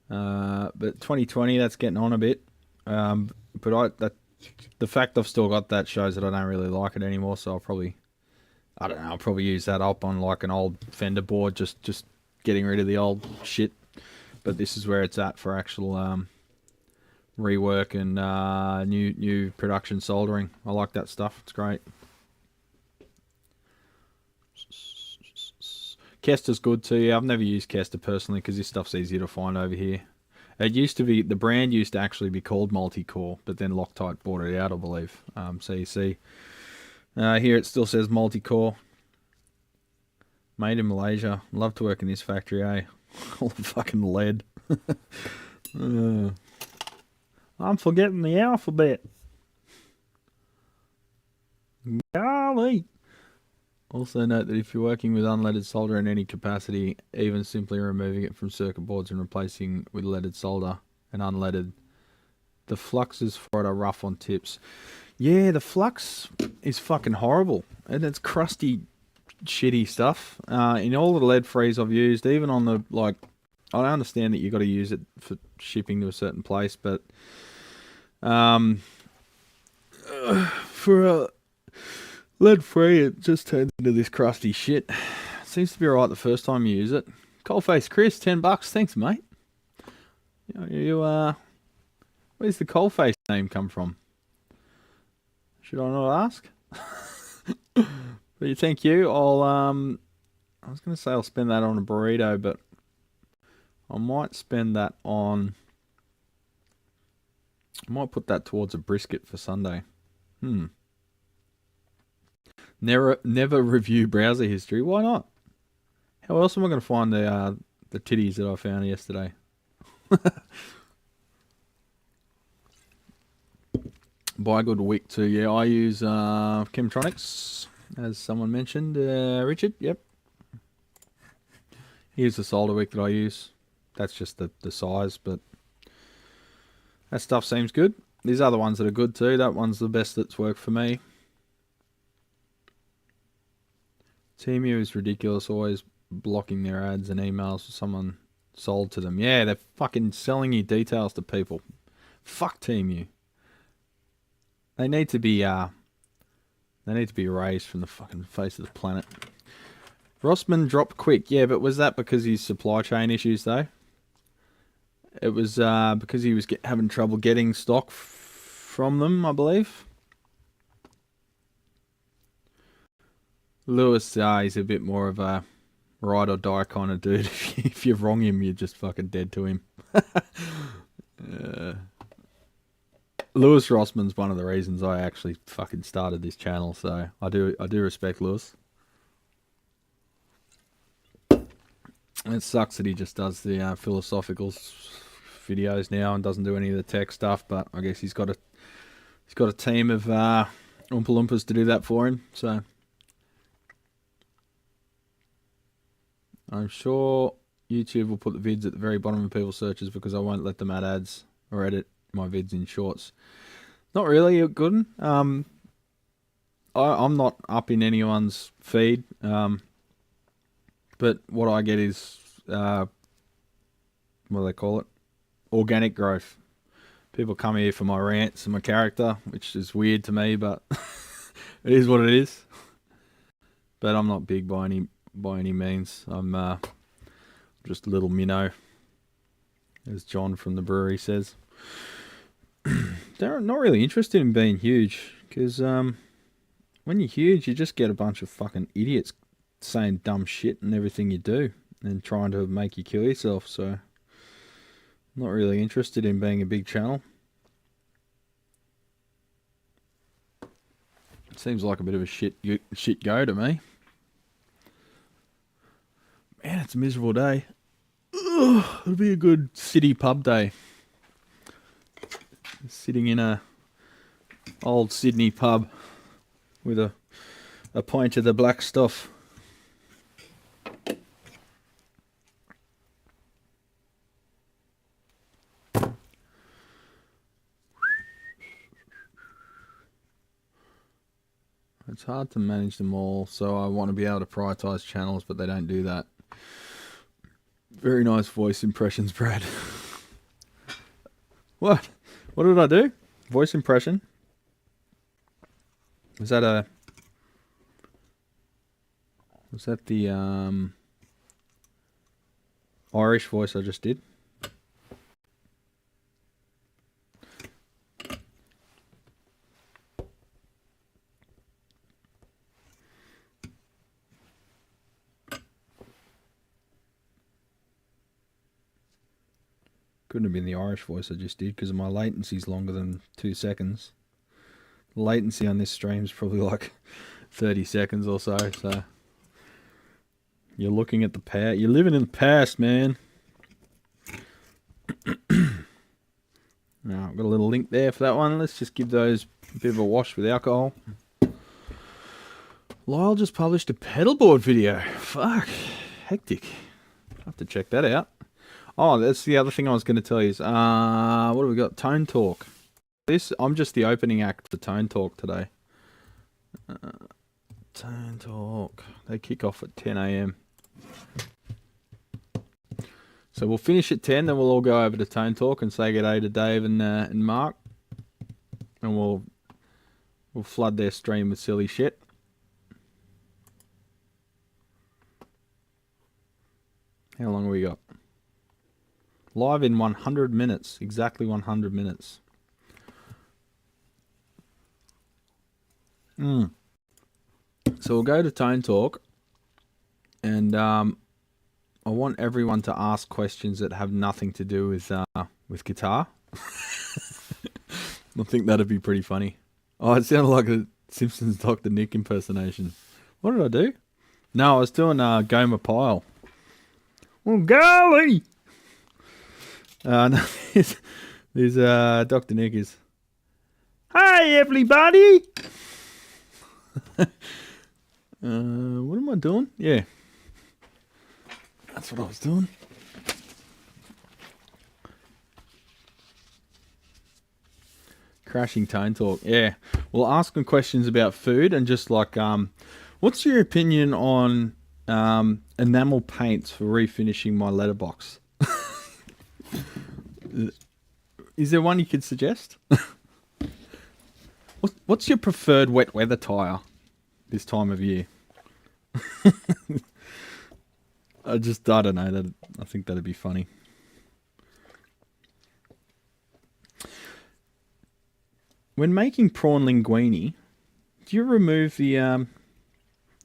But 2020, that's getting on a bit. But the fact I've still got that shows that I don't really like it anymore, so I'll probably use that up on like an old fender board, just getting rid of the old shit. But this is where it's at for actual rework and new production soldering. I like that stuff. It's great. Kester's good too. Yeah, I've never used Kester personally because this stuff's easier to find over here. It used to be, the brand used to actually be called Multicore, but then Loctite bought it out, I believe. So you see, here it still says Multicore. Made in Malaysia. Love to work in this factory, eh? All the fucking lead. I'm forgetting the alphabet. Golly. Also note that if you're working with unleaded solder in any capacity, even simply removing it from circuit boards and replacing with leaded solder and unleaded, the fluxes for it are rough on tips. Yeah, the flux is fucking horrible. And it's crusty, shitty stuff. In all the lead frees I've used, even on the like I understand that you got to use it for shipping to a certain place, but for a lead-free, it just turns into this crusty shit. Seems to be alright the first time you use it. Coalface Chris, $10. Thanks, mate. Where's the Coalface name come from? Should I not ask? But thank you. I was going to say I'll spend that on a burrito, but I might spend that on... I might put that towards a brisket for Sunday. Never review browser history. Why not? How else am I going to find the titties that I found yesterday? Buy a good wick too. Yeah, I use Tektronix, as someone mentioned. Richard, yep. Here's the solder wick that I use. That's just the size, but that stuff seems good. These other ones that are good too. That one's the best that's worked for me. Temu is ridiculous, always blocking their ads and emails for someone sold to them. Yeah, they're fucking selling you details to people. Fuck Temu. They need to be erased from the fucking face of the planet. Rossman dropped quick. Yeah, but was that because of his supply chain issues though? It was because he was having trouble getting stock from them, I believe. Lewis, he's a bit more of a ride or die kind of dude. If you wrong him, you're just fucking dead to him. Lewis Rossman's one of the reasons I actually fucking started this channel, so I do respect Lewis. It sucks that he just does the philosophical videos now and doesn't do any of the tech stuff, but I guess he's got a team of Oompa Loompas to do that for him, so I'm sure YouTube will put the vids at the very bottom of people's searches because I won't let them add ads or edit my vids in shorts. Not really a good one. I'm not up in anyone's feed, but what I get is what do they call it? Organic growth. People come here for my rants and my character, which is weird to me, but it is what it is. But I'm not big by any means. I'm just a little minnow, as John from the brewery says. They're not really interested in being huge, because when you're huge, you just get a bunch of fucking idiots saying dumb shit in everything you do and trying to make you kill yourself, so I'm not really interested in being a big channel. It seems like a bit of a shit go to me. Man, it's a miserable day. Ugh, it'll be a good city pub day. Sitting in a old Sydney pub with a pint of the black stuff. It's hard to manage them all, so I want to be able to prioritize channels, but they don't do that. Very nice voice impressions, Brad. What? What did I do? Voice impression? Was that the Irish voice I just did? Couldn't have been the Irish voice I just did because my latency's longer than 2 seconds. The latency on this stream is probably like 30 seconds or so, so you're looking at the past. You're living in the past, man. Now, I've got a little link there for that one. Let's just give those a bit of a wash with alcohol. Lyle just published a pedalboard video. Fuck. Hectic. I'll have to check that out. Oh, that's the other thing I was going to tell you is, what have we got? Tone Talk. I'm just the opening act for Tone Talk today. Tone Talk. They kick off at 10 AM. So we'll finish at 10, then we'll all go over to Tone Talk and say good day to Dave and Mark. And we'll flood their stream with silly shit. How long have we got? Live in 100 minutes. Exactly 100 minutes. So we'll go to Tone Talk. And I want everyone to ask questions that have nothing to do with guitar. I think that'd be pretty funny. Oh, it sounded like a Simpsons Dr. Nick impersonation. What did I do? No, I was doing Gomer Pyle. Oh, golly! No, there's Dr. Nick is. Hey, everybody! What am I doing? Yeah. That's what I was doing. Crashing Tone Talk. Yeah. We'll ask them questions about food and just like, what's your opinion on enamel paints for refinishing my letterbox? Is there one you could suggest? What's your preferred wet weather tyre this time of year? I don't know. I think that'd be funny. When making prawn linguine, do you remove the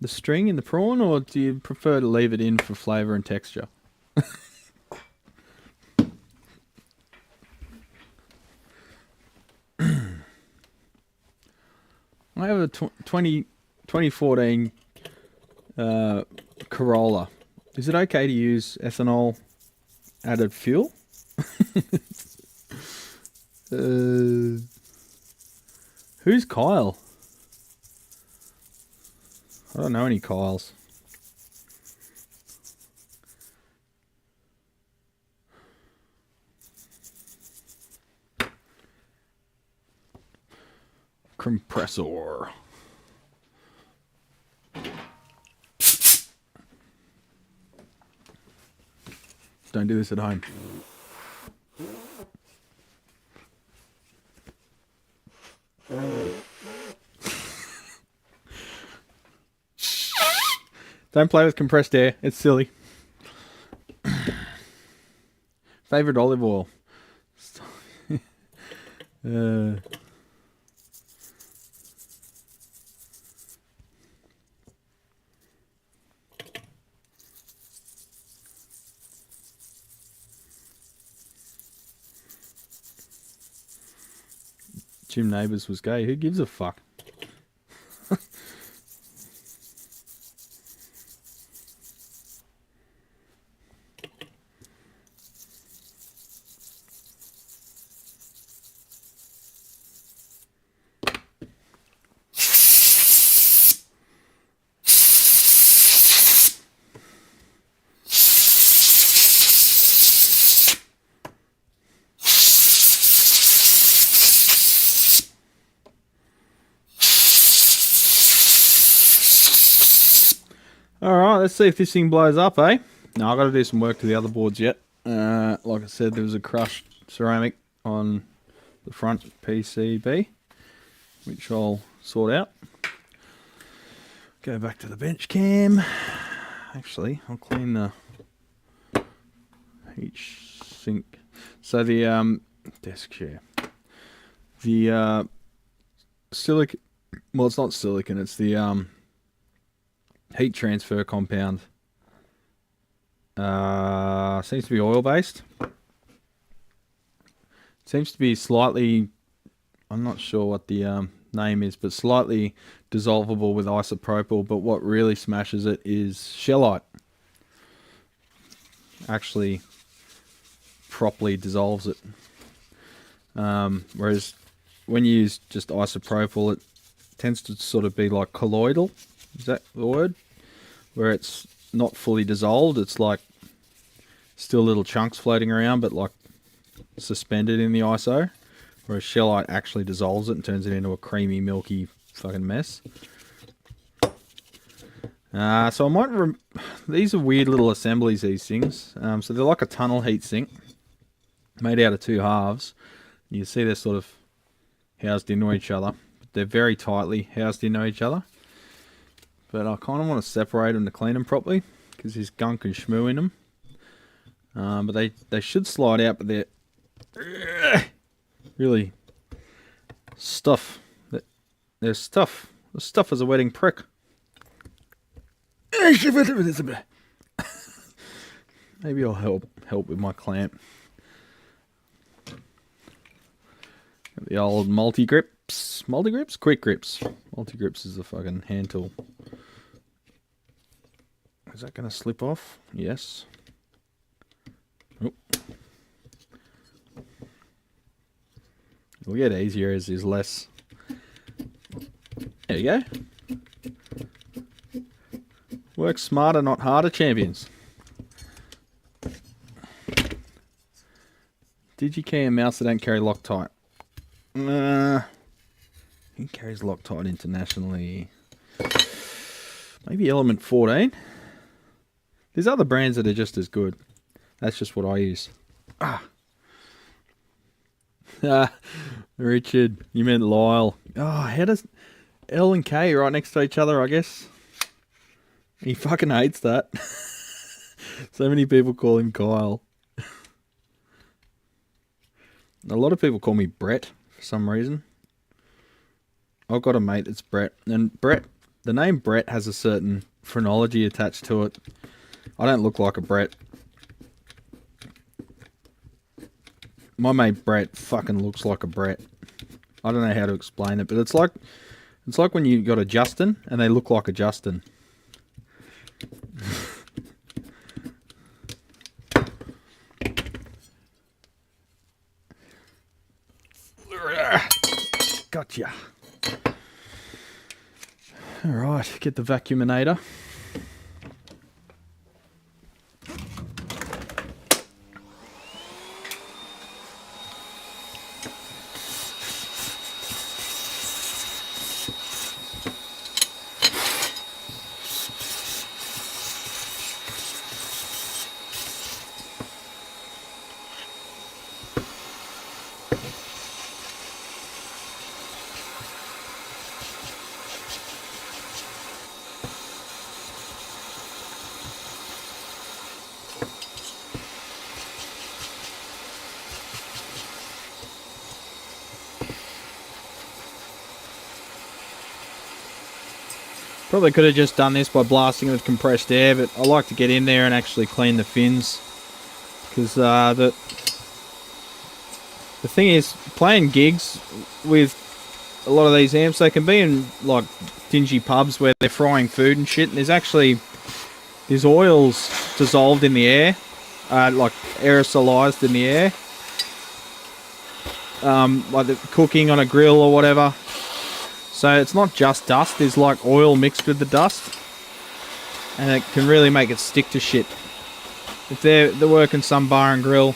string in the prawn, or do you prefer to leave it in for flavour and texture? I have a 2014 Corolla. Is it okay to use ethanol added fuel? Who's Kyle? I don't know any Kyles. Compressor. Don't do this at home. Don't play with compressed air. It's silly. Favorite olive oil. Jim Neighbours was gay. Who gives a fuck? Alright, let's see if this thing blows up, eh? No, I've got to do some work to the other boards yet. Like I said, there was a crushed ceramic on the front PCB, which I'll sort out. Go back to the bench cam. Actually, I'll clean the heat sink. So the desk chair. The silicon, well, it's not silicon, it's the heat transfer compound. Seems to be oil based. Seems to be slightly, I'm not sure what the name is, but slightly dissolvable with isopropyl. But what really smashes it is shellite. Actually properly dissolves it. Whereas when you use just isopropyl, it tends to sort of be like colloidal. Is that the word? Where it's not fully dissolved, it's like still little chunks floating around, but like suspended in the ISO. Whereas shellite actually dissolves it and turns it into a creamy, milky fucking mess. So I might... These are weird little assemblies, these things. So they're like a tunnel heatsink made out of two halves. You see they're sort of housed into each other. They're very tightly housed into each other. But I kind of want to separate them to clean them properly, because there's gunk and shmoo in them. But they should slide out, but they're really stuff. They're stuff. The stuff is a wedding prick. Maybe I'll help with my clamp. The old multi-grips. Multi-grips? Quick grips. Multi-grips is the fucking hand tool. Is that going to slip off? Yes. Oh. It'll get easier as there's less. There you go. Work smarter, not harder, champions. Digi-key and mouse that don't carry Loctite. He carries Loctite internationally. Maybe Element 14. There's other brands that are just as good. That's just what I use. Richard, you meant Lyle. Oh, how does L and K right next to each other, I guess? He fucking hates that. So many people call him Kyle. A lot of people call me Brett for some reason. I've got a mate that's Brett. And Brett, the name Brett has a certain phrenology attached to it. I don't look like a Brett. My mate Brett fucking looks like a Brett. I don't know how to explain it, but it's like when you got a Justin and they look like a Justin. Gotcha. Alright, get the vacuuminator. Probably could have just done this by blasting it with compressed air, but I like to get in there and actually clean the fins. Because the thing is, playing gigs with a lot of these amps, they can be in like dingy pubs where they're frying food and shit, and there's oils dissolved in the air, like aerosolized in the air. Like the cooking on a grill or whatever. So it's not just dust, there's like oil mixed with the dust. And it can really make it stick to shit. If they're working some bar and grill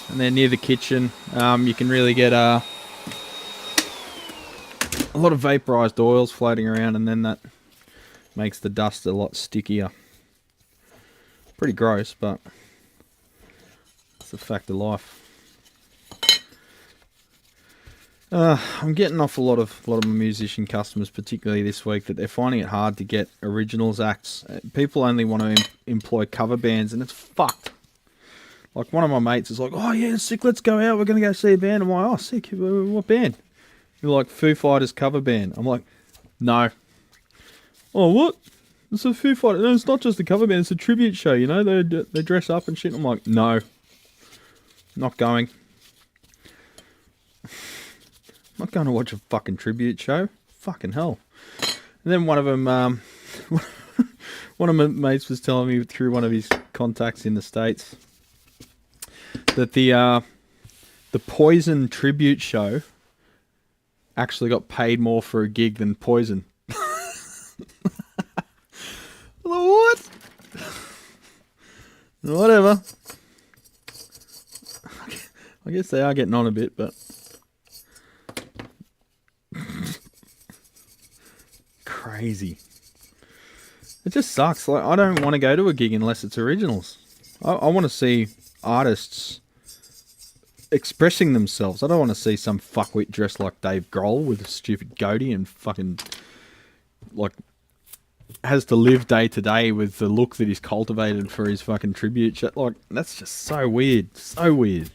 and they're near the kitchen, you can really get a lot of vaporized oils floating around, and then that makes the dust a lot stickier. Pretty gross, but it's a fact of life. I'm getting off a lot of my musician customers, particularly this week, that they're finding it hard to get originals acts. People only want to employ cover bands, and it's fucked. Like one of my mates is like, "Oh yeah, sick, let's go out. We're gonna go see a band." I'm like, "Oh sick, what band?" You're like, "Foo Fighters cover band." I'm like, "No." "Oh what? It's a Foo Fighters. No, it's not just a cover band. It's a tribute show. You know, they dress up and shit." I'm like, "No, not going." I'm not going to watch a fucking tribute show. Fucking hell. And then one of them, one of my mates was telling me through one of his contacts in the States that the Poison tribute show actually got paid more for a gig than Poison. What? Whatever. I guess they are getting on a bit, but... crazy. It just sucks. Like, I don't want to go to a gig unless it's originals. I want to see artists expressing themselves. I don't want to see some fuckwit dressed like Dave Grohl with a stupid goatee and fucking, like, has to live day to day with the look that he's cultivated for his fucking tribute shit. Like, that's just so weird. So weird.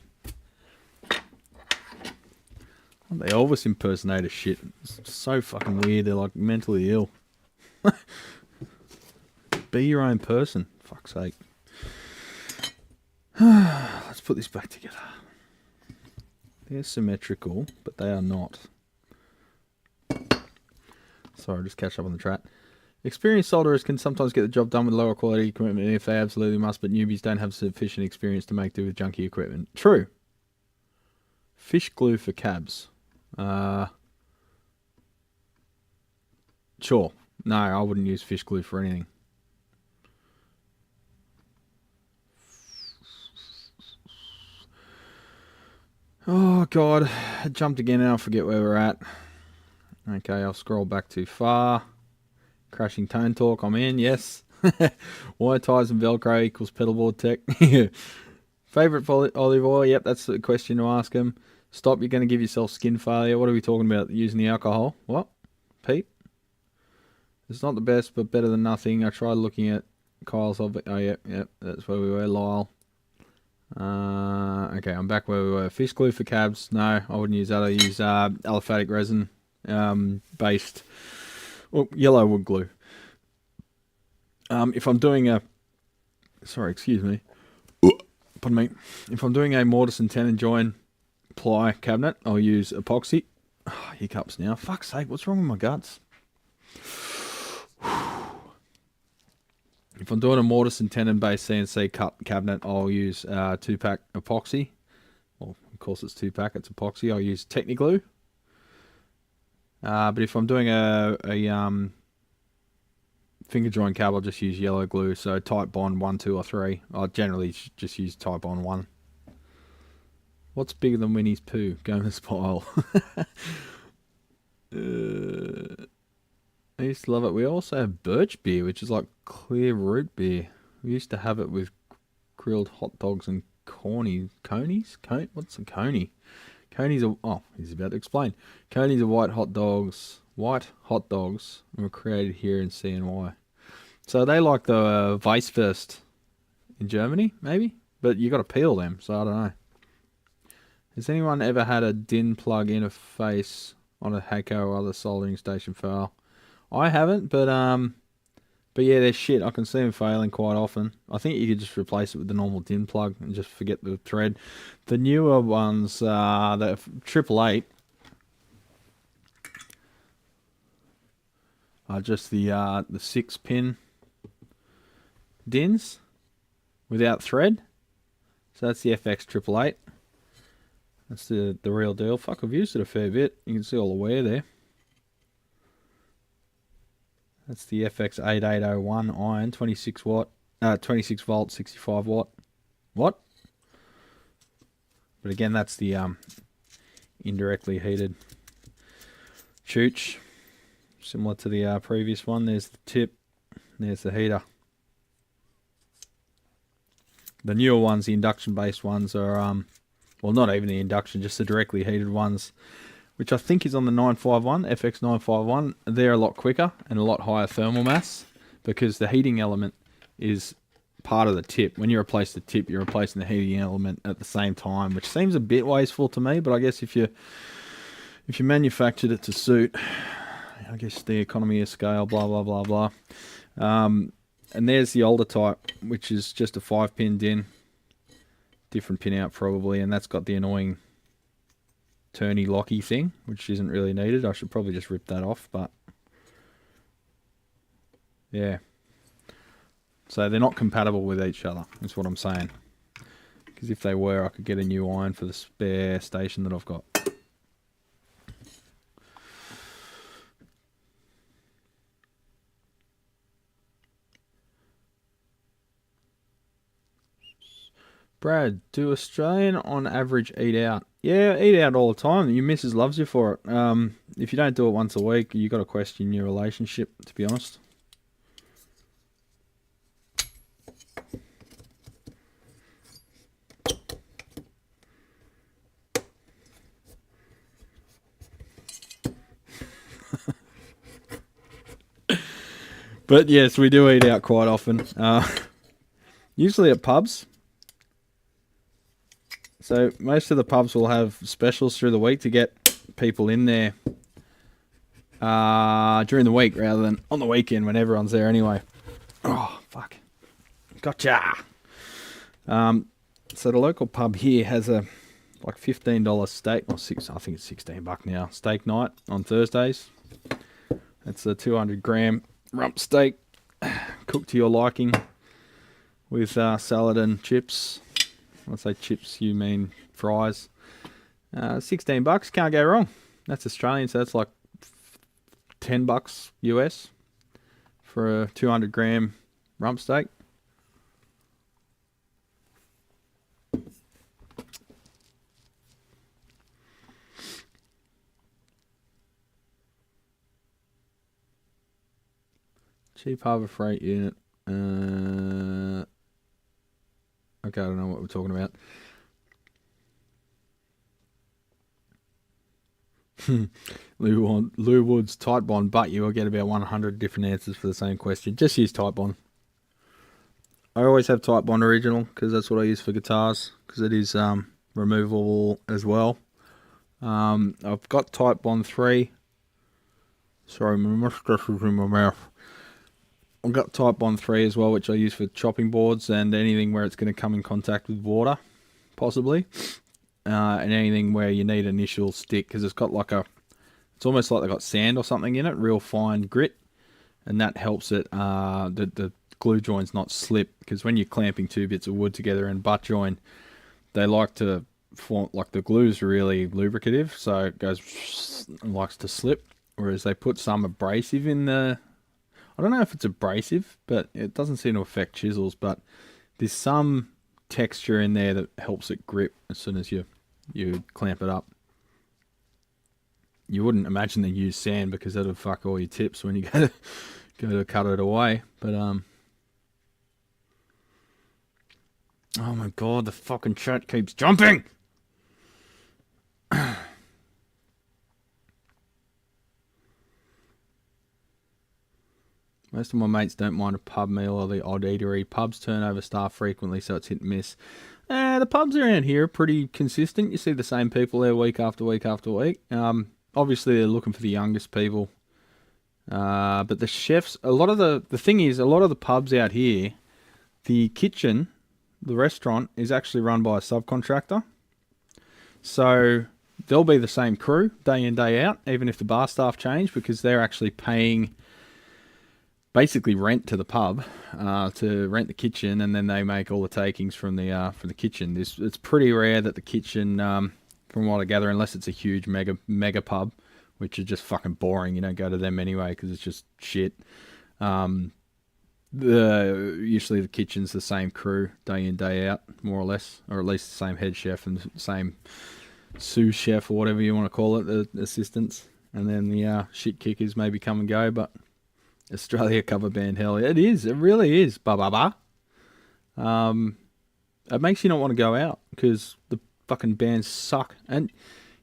The Elvis impersonator shit. It's so fucking weird. They're like mentally ill. Be your own person. Fuck's sake. Let's put this back together. They're symmetrical, but they are not. Sorry, just catch up on the chat. Experienced solderers can sometimes get the job done with lower quality equipment if they absolutely must, but newbies don't have sufficient experience to make do with junky equipment. True. Fish glue for cabs. Sure. No, I wouldn't use fish glue for anything. Oh, God. I jumped again and I forget where we're at. Okay, I'll scroll back too far. Crashing tone torque, I'm in, yes. Wire ties and Velcro equals pedalboard tech. Favourite olive oil? Yep, that's the question to ask them. Stop, you're going to give yourself skin failure. What are we talking about? Using the alcohol? What? Pete? It's not the best, but better than nothing. I tried looking at Kyle's of it. Oh, yep, that's where we were. Lyle. Okay, I'm back where we were. Fish glue for cabs. No, I wouldn't use that. I use aliphatic resin based yellow wood glue. If I'm doing a... Sorry, excuse me. Pardon me. If I'm doing a mortise and tenon join ply cabinet, I'll use epoxy. Oh, hiccups now. Fuck's sake, what's wrong with my guts? If I'm doing a mortise and tenon based CNC cut cabinet, I'll use 2-pack epoxy. Well, of course it's 2-pack, it's epoxy. I'll use Techniglue. But if I'm doing a finger joint cab, I'll just use yellow glue. So type bond 1, 2, or 3. I generally just use type bond 1. What's bigger than Winnie's poo? Gomer's pile. I used to love it. We also have birch beer, which is like clear root beer. We used to have it with grilled hot dogs and conies. What's a coney? Conies are... Oh, he's about to explain. Conies are white hot dogs. White hot dogs were created here in CNY. So they like the Weisswurst in Germany, maybe? But you got to peel them, so I don't know. Has anyone ever had a DIN plug interface on a Hakko or other soldering station fail? I haven't, but yeah, they're shit. I can see them failing quite often. I think you could just replace it with the normal DIN plug and just forget the thread. The newer ones, the 888, are just the 6-pin DINs without thread. So that's the FX-888. That's the real deal. Fuck, I've used it a fair bit. You can see all the wear there. That's the FX-8801 iron, 26 volt, 65 watt. What? But again, that's the indirectly heated chooch, similar to the previous one. There's the tip, there's the heater. The newer ones, the induction-based ones, are well, not even the induction, just the directly heated ones, which I think is on the 951, FX951. They're a lot quicker and a lot higher thermal mass because the heating element is part of the tip. When you replace the tip, you're replacing the heating element at the same time, which seems a bit wasteful to me, but I guess if you manufactured it to suit, I guess the economy of scale, blah, blah, blah, blah. And there's the older type, which is just a 5-pin DIN. Different pin out probably, and that's got the annoying turny locky thing, which isn't really needed. I should probably just rip that off, but yeah. So they're not compatible with each other, is what I'm saying. Because if they were, I could get a new iron for the spare station that I've got. Brad, do Australian on average eat out? Yeah, eat out all the time. Your missus loves you for it. If you don't do it once a week, you got to question your relationship, to be honest. But yes, we do eat out quite often. Usually at pubs. So most of the pubs will have specials through the week to get people in there during the week rather than on the weekend when everyone's there anyway. Oh, fuck. Gotcha. So the local pub here has a like $15 steak, or I think it's $16 now, steak night on Thursdays. It's a 200 gram rump steak, cooked to your liking, with salad and chips. When I say chips, you mean fries. $16, can't go wrong. That's Australian, so that's like $10 US for a 200 gram rump steak. Cheap Harbour Freight unit. Okay, I don't know what we're talking about. Lou Wood's Titebond, but you will get about 100 different answers for the same question. Just use Titebond. I always have Titebond original because that's what I use for guitars, because it is removable as well. I've got Titebond 3. Sorry, my mustache is in my mouth. I've got Titebond 3 as well, which I use for chopping boards and anything where it's going to come in contact with water, possibly. And anything where you need an initial stick, because it's got like it's almost like they've got sand or something in it, real fine grit. And that helps it, the glue joints not slip, because when you're clamping two bits of wood together in butt joint, they like to form, like the glue's really lubricative, so it goes and likes to slip. Whereas they put some abrasive in the, I don't know if it's abrasive, but it doesn't seem to affect chisels, but there's some texture in there that helps it grip as soon as you clamp it up. You wouldn't imagine they use sand because that'll fuck all your tips when you go to cut it away. But oh my god, the fucking chat keeps jumping. Most of my mates don't mind a pub meal or the odd eatery. Pubs turn over staff frequently, so it's hit and miss. The pubs around here are pretty consistent. You see the same people there week after week after week. Obviously, they're looking for the youngest people. But the chefs, a lot of the thing is, a lot of the pubs out here, the kitchen, the restaurant, is actually run by a subcontractor. So they'll be the same crew day in, day out, even if the bar staff change, because they're actually paying basically rent to the pub to rent the kitchen, and then they make all the takings from the kitchen. It's pretty rare that the kitchen, from what I gather, unless it's a huge mega pub, which is just fucking boring. You don't go to them anyway because it's just shit. Usually the kitchen's the same crew day in, day out, more or less, or at least the same head chef and the same sous chef or whatever you want to call it, the assistants, and then the shit kickers maybe come and go. But Australia cover band, hell, it really is. It makes you not want to go out because the fucking bands suck. And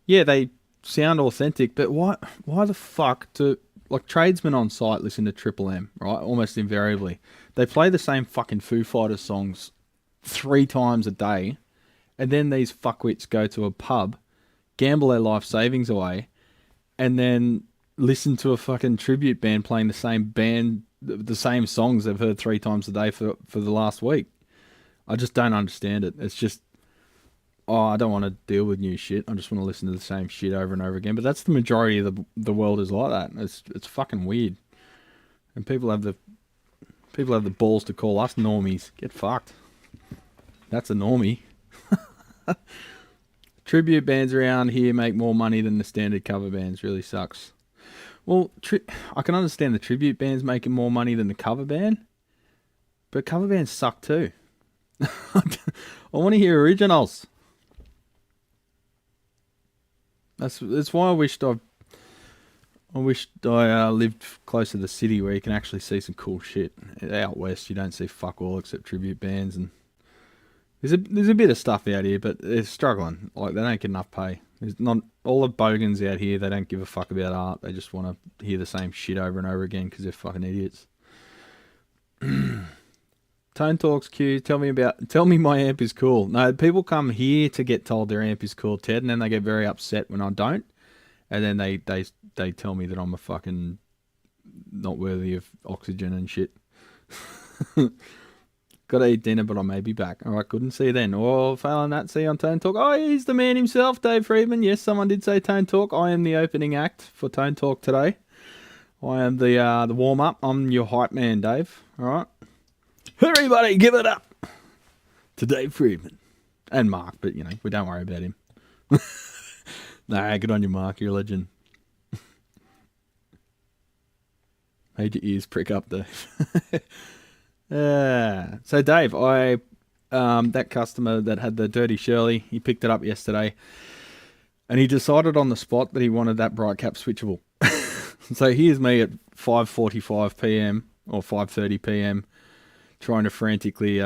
yeah, they sound authentic, but why the fuck do, like, tradesmen on site listen to Triple M, right? Almost invariably. They play the same fucking Foo Fighters songs 3 times a day, and then these fuckwits go to a pub, gamble their life savings away, and then listen to a fucking tribute band playing the same songs they've heard 3 times a day for the last week. I just don't understand it. It's just, I don't want to deal with new shit. I just want to listen to the same shit over and over again. But that's the majority of the world is like that. It's fucking weird. And people have the balls to call us normies. Get fucked. That's a normie. Tribute bands around here make more money than the standard cover bands. Really sucks. Well, I can understand the tribute bands making more money than the cover band, but cover bands suck too. I want to hear originals. That's why I wished I lived close to the city where you can actually see some cool shit. Out west, you don't see fuck all except tribute bands, and there's a bit of stuff out here, but they're struggling. Like, they don't get enough pay. There's not all the bogans out here. They don't give a fuck about art. They just want to hear the same shit over and over again because they're fucking idiots. Tone Talks Q, tell me my amp is cool. No, people come here to get told their amp is cool, Ted, and then they get very upset when I don't. And then they tell me that I'm a fucking not worthy of oxygen and shit. Gotta eat dinner, but I may be back. Alright, couldn't see you then. Or failing that, see you on Tone Talk. Oh, he's the man himself, Dave Friedman. Yes, someone did say Tone Talk. I am the opening act for Tone Talk today. I am the warm-up. I'm your hype man, Dave. Alright? Everybody, give it up to Dave Friedman. And Mark, but, we don't worry about him. Nah, good on you, Mark. You're a legend. Made your ears prick up, Dave. So, Dave, that customer that had the Dirty Shirley, he picked it up yesterday. And he decided on the spot that he wanted that bright cap switchable. So here's me at 5:45 p.m. or 5:30 p.m. trying to frantically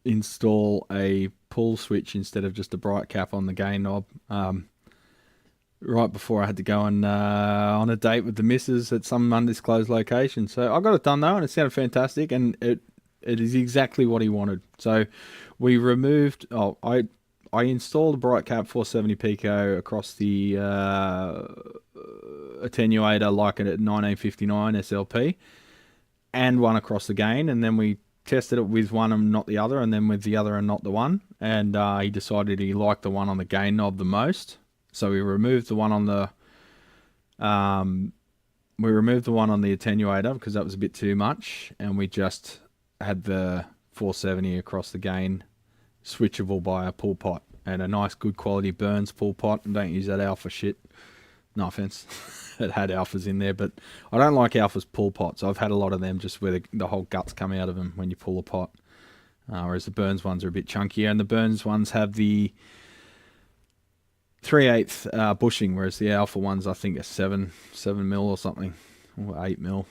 install a pull switch instead of just a bright cap on the gain knob. Right before I had to go on a date with the missus at some undisclosed location. So I got it done though, and it sounded fantastic, and it is exactly what he wanted. So we removed. I installed a bright cap 470 pico across the attenuator like it at 1959 SLP, and one across the gain, and then we tested it with one and not the other, and then with the other and not the one, and he decided he liked the one on the gain knob the most. So we removed the one on the attenuator because that was a bit too much, and we just had the 470 across the gain, switchable by a pull pot, and a nice good quality Burns pull pot. And don't use that alpha shit. No offense, it had alphas in there, but I don't like alphas pull pots. I've had a lot of them just where the whole guts come out of them when you pull a pot, whereas the Burns ones are a bit chunkier, and the Burns ones have the 3/8 bushing, whereas the alpha ones I think are 7 mil or something, or 8 mil.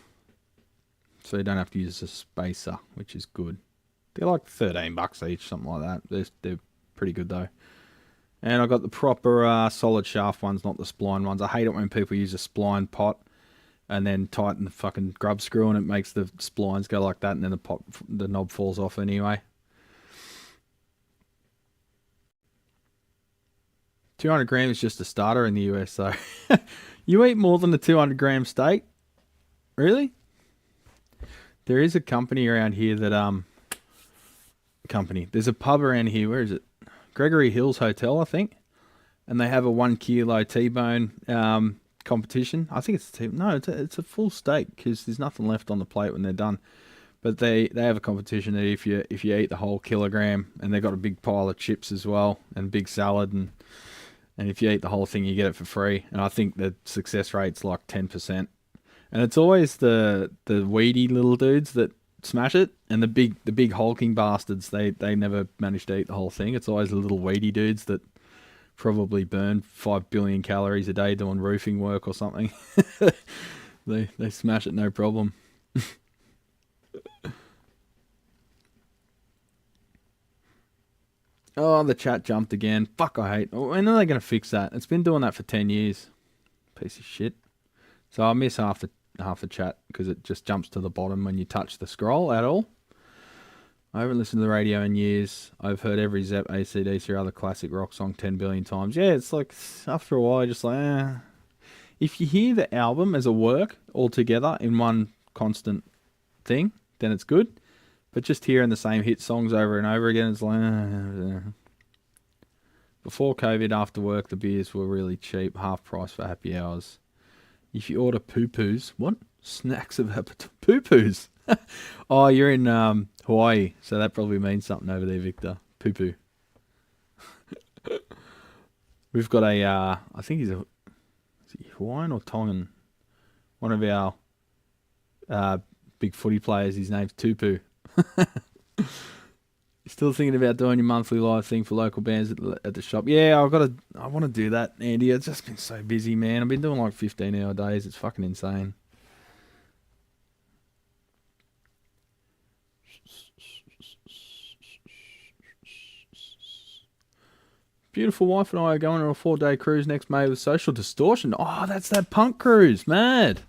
So you don't have to use a spacer, which is good. They're like $13 each, something like that. They're pretty good though. And I got the proper solid shaft ones, not the spline ones. I hate it when people use a spline pot and then tighten the fucking grub screw and it makes the splines go like that, and then the knob falls off anyway. 200 grams is just a starter in the US, so you eat more than a 200 gram steak? Really? There is a company around here that there's a pub around here. Where is it? Gregory Hills Hotel, I think, and they have a 1 kilo T-bone competition. I think it's a full steak because there's nothing left on the plate when they're done. But they have a competition that if you eat the whole kilogram, and they've got a big pile of chips as well and big salad, and if you eat the whole thing, you get it for free. And I think the success rate's like 10%. And it's always the weedy little dudes that smash it, and the big hulking bastards, they never manage to eat the whole thing. It's always the little weedy dudes that probably burn 5 billion calories a day doing roofing work or something. They smash it no problem. Oh, the chat jumped again. Fuck, I hate. When are they going to fix that? It's been doing that for 10 years. Piece of shit. So I miss half the chat because it just jumps to the bottom when you touch the scroll at all. I haven't listened to the radio in years. I've heard every Zepp, AC/DC or other classic rock song 10 billion times. Yeah, it's like, after a while, you're just like, If you hear the album as a work all together in one constant thing, then it's good. But just hearing the same hit songs over and over again, it's like... Before COVID, after work, the beers were really cheap, half price for happy hours. If you order poo-poos... What? Snacks of poo-poos? Oh, you're in Hawaii, so that probably means something over there, Victor. Poo-poo. We've got a... I think is he Hawaiian or Tongan? One of our big footy players, his name's Tupu. Still thinking about doing your monthly live thing for local bands at the shop. Yeah, I want to do that, Andy. It's just been so busy, man. I've been doing like 15-hour days. It's fucking insane. Beautiful wife and I are going on a 4-day cruise next May with Social Distortion. Oh, that's that punk cruise. Mad.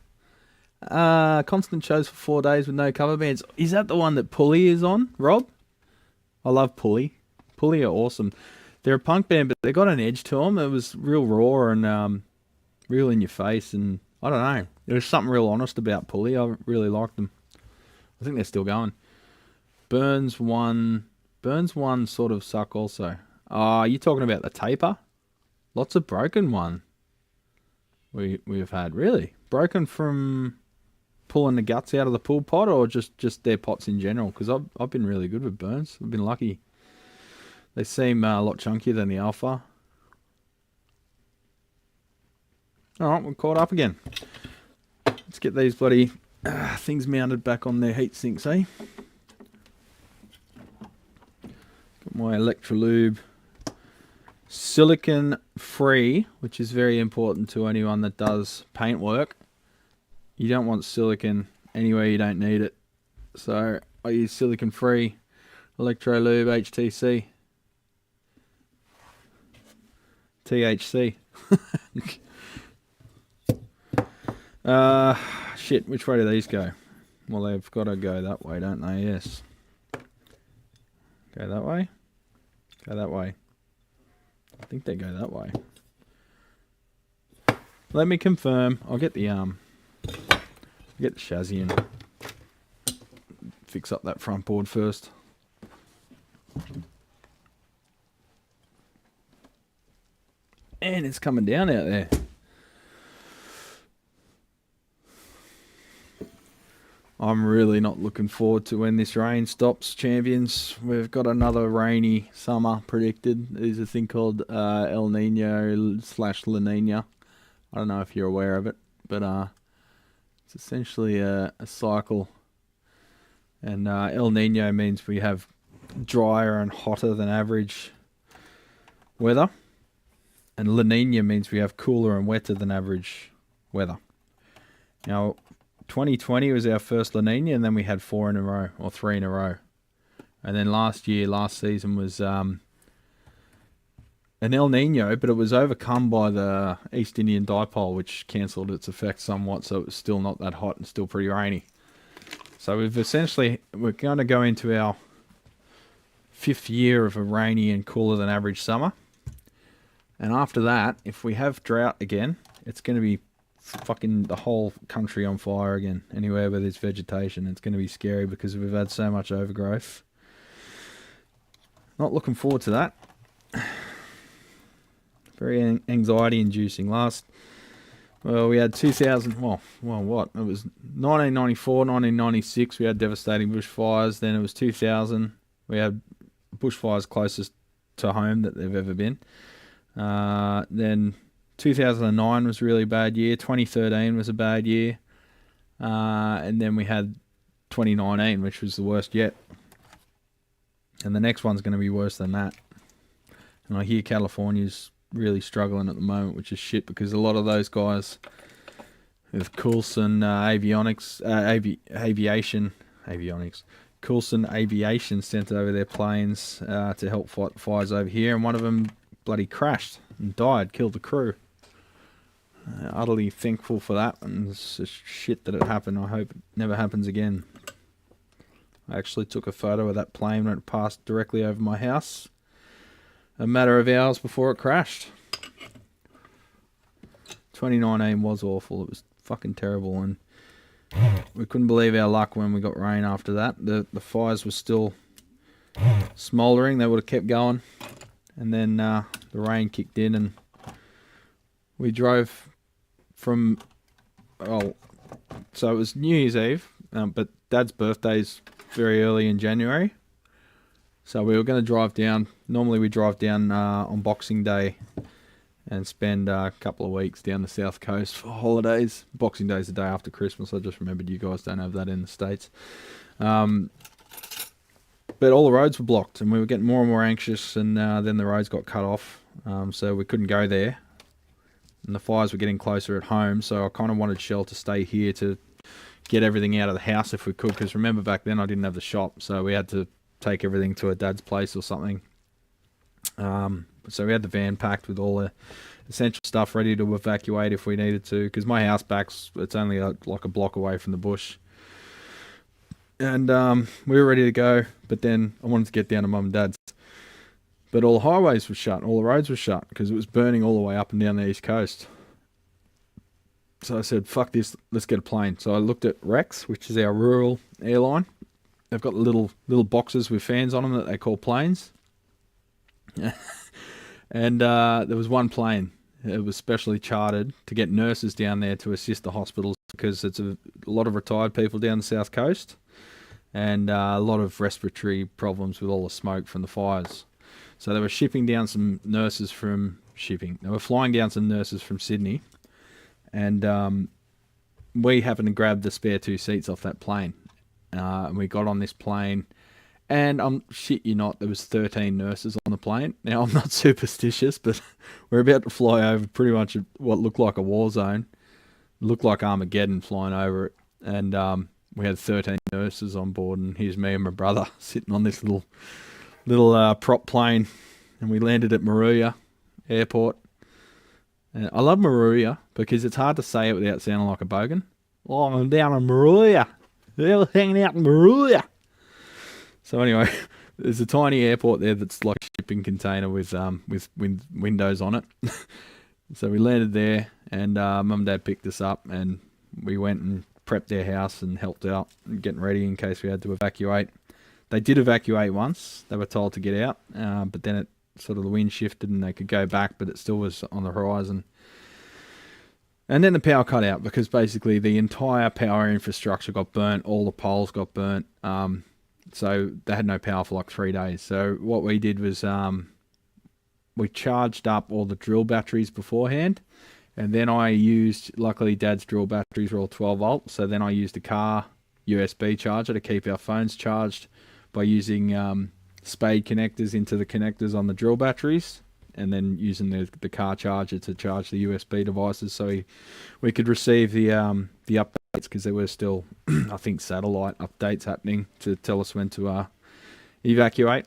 Constant shows for 4 days with no cover bands. Is that the one that Pulley is on, Rob? I love Pulley. Pulley are awesome. They're a punk band, but they got an edge to them. It was real raw and real in your face. And I don't know. There was something real honest about Pulley. I really liked them. I think they're still going. Burns one sort of suck also. Oh, you're talking about the taper? Lots of broken one. We've had, really? Broken from pulling the guts out of the pool pot, or just their pots in general? Because I've been really good with Burns. I've been lucky. They seem a lot chunkier than the Alpha. Alright, we're caught up again. Let's get these bloody things mounted back on their heat sinks, eh? Got my Electrolube silicon free, which is very important to anyone that does paint work. You don't want silicon anywhere you don't need it. So I use silicon free Electrolube HTC. THC. Shit, which way do these go? Well, they've got to go that way, don't they? Yes. Go that way? Go that way. I think they go that way. Let me confirm. I'll get the chassis and fix up that front board first. And it's coming down out there. I'm really not looking forward to when this rain stops, champions. We've got another rainy summer predicted. There's a thing called El Nino / La Nina. I don't know if you're aware of it, but it's essentially a cycle. And El Nino means we have drier and hotter than average weather. And La Nina means we have cooler and wetter than average weather. Now, 2020 was our first La Nina, and then we had 4 in a row, or 3 in a row. And then last season was an El Nino, but it was overcome by the East Indian Dipole, which cancelled its effect somewhat, so it was still not that hot and still pretty rainy. So we're going to go into our 5th year of a rainy and cooler than average summer. And after that, if we have drought again, it's going to be fucking the whole country on fire again. Anywhere where there's vegetation, it's going to be scary because we've had so much overgrowth. Not looking forward to that. Very anxiety inducing. We had 2000, what? It was 1994, 1996, we had devastating bushfires. Then it was 2000, we had bushfires closest to home that they've ever been. Then 2009 was a really bad year. 2013 was a bad year. And then we had 2019, which was the worst yet. And the next one's going to be worse than that. And I hear California's really struggling at the moment, which is shit, because a lot of those guys with Coulson Coulson Aviation sent over their planes to help fight fires over here, and one of them bloody crashed and died, killed the crew. Utterly thankful for that, and it's just shit that it happened. I hope it never happens again. I actually took a photo of that plane when it passed directly over my house a matter of hours before it crashed. 2019 was awful. It was fucking terrible, and we couldn't believe our luck when we got rain after that. The fires were still smouldering. They would have kept going, and then the rain kicked in, and we drove from, so it was New Year's Eve, but Dad's birthday's very early in January. So we were going to drive down. Normally we drive down on Boxing Day and spend a couple of weeks down the south coast for holidays. Boxing Day's the day after Christmas. I just remembered you guys don't have that in the States. But all the roads were blocked, and we were getting more and more anxious, and then the roads got cut off, so we couldn't go there. And the fires were getting closer at home, so I kind of wanted Shell to stay here to get everything out of the house if we could, because remember back then I didn't have the shop, so we had to take everything to a dad's place or something. So we had the van packed with all the essential stuff ready to evacuate if we needed to, because my house it's only like a block away from the bush. And we were ready to go, but then I wanted to get down to Mum and Dad's. But all the highways were shut, all the roads were shut, because it was burning all the way up and down the east coast. So I said, fuck this, let's get a plane. So I looked at Rex, which is our rural airline. They've got little boxes with fans on them that they call planes. And there was one plane. It was specially chartered to get nurses down there to assist the hospitals, because it's a lot of retired people down the south coast, and a lot of respiratory problems with all the smoke from the fires. So they were shipping down some nurses from They were flying down some nurses from Sydney, and we happened to grab the spare 2 seats off that plane. And we got on this plane, and shit you not, there was 13 nurses on the plane. Now, I'm not superstitious, but we're about to fly over pretty much what looked like a war zone. It looked like Armageddon flying over it, and we had 13 nurses on board, and here's me and my brother sitting on this little prop plane, and we landed at Moruya Airport. And I love Moruya because it's hard to say it without sounding like a bogan. Oh, I'm down in Moruya. They're hanging out in Moruya. So anyway, there's a tiny airport there that's like a shipping container with windows on it. So we landed there, and Mum and Dad picked us up, and we went and prepped their house and helped out and getting ready in case we had to evacuate. They did evacuate once. They were told to get out, but then the wind shifted and they could go back, but it still was on the horizon. And then the power cut out, because basically the entire power infrastructure got burnt. All the poles got burnt. So they had no power for like 3 days. So what we did was we charged up all the drill batteries beforehand. And then luckily Dad's drill batteries were all 12 volts. So then I used a car USB charger to keep our phones charged by using spade connectors into the connectors on the drill batteries, and then using the car charger to charge the USB devices, so we could receive the updates, because there were still, I think, satellite updates happening to tell us when to evacuate.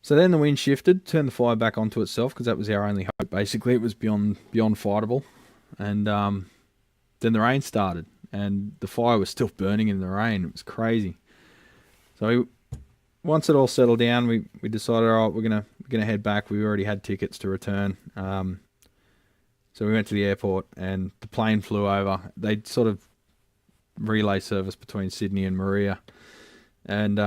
So then the wind shifted, turned the fire back onto itself, because that was our only hope. Basically, it was beyond fightable, and then the rain started, and the fire was still burning in the rain. It was crazy. So once it all settled down, we decided, all right, we're gonna head back. We already had tickets to return. So we went to the airport, and the plane flew over. They sort of relay service between Sydney and Moruya, and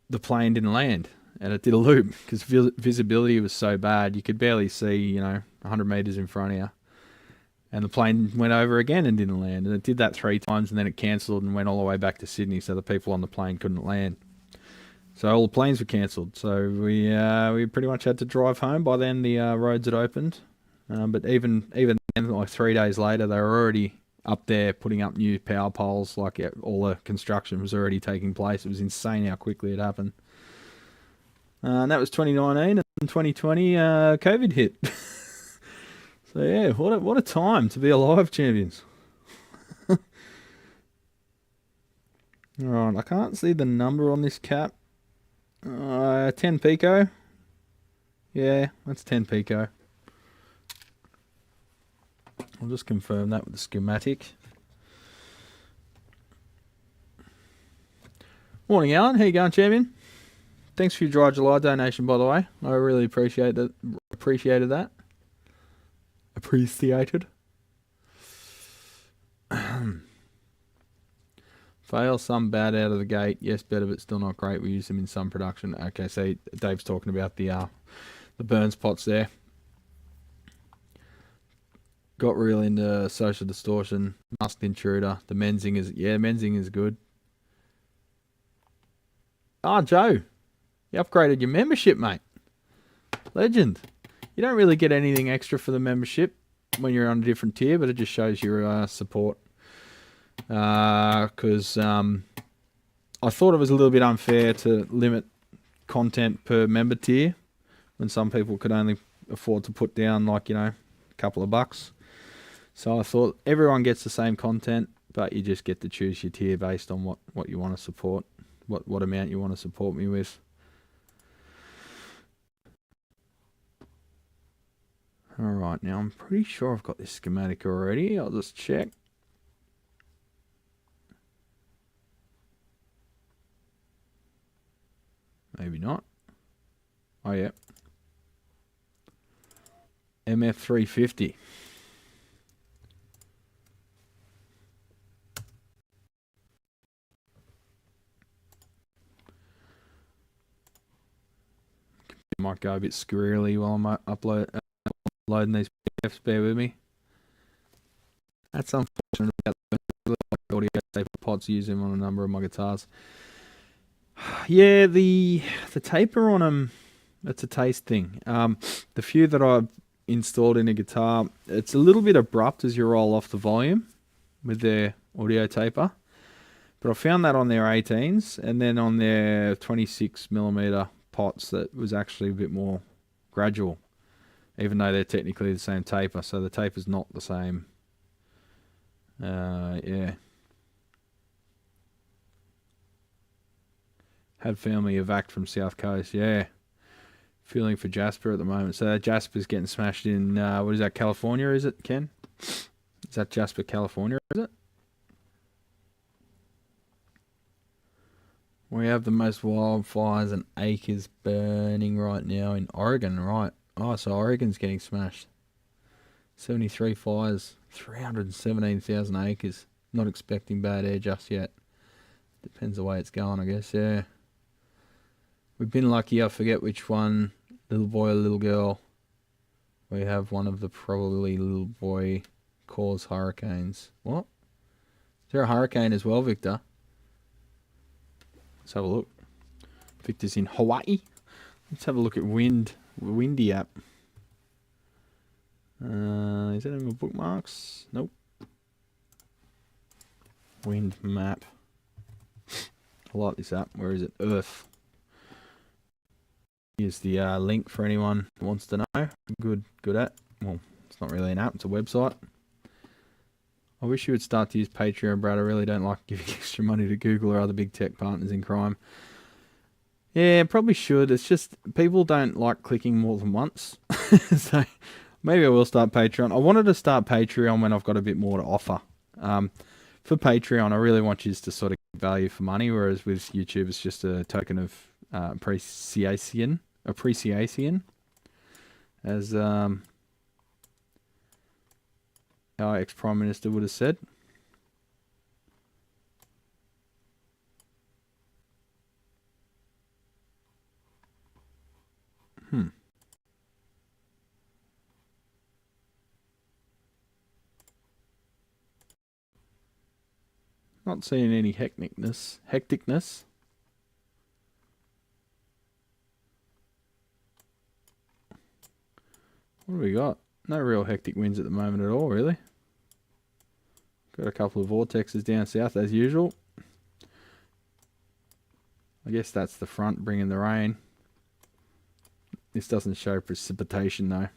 the plane didn't land, and it did a loop because visibility was so bad you could barely see 100 meters in front of you. And the plane went over again and didn't land. And it did that 3 times, and then it cancelled and went all the way back to Sydney, so the people on the plane couldn't land. So all the planes were cancelled. So we pretty much had to drive home. By then the roads had opened. But even then, like 3 days later, they were already up there putting up new power poles. Like all the construction was already taking place. It was insane how quickly it happened. And that was 2019, and 2020 COVID hit. So yeah, what a time to be alive, champions. Alright, I can't see the number on this cap. 10 pico. Yeah, that's 10 pico. I'll just confirm that with the schematic. Morning, Alan. How you going, champion? Thanks for your Dry July donation, by the way. I really appreciated that. Appreciated. Fail, some bad out of the gate. Yes, better, but still not great. We use them in some production. Okay, so Dave's talking about the burn spots there. Got real into social distortion, masked intruder. The mensing is good. Ah, Joe, you upgraded your membership, mate. Legend. You don't really get anything extra for the membership when you're on a different tier, but it just shows your support. Because I thought it was a little bit unfair to limit content per member tier when some people could only afford to put down, like, you know, a couple of bucks. So I thought everyone gets the same content, but you just get to choose your tier based on what you want to support, what amount you want to support me with. Alright, now I'm pretty sure I've got this schematic already. I'll just check. Maybe not. Oh, yeah. MF350. Might go a bit squirrely while I'm uploading these PDFs. Bear with me. That's unfortunate about the audio taper pots. Use them on a number of my guitars. Yeah, the taper on them, it's a taste thing. The few that I've installed in a guitar, it's a little bit abrupt as you roll off the volume with their audio taper. But I found that on their 18s, and then on their 26mm pots that was actually a bit more gradual, even though they're technically the same taper. So the taper's not the same. Yeah. Had family evac from South Coast, yeah. Feeling for Jasper at the moment. So that Jasper's getting smashed in, what is that, California, is it, Ken? Is that Jasper, California, is it? We have the most wildfires and acres burning right now in Oregon, right? Oh, so Oregon's getting smashed. 73 fires, 317,000 acres. Not expecting bad air just yet. Depends the way it's going, I guess, yeah. We've been lucky, I forget which one, little boy or little girl. We have one of the probably little boy cause hurricanes. What? Is there a hurricane as well, Victor? Let's have a look. Victor's in Hawaii. Let's have a look at Windy app. Is that in my bookmarks? Nope. Wind map. I like this app. Where is it? Earth. Here's the link for anyone who wants to know. Good at. Well, it's not really an app. It's a website. I wish you would start to use Patreon, Brad. I really don't like giving extra money to Google or other big tech partners in crime. Yeah, probably should. It's just people don't like clicking more than once. So maybe I will start Patreon. I wanted to start Patreon when I've got a bit more to offer. For Patreon, I really want you to sort of get value for money, whereas with YouTube, it's just a token of appreciation. As our ex-Prime Minister would have said. Not seeing any hecticness. What do we got? No real hectic winds at the moment at all, really. Got a couple of vortexes down south as usual. I guess that's the front bringing the rain. This doesn't show precipitation though.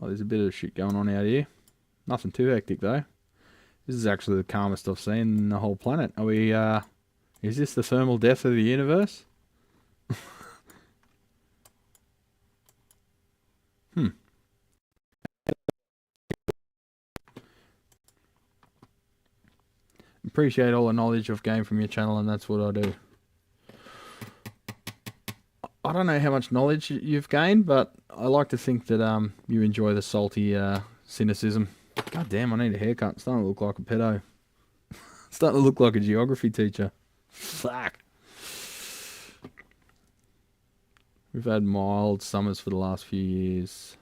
Oh, there's a bit of shit going on out here. Nothing too hectic though. This is actually the calmest I've seen in the whole planet. Are we, is this the thermal death of the universe? Appreciate all the knowledge I've gained from your channel, and that's what I do. I don't know how much knowledge you've gained, but I like to think that you enjoy the salty cynicism. God damn, I need a haircut. It's starting to look like a pedo. It's starting to look like a geography teacher. Fuck. We've had mild summers for the last few years.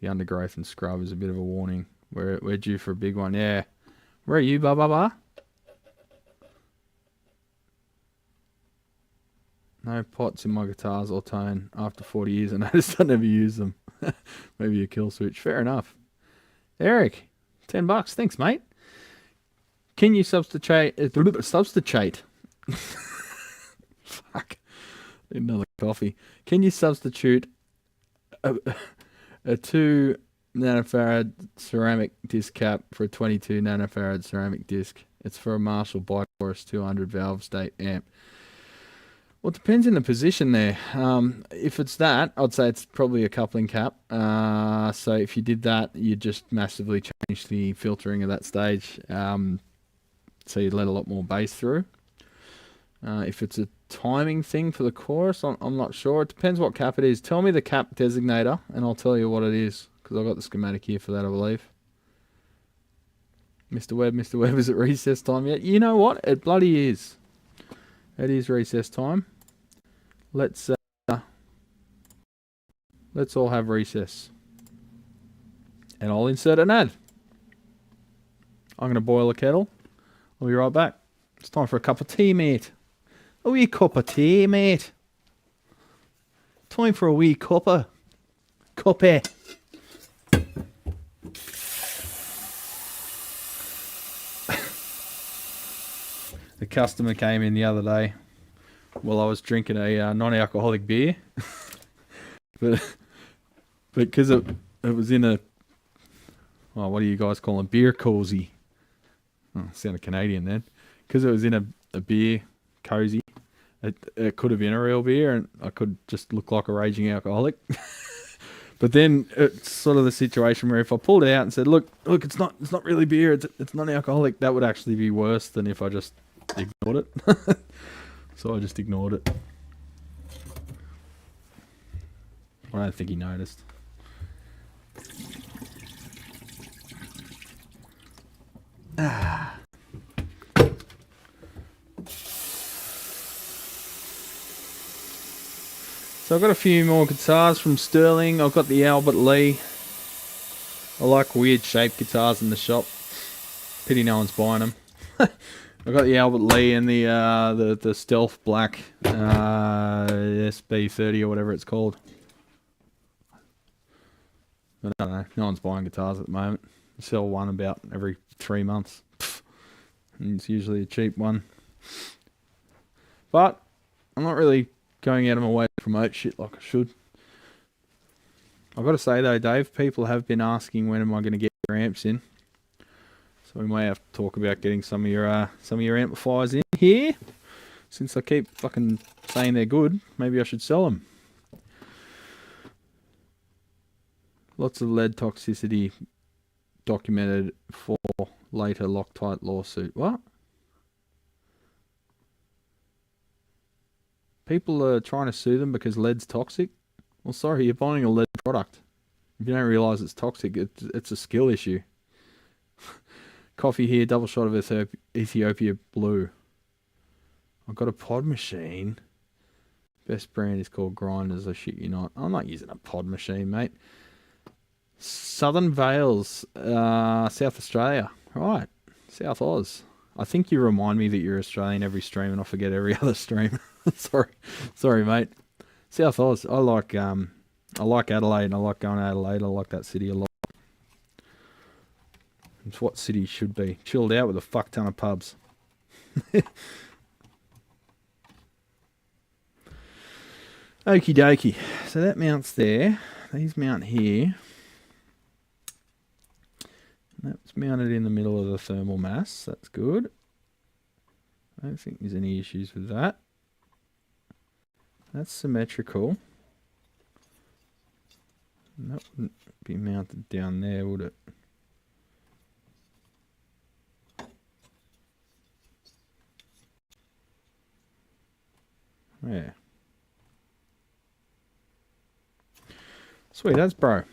The undergrowth and scrub is a bit of a warning. We're due for a big one. Yeah. Where are you, ba? No pots in my guitars or tone. After 40 years, I noticed I never use them. Maybe a kill switch. Fair enough. Eric, $10. Thanks, mate. Can you substitute? Fuck. Another coffee. Can you substitute a 2 nanofarad ceramic disc cap for a 22 nanofarad ceramic disc? It's for a Marshall Bike Chorus 200 valve state amp. Well, it depends on the position there. If it's that, I'd say it's probably a coupling cap. So if you did that, you'd just massively change the filtering of that stage. So you'd let a lot more bass through. If it's a timing thing for the chorus, I'm not sure. It depends what cap it is. Tell me the cap designator, and I'll tell you what it is, because I've got the schematic here for that, I believe. Mr. Webb, is it recess time yet? You know what? It bloody is. It is recess time. Let's all have recess. And I'll insert an ad. I'm going to boil a kettle. I'll be right back. It's time for a cup of tea, mate. A wee cup of tea, mate. Time for a wee cuppa. Cuppy. The customer came in the other day while I was drinking a non-alcoholic beer. but because it was in a, oh, what do you guys call them? Beer cozy. Oh, sounded Canadian then. Because it was in a beer cozy. It could have been a real beer, and I could just look like a raging alcoholic. But then it's sort of the situation where if I pulled it out and said, look, it's not really beer, it's non-alcoholic, that would actually be worse than if I just ignored it. So I just ignored it. I don't think he noticed. So I've got a few more guitars from Sterling. I've got the Albert Lee. I like weird shaped guitars in the shop. Pity no one's buying them. I've got the Albert Lee and the Stealth Black SB30 or whatever it's called. I don't know. No one's buying guitars at the moment. I sell one about every 3 months. And it's usually a cheap one. But I'm not really going out of my way to promote shit like I should. I've got to say though, Dave, people have been asking when am I going to get your amps in. So we may have to talk about getting some of your amplifiers in here. Since I keep fucking saying they're good, maybe I should sell them. Lots of lead toxicity documented for later Loctite lawsuit. What? People are trying to sue them because lead's toxic? Well, sorry, you're buying a lead product. If you don't realise it's toxic, it's a skill issue. Coffee here, double shot of Ethiopia Blue. I've got a pod machine. Best brand is called Grinders, I shit you not. I'm not using a pod machine, mate. Southern Vales, South Australia. Right, South Oz. I think you remind me that you're Australian every stream and I forget every other stream. Sorry, mate. South Oz. I like Adelaide and I like going to Adelaide. I like that city a lot. It's what cities should be. Chilled out with a fuck ton of pubs. Okie dokie. So that mounts there. These mount here. That's mounted in the middle of the thermal mass. That's good. I don't think there's any issues with that. That's symmetrical. And that wouldn't be mounted down there, would it? Yeah. Sweet, that's bro.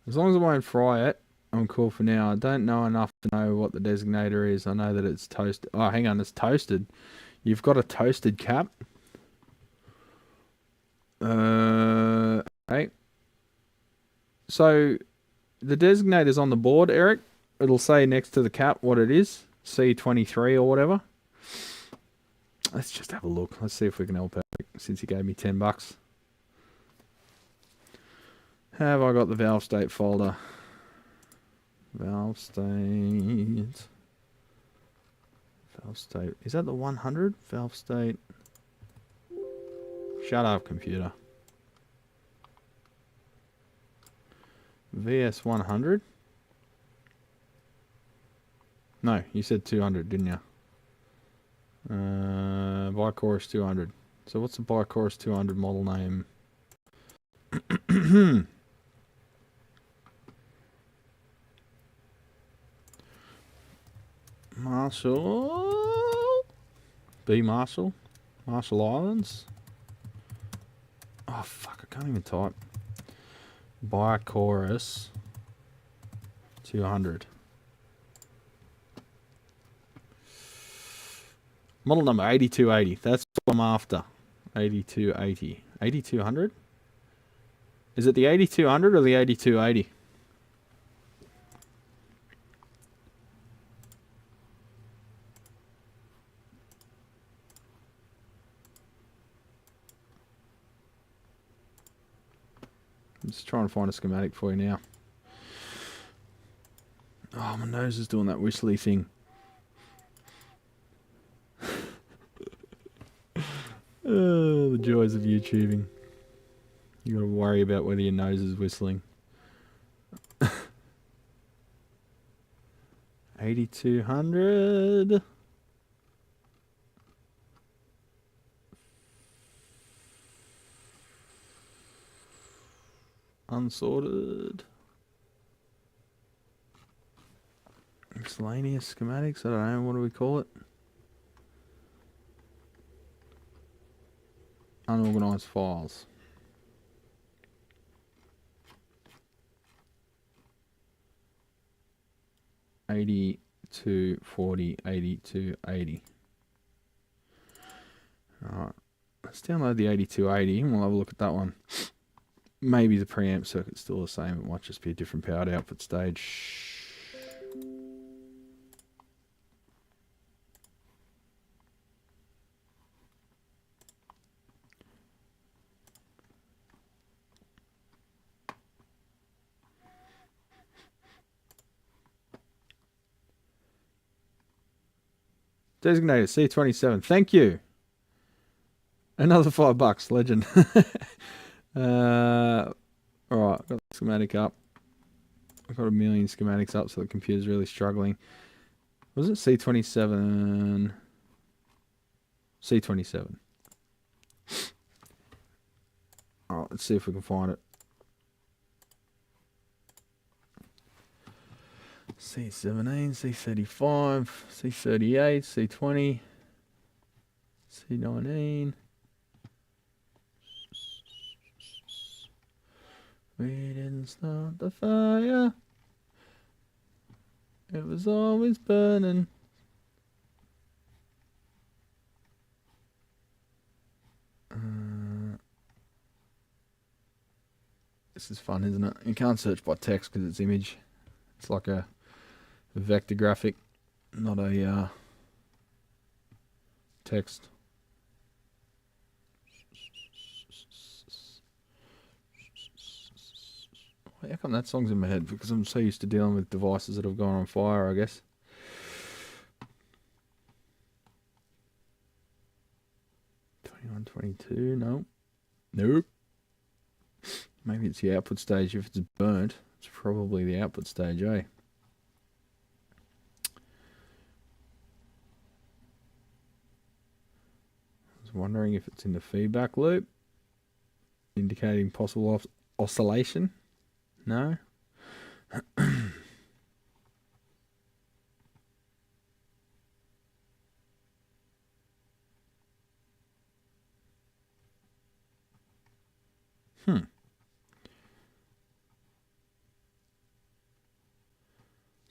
As long as I won't fry it, I'm cool for now. I don't know enough to know what the designator is. I know that it's toasted. Oh, hang on, it's toasted. You've got a toasted cap. Okay. So, the designator's on the board, Eric. It'll say next to the cap what it is. C23 or whatever. Let's just have a look. Let's see if we can help out since he gave me $10. Have I got the valve state folder? Valve state. Valve state. Is that the 100? Valve state. Shut up, computer. VS100? No, you said 200, didn't you? Bichorus 200. So what's the Bichorus 200 model name? Marshall. B. Marshall. Marshall Islands. Oh, fuck, I can't even type. Bichorus 200. Model number 8280. That's what I'm after. 8280. 8200? Is it the 8200 or the 8280? I'm just trying to find a schematic for you now. Oh, my nose is doing that whistly thing. Oh, the joys of YouTubing. You gotta worry about whether your nose is whistling. 8200. Unsorted. Miscellaneous schematics, I don't know, what do we call it? Unorganized files. $82.40, $82.80. Alright, let's download the 8280 and we'll have a look at that one. Maybe the preamp circuit's still the same, it might just be a different powered output stage. Designated C27. Thank you. Another $5, legend. Alright, got the schematic up. I've got a million schematics up, so the computer's really struggling. Was it C27? C27. Alright, let's see if we can find it. C17, C35, C38, C20, C19. We didn't start the fire. It was always burning. This is fun, isn't it? You can't search by text because it's image. It's like a vector graphic, not a text. How come that song's in my head? Because I'm so used to dealing with devices that have gone on fire, I guess. $21.22, no. Nope. Maybe it's the output stage. If it's burnt, it's probably the output stage, eh? I was wondering if it's in the feedback loop, indicating possible oscillation. No? It's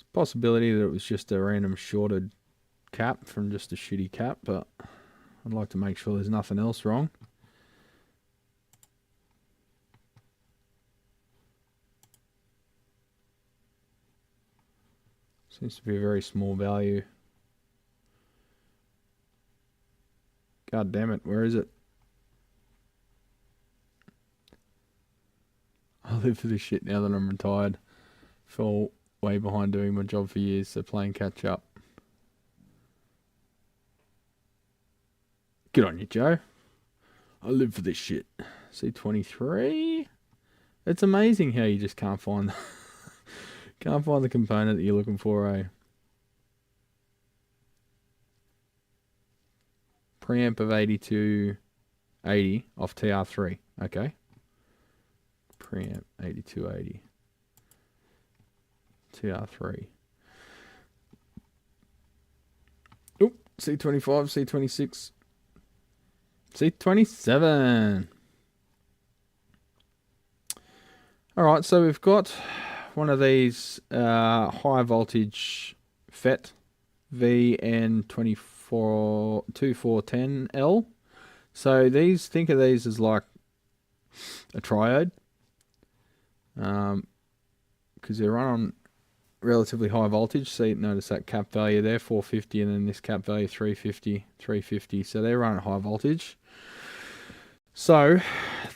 a possibility that it was just a random shorted cap from just a shitty cap, but I'd like to make sure there's nothing else wrong. Seems to be a very small value. God damn it, where is it? Oh, live for this shit now that I'm retired. Fell way behind doing my job for years, so playing catch up. Good on you, Joe. I live for this shit. C23. It's amazing how you just can't find the component that you're looking for, eh? Preamp of 8280 off TR3. Okay. Preamp 8280. TR3. Oop, C25, C26. C27. Alright, so we've got one of these high voltage FET VN2410L. So think of these as like a triode. Because they run on relatively high voltage. So you notice that cap value there, 450, and then this cap value 350, 350. So they run at high voltage. So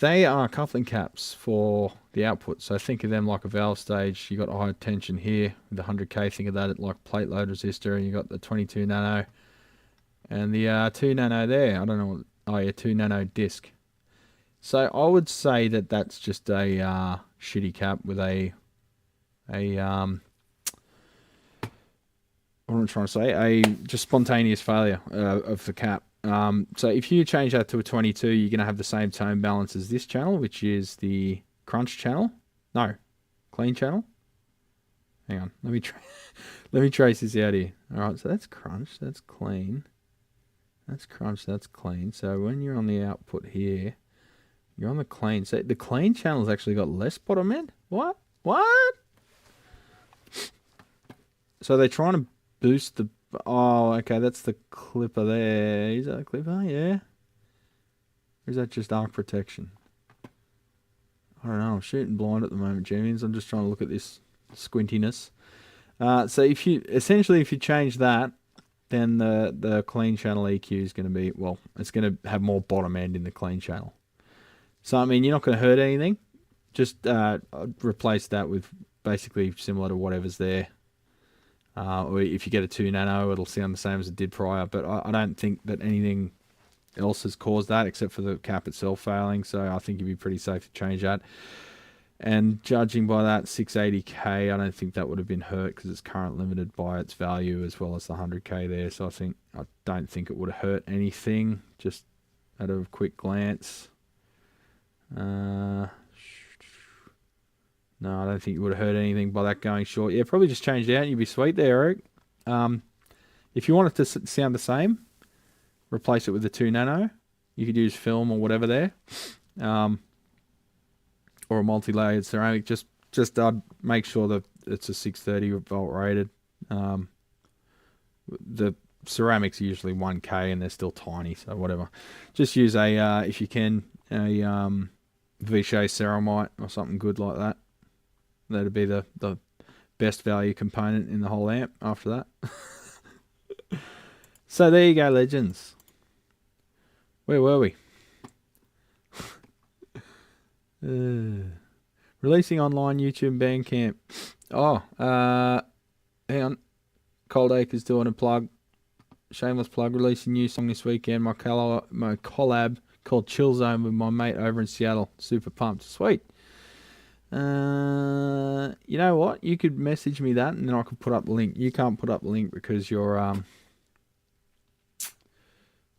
they are coupling caps for the output. So think of them like a valve stage. You got high tension here with the 100K. Think of that at like plate load resistor, and you got the 22 nano and the 2 nano there. I don't know what, oh yeah, 2 nano disc. So I would say that that's just a shitty cap with a what am I trying to say? A just spontaneous failure of the cap. So if you change that to a 22, you're going to have the same tone balance as this channel, which is the crunch channel. No, clean channel. Hang on, let me trace this out here. All right, so that's crunch, that's clean. That's crunch, that's clean. So when you're on the output here, you're on the clean. So the clean channel's actually got less bottom end. What? What? So they're trying to boost the... Oh, okay, that's the clipper there. Is that a clipper? Yeah. Or is that just arc protection? I don't know. I'm shooting blind at the moment, Jimmies. I'm just trying to look at this squintiness. So if you change that, then the clean channel EQ is going to be, well, it's going to have more bottom end in the clean channel. So, I mean, you're not going to hurt anything. Just replace that with basically similar to whatever's there. Or if you get a 2 nano, it'll sound the same as it did prior. But I don't think that anything else has caused that except for the cap itself failing. So I think you'd be pretty safe to change that. And judging by that 680K, I don't think that would have been hurt because it's current limited by its value as well as the 100K there. So I don't think it would have hurt anything. Just at a quick glance. No, I don't think you would have heard anything by that going short. Yeah, probably just change it out and you'd be sweet there, Eric. If you want it to sound the same, replace it with the 2 nano. You could use film or whatever there. Or a multi-layered ceramic. Just make sure that it's a 630 volt rated. The ceramics are usually 1K and they're still tiny, so whatever. Just use a, if you can, a Vichy ceramite or something good like that. That'd be the best value component in the whole amp after that. So there you go, legends. Where were we? Releasing online, YouTube, Bandcamp. Oh, hang on. Cold Acres doing a plug. Shameless plug. Releasing new song this weekend. My collab called Chill Zone with my mate over in Seattle. Super pumped. Sweet. You know what? You could message me that and then I could put up the link. You can't put up the link because you're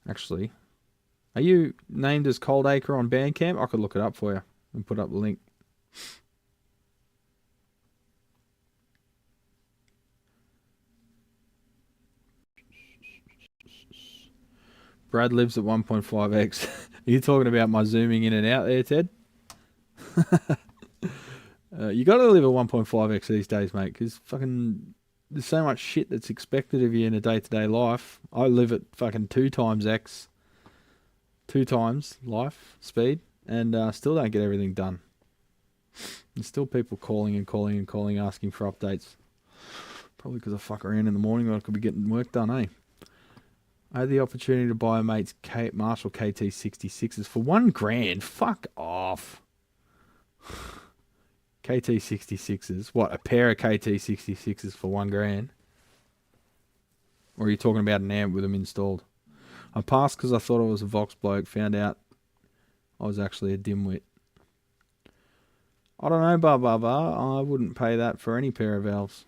actually, are you named as Cold Acre on Bandcamp? I could look it up for you and put up the link. Brad lives at 1.5x. Are you talking about my zooming in and out there, Ted? You got to live at 1.5x these days, mate, because fucking there's so much shit that's expected of you in a day-to-day life. I live at fucking 2 times x, 2 times life speed, and still don't get everything done. There's still people calling and calling and calling, asking for updates. Probably because I fuck around in the morning when I could be getting work done, eh? I had the opportunity to buy a mate's Marshall KT66s for $1,000. Fuck off. KT66s. What, a pair of KT66s for $1,000? Or are you talking about an amp with them installed? I passed because I thought I was a Vox bloke. Found out I was actually a dimwit. I don't know, Baba. I wouldn't pay that for any pair of valves.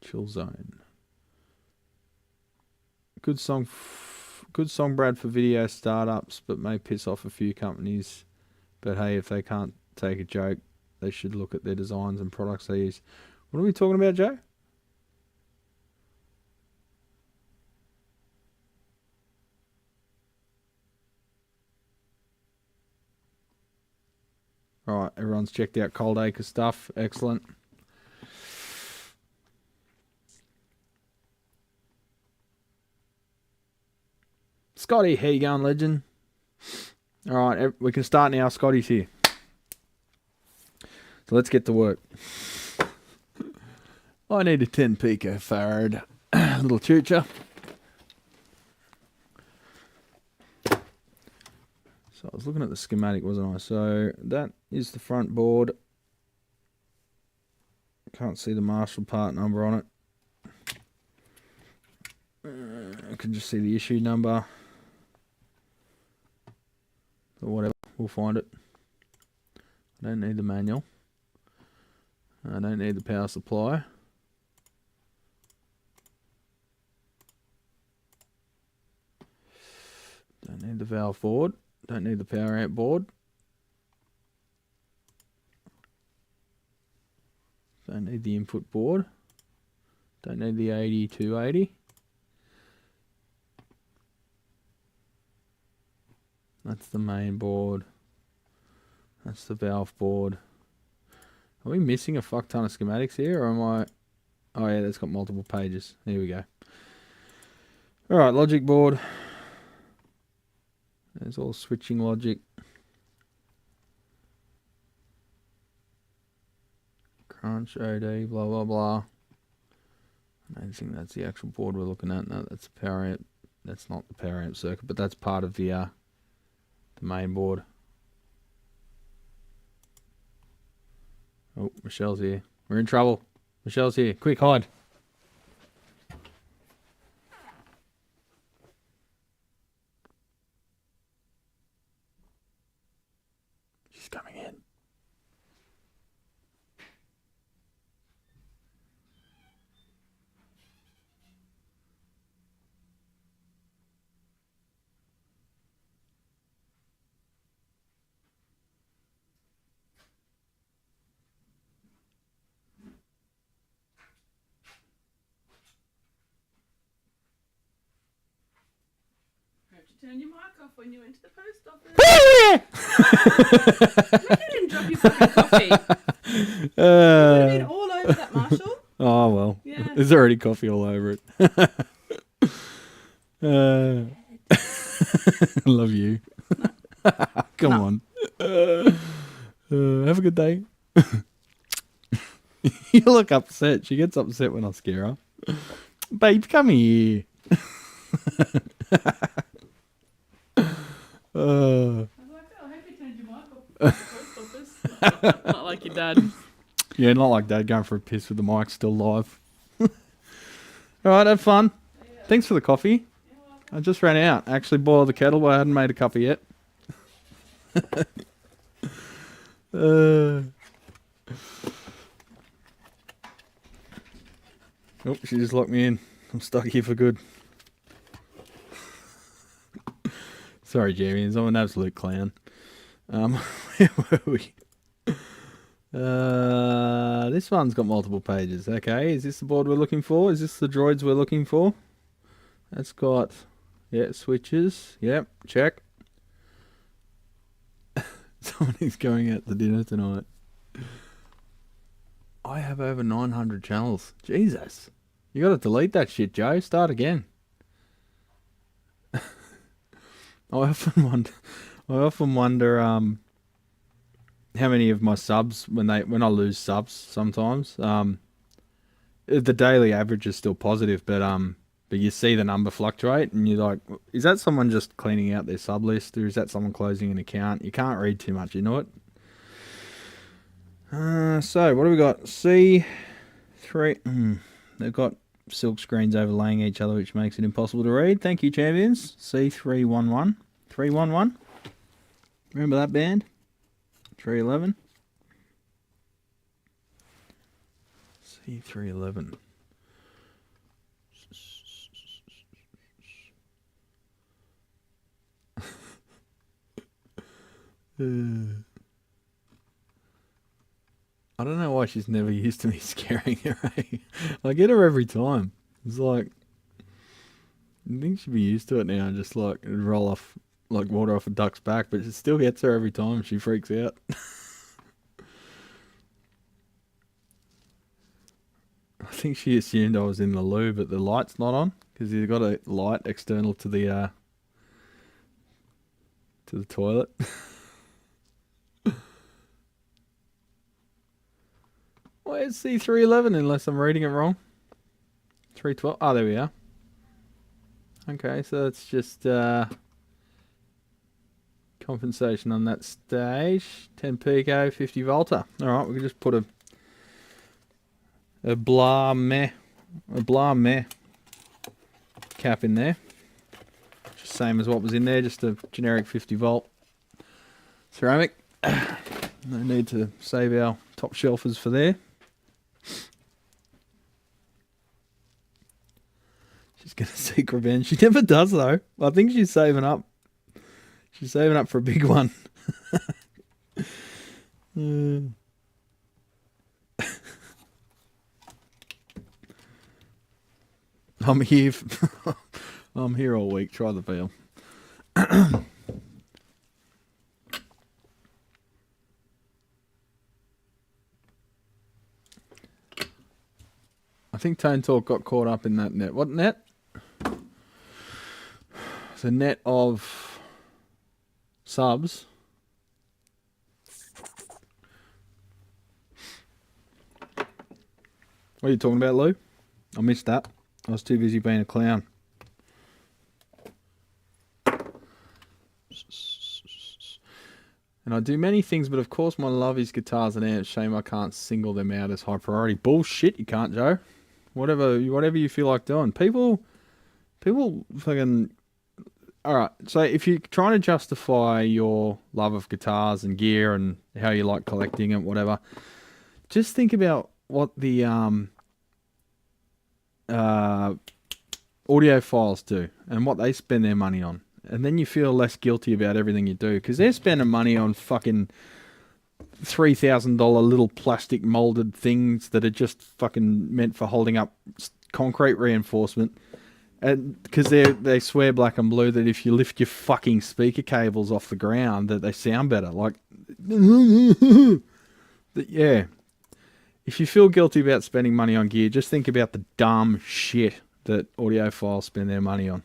Chill Zone. Good song, Brad, for video startups, but may piss off a few companies. But hey, if they can't take a joke, they should look at their designs and products they use. What are we talking about, Joe? Alright, everyone's checked out Cold Acre stuff. Excellent. Scotty, how you going, legend? Alright, we can start now. Scotty's here. So let's get to work. I need a 10 picofarad little choocher. So I was looking at the schematic, wasn't I? So that is the front board. Can't see the Marshall part number on it. I can just see the issue number. Or whatever, we'll find it. I don't need the manual. I don't need the power supply. Don't need the valve board. Don't need the power amp board. Don't need the input board. Don't need the 8280. That's the main board. That's the valve board. Are we missing a fuck ton of schematics here, or am I... Oh yeah, that's got multiple pages. Here we go. Alright, logic board. There's all switching logic. Crunch, OD, blah blah blah. I don't think that's the actual board we're looking at. No, that's the power amp. That's not the power amp circuit, but that's part of the main board. Oh, Michelle's here. We're in trouble. Michelle's here. Quick, hide. She's coming in.
Turn your mic off when you went to the post office. Look at him drop your fucking coffee. Would have been all over that, Marshall.
Oh well.
Yeah.
There's already coffee all over it. Love you. Come on. Have a good day. You look upset. She gets upset when I scare her. Babe, come here.
I was like, oh, I hope you turned your mic off at the post office. Not like your dad.
Yeah, not like Dad going for a piss with the mic still live. Alright, have fun. Yeah. Thanks for the coffee. I just ran out. I actually boiled the kettle, but I hadn't made a cup yet. Oh, she just locked me in. I'm stuck here for good. Sorry, Jamie. I'm an absolute clown. Where were we? This one's got multiple pages. Okay, is this the board we're looking for? Is this the droids we're looking for? That's got, yeah, switches. Yep, check. Somebody's going out to dinner tonight. I have over 900 channels. Jesus. You gotta delete that shit, Joe. Start again. I often wonder how many of my subs, when I lose subs sometimes, the daily average is still positive, but but you see the number fluctuate, and you're like, is that someone just cleaning out their sub list, or is that someone closing an account? You can't read too much, you know it. So what do we got? C3. They've got silk screens overlaying each other, which makes it impossible to read. Thank you, champions. C311. 311. Remember that band? 311. C311. I don't know why she's never used to me scaring her. Eh? I get her every time. It's like, I think she'd be used to it now, and just like roll off like water off a duck's back, but it still gets her every time. She freaks out. I think she assumed I was in the loo, but the light's not on because you've got a light external to the toilet. Where's C311 unless I'm reading it wrong? 312. Oh, there we are. Okay, so that's just compensation on that stage. 10 pico, 50 volta. Alright, we can just put a blah meh cap in there. Just same as what was in there, just a generic 50 volt ceramic. No need to save our top shelfers for there. She's going to seek revenge. She never does, though. I think she's saving up. She's saving up for a big one. I'm here. I'm here all week. Try the veal. I think Tone Talk got caught up in that net. What net? The net of subs. What are you talking about, Lou? I missed that. I was too busy being a clown. And I do many things, but of course my love is guitars and amps. Shame I can't single them out as high priority. Bullshit, you can't, Joe. Whatever you feel like doing. People fucking... Alright, so if you're trying to justify your love of guitars and gear and how you like collecting and whatever, just think about what the audiophiles do and what they spend their money on. And then you feel less guilty about everything you do, because they're spending money on fucking $3,000 little plastic molded things that are just fucking meant for holding up concrete reinforcement. And because they swear black and blue that if you lift your fucking speaker cables off the ground that they sound better. Like, yeah. If you feel guilty about spending money on gear, just think about the dumb shit that audiophiles spend their money on.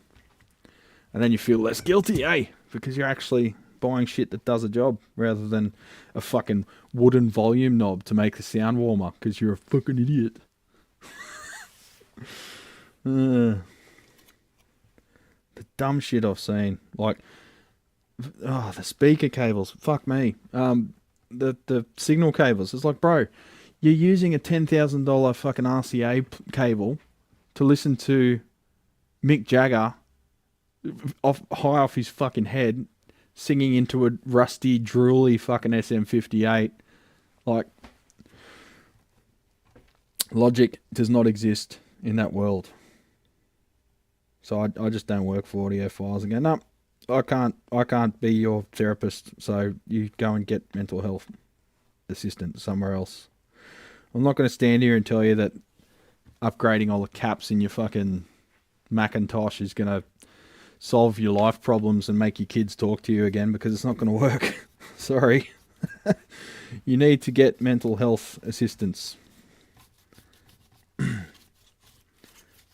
And then you feel less guilty, eh? Because you're actually buying shit that does a job rather than a fucking wooden volume knob to make the sound warmer because you're a fucking idiot. The dumb shit I've seen. Like, the speaker cables. Fuck me. The signal cables. It's like, bro, you're using a $10,000 fucking RCA cable to listen to Mick Jagger high off his fucking head singing into a rusty, drooly fucking SM58. Like, logic does not exist in that world. So I just don't work for audiophiles and go, no, I can't be your therapist, so you go and get mental health assistant somewhere else. I'm not going to stand here and tell you that upgrading all the caps in your fucking Macintosh is going to solve your life problems and make your kids talk to you again, because it's not going to work. Sorry. You need to get mental health assistance.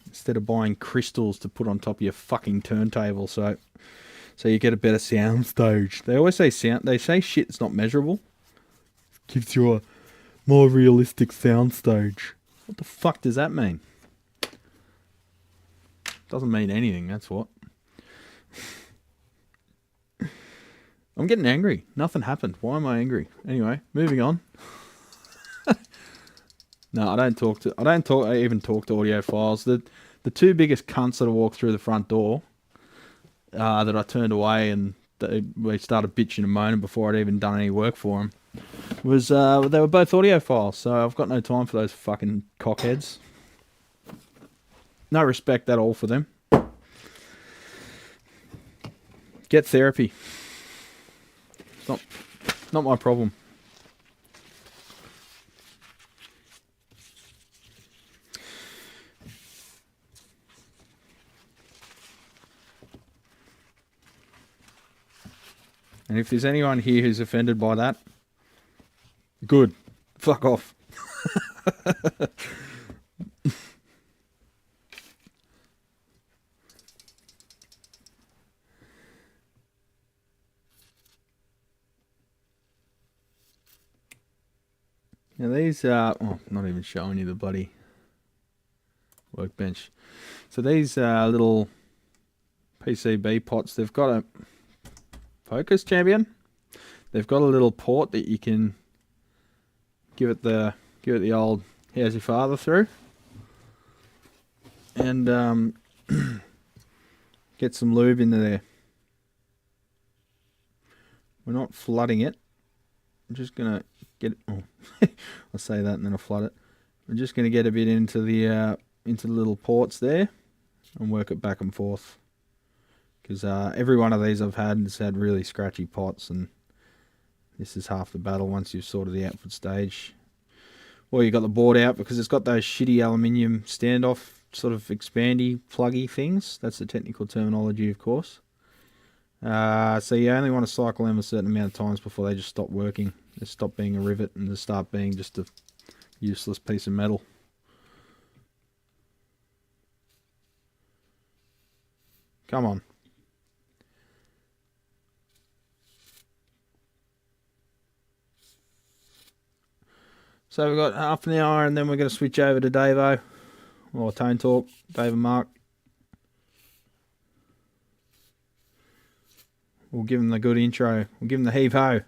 Instead of buying crystals to put on top of your fucking turntable so you get a better sound stage. They always say they say shit that's not measurable gives you a more realistic sound stage. What the fuck does that mean? Doesn't mean anything, that's what. I'm getting angry. Nothing happened. Why am I angry? Anyway, moving on. No, I even talk to audiophiles. The two biggest cunts that I walked through the front door, that I turned away and they started bitching and moaning before I'd even done any work for them, was they were both audiophiles, so I've got no time for those fucking cockheads. No respect at all for them. Get therapy. It's not my problem. And if there's anyone here who's offended by that, good. Fuck off. Now these are, not even showing you the bloody workbench. So these little PCB pots, they've got a focus, champion. They've got a little port that you can give it the old "how's your father" through, and get some lube into there. We're not flooding it. I'm just gonna get it. Oh, I'll say that and then I'll flood it. We're just gonna get a bit into the little ports there and work it back and forth. Because every one of these I've had has had really scratchy pots, and this is half the battle once you've sorted the output stage. Or you got the board out, because it's got those shitty aluminium standoff sort of expandy pluggy things. That's the technical terminology, of course. So you only want to cycle them a certain amount of times before they just stop working. They stop being a rivet and they start being just a useless piece of metal. Come on. So we've got half an hour and then we're going to switch over to Davo, or Tone Talk, Dave and Mark. We'll give them the good intro. We'll give them the heave-ho.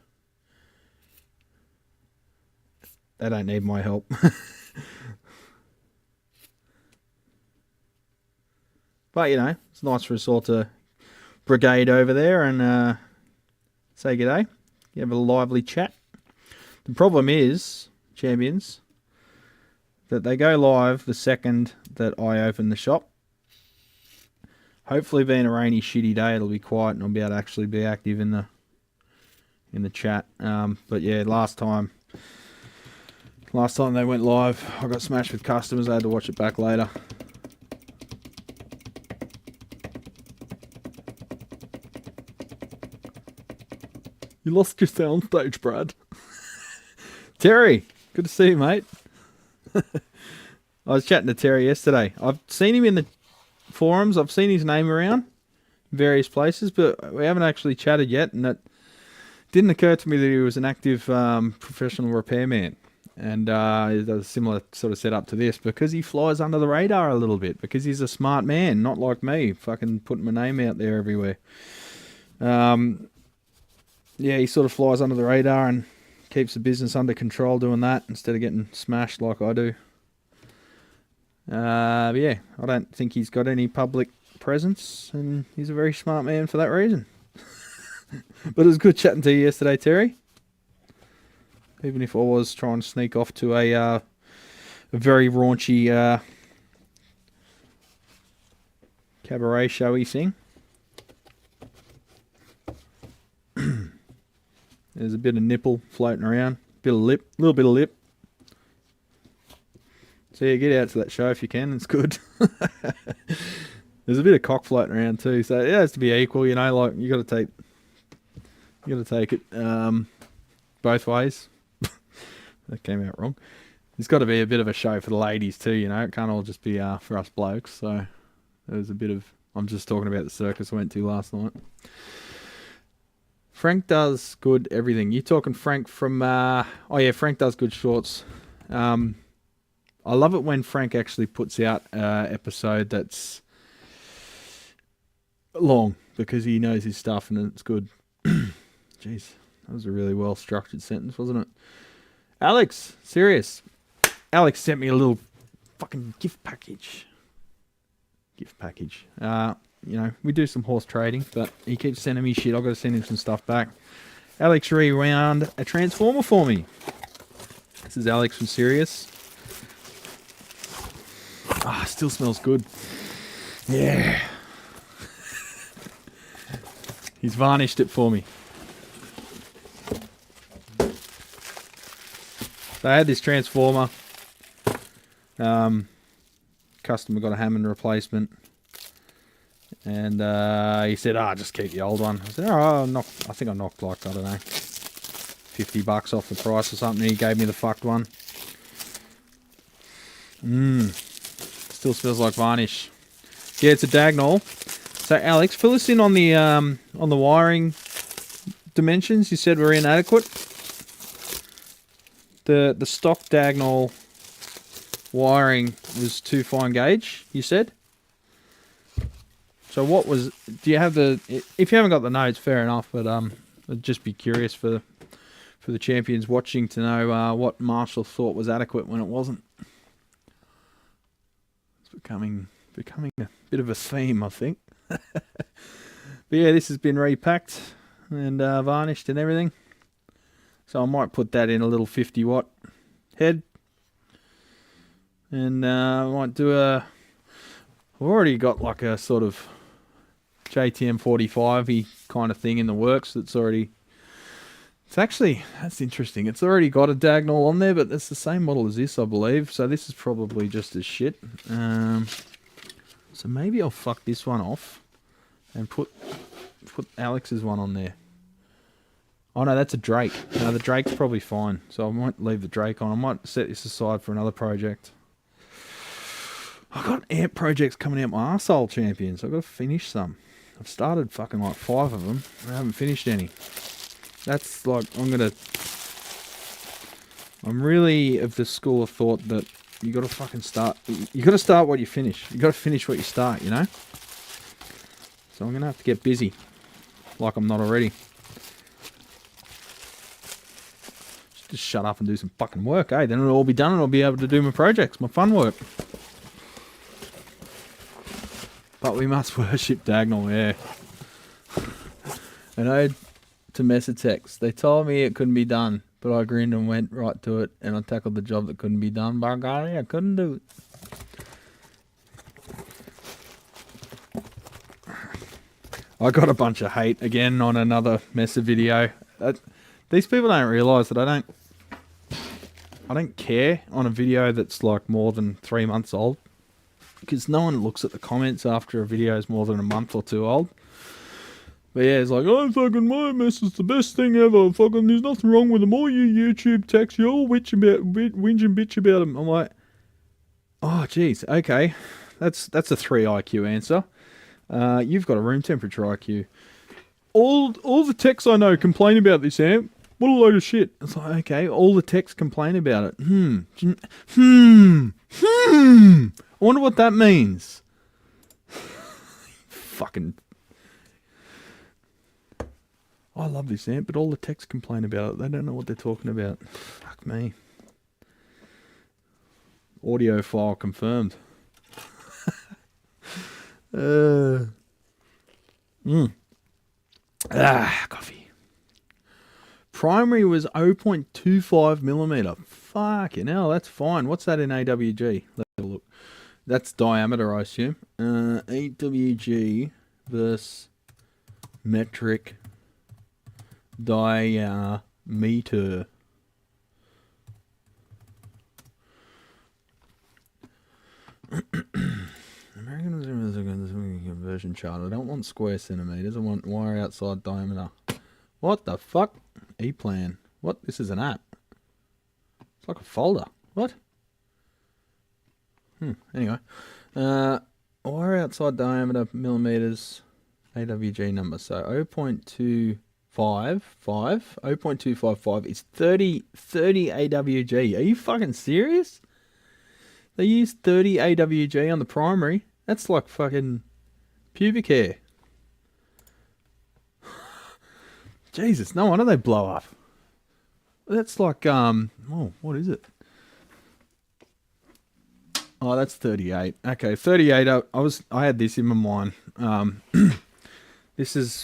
They don't need my help. But, you know, it's nice for us all to brigade over there and say g'day. You have a lively chat. The problem is, champions, that they go live the second that I open the shop. Hopefully, being a rainy, shitty day, it'll be quiet and I'll be able to actually be active in the chat. But yeah, last time they went live, I got smashed with customers. I had to watch it back later. You lost your soundstage, Brad. Terry, good to see you, mate. I was chatting to Terry yesterday. I've seen him in the forums. I've seen his name around various places, but we haven't actually chatted yet, and it didn't occur to me that he was an active professional repairman. And a similar sort of setup to this, because he flies under the radar a little bit, because he's a smart man, not like me, fucking putting my name out there everywhere. Yeah, he sort of flies under the radar and keeps the business under control doing that, instead of getting smashed like I do. But yeah, I don't think he's got any public presence, and he's a very smart man for that reason. But it was good chatting to you yesterday, Terry. Even if I was trying to sneak off to a very raunchy cabaret showy thing. There's a bit of nipple floating around, bit of lip, little bit of lip. So yeah, get out to that show if you can. It's good. There's a bit of cock floating around too, so it has to be equal. You know, like you got to take it both ways. That came out wrong. There's got to be a bit of a show for the ladies too. You know, it can't all just be for us blokes. So there's a bit of. I'm just talking about the circus I went to last night. Frank does good everything. You talking Frank from... oh yeah, Frank does good shorts. I love it when Frank actually puts out an episode that's long because he knows his stuff and it's good. Jeez, that was a really well structured sentence, wasn't it? Alex, serious. Alex sent me a little fucking gift package. You know, we do some horse trading, but he keeps sending me shit. I've got to send him some stuff back. Alex rewound a transformer for me. This is Alex from Sirius. Ah, still smells good. Yeah. He's varnished it for me. So I had this transformer. Customer got a Hammond replacement. And he said, just keep the old one. I said, I think I knocked like, I don't know, $50 off the price or something. He gave me the fucked one. Still smells like varnish. Yeah, it's a diagonal. So Alex, fill us in on the wiring dimensions. You said were inadequate. The stock diagonal wiring was too fine gauge, you said. So what was, do you have the, if you haven't got the notes, fair enough, but I'd just be curious for the champions watching to know what Marshall thought was adequate when it wasn't. It's becoming a bit of a theme, I think. But yeah, this has been repacked and varnished and everything. So I might put that in a little 50 watt head. And I might do I've already got like a sort of JTM 45-y kind of thing in the works that's already, that's interesting. It's already got a diagonal on there, but it's the same model as this, I believe. So this is probably just as shit. So maybe I'll fuck this one off and put Alex's one on there. Oh no, that's a Drake. No, the Drake's probably fine. So I might leave the Drake on. I might set this aside for another project. I've got amp projects coming out my arsehole, champions. I've got to finish some. I've started fucking like 5 of them. I haven't finished any. That's like, I'm really of the school of thought that you got to fucking start. You got to start what you finish. You got to finish what you start, you know? So I'm going to have to get busy. Like I'm not already. Just shut up and do some fucking work, eh? Then it'll all be done and I'll be able to do my projects, my fun work. But we must worship diagonal, yeah. And I to Messatex. They told me it couldn't be done, but I grinned and went right to it, and I tackled the job that couldn't be done. By golly, I couldn't do it. I got a bunch of hate again on another Mesa video. These people don't realise that I don't care on a video that's like more than 3 months old. Because no one looks at the comments after a video is more than a month or 2 old. But yeah, it's like, oh, fucking my mess is the best thing ever. Fucking, there's nothing wrong with them. All you YouTube techs, you all whinge and bitch about them. I'm like, oh, jeez, okay. That's a 3 IQ answer. You've got a room temperature IQ. All the techs I know complain about this amp. What a load of shit. It's like, okay, all the techs complain about it. I wonder what that means. Fucking. I love this amp, but all the techs complain about it. They don't know what they're talking about. Fuck me. Audio file confirmed. Coffee. Primary was 0.25 millimeter. Fucking hell, that's fine. What's that in AWG? Let's have a look. That's diameter, I assume. AWG versus metric diameter. American conversion chart. I don't want square centimeters. I want wire outside diameter. What the fuck? E-plan. What? This is an app. It's like a folder. What? Anyway. Wire outside diameter millimeters. AWG number. So 0.255 is 30 AWG. Are you fucking serious? They use 30 AWG on the primary. That's like fucking pubic hair. Jesus, no wonder they blow up. That's like, oh, what is it? Oh, that's 38. Okay, 38. I had this in my mind. This is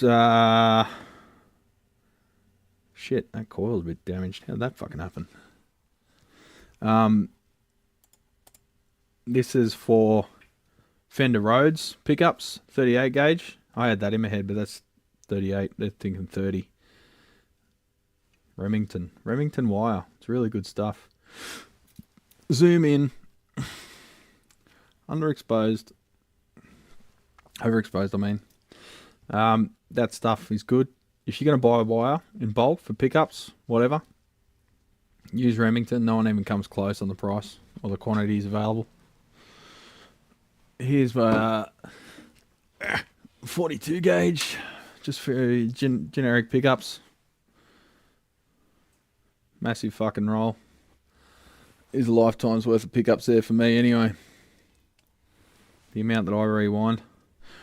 shit. That coil's a bit damaged. How'd that fucking happen? This is for Fender Rhodes pickups, 38 gauge. I had that in my head, but that's 38. They're thinking 30. Remington wire. It's really good stuff. Zoom in. Underexposed. Overexposed, I mean. That stuff is good. If you're going to buy a wire in bulk for pickups, whatever, use Remington. No one even comes close on the price or the quantities available. Here's my 42 gauge, just for generic pickups. Massive fucking roll. Is a lifetime's worth of pickups there for me anyway. The amount that I rewind.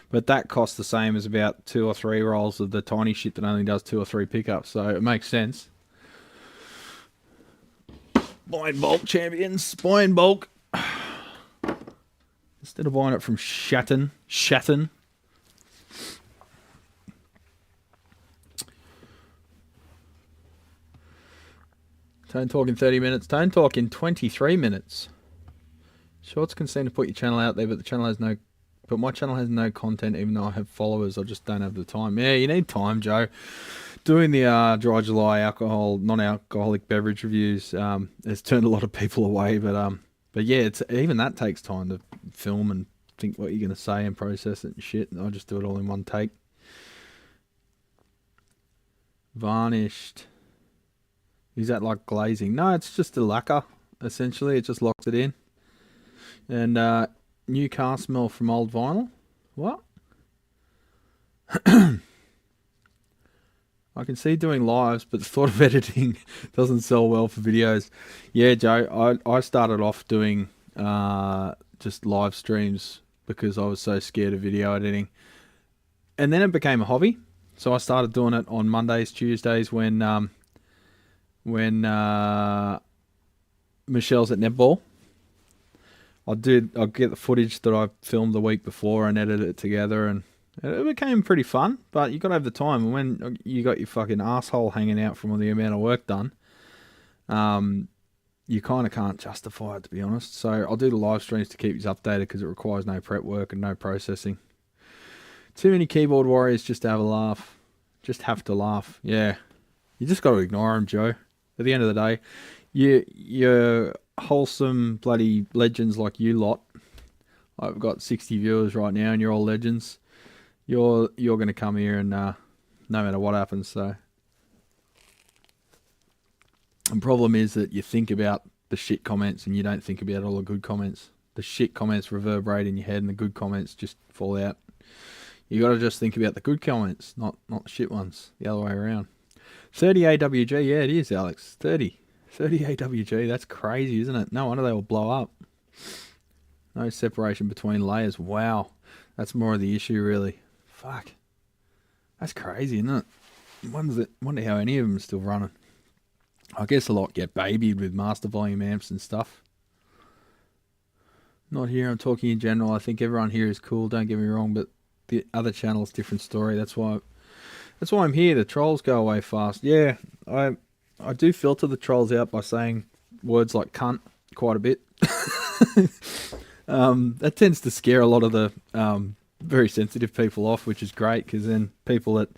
But that costs the same as about 2 or 3 rolls of the tiny shit that only does 2 or 3 pickups, so it makes sense. Buy in bulk, champions. Buy in bulk. Instead of buying it from Shatton. Tone Talk in 30 minutes. Tone Talk in 23 minutes. Shorts can seem to put your channel out there, but the channel has no... But my channel has no content, even though I have followers. I just don't have the time. Yeah, you need time, Joe. Doing the Dry July non-alcoholic beverage reviews has turned a lot of people away. But yeah, even that takes time to film and think what you're going to say and process it and shit. And I just do it all in one take. Varnished. Is that like glazing? No, it's just a lacquer, essentially. It just locks it in. And new car smell from old vinyl. What? I can see doing lives, but the thought of editing doesn't sell well for videos. Yeah, Joe, I started off doing just live streams because I was so scared of video editing. And then it became a hobby. So I started doing it on Mondays, Tuesdays when Michelle's at netball. I'll get the footage that I filmed the week before and edit it together, and it became pretty fun. But you got to have the time. And when you got your fucking asshole hanging out from all the amount of work done, you kind of can't justify it, to be honest. So I'll do the live streams to keep you updated because it requires no prep work and no processing. Too many keyboard warriors just to have a laugh. Just have to laugh. Yeah, you just got to ignore them, Joe. At the end of the day, you're wholesome bloody legends like you lot. I've got 60 viewers right now, and you're all legends. You're going to come here and no matter what happens. So, the problem is that you think about the shit comments and you don't think about all the good comments. The shit comments reverberate in your head, and the good comments just fall out. You got to just think about the good comments, not the shit ones. The other way around. 30 AWG, yeah, it is, Alex. 30 AWG, that's crazy, isn't it? No wonder they will blow up. No separation between layers. Wow, that's more of the issue, really. Fuck, that's crazy, isn't it? Wonder how any of them are still running. I guess a lot get babied with master volume amps and stuff. Not here, I'm talking in general. I think everyone here is cool, don't get me wrong, but the other channel's different story. That's why I'm here. The trolls go away fast. Yeah, I do filter the trolls out by saying words like cunt quite a bit. That tends to scare a lot of the very sensitive people off, which is great, because then people that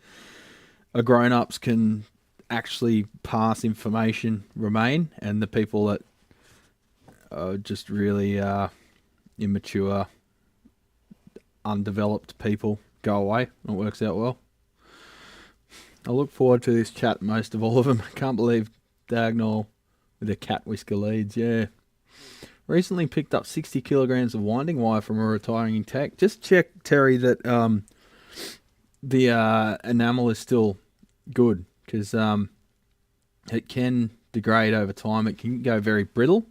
are grown-ups can actually pass information remain, and the people that are just really immature, undeveloped people go away. It works out well. I look forward to this chat, most of all of them. I can't believe Diagonal with the cat whisker leads. Yeah. Recently picked up 60 kilograms of winding wire from a retiring tech. Just check, Terry, that the enamel is still good, because it can degrade over time. It can go very brittle.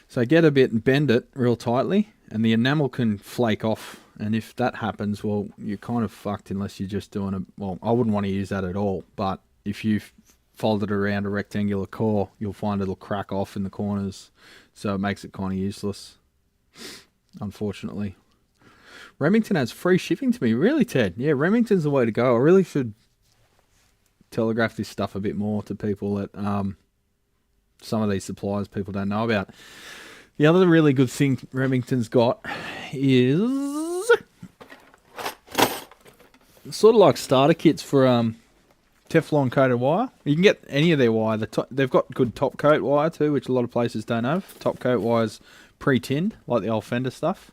So get a bit and bend it real tightly, and the enamel can flake off And if that happens, well, you're kind of fucked unless you're just doing a... Well, I wouldn't want to use that at all, but if you fold it around a rectangular core, you'll find it'll crack off in the corners, so it makes it kind of useless, unfortunately. Remington has free shipping to me. Really, Ted? Yeah, Remington's the way to go. I really should telegraph this stuff a bit more to people that some of these suppliers people don't know about. The other really good thing Remington's got is sort of like starter kits for Teflon coated wire. You can get any of their wire. They've got good top coat wire too, which a lot of places don't have. Top coat wire's pre-tinned, like the old Fender stuff.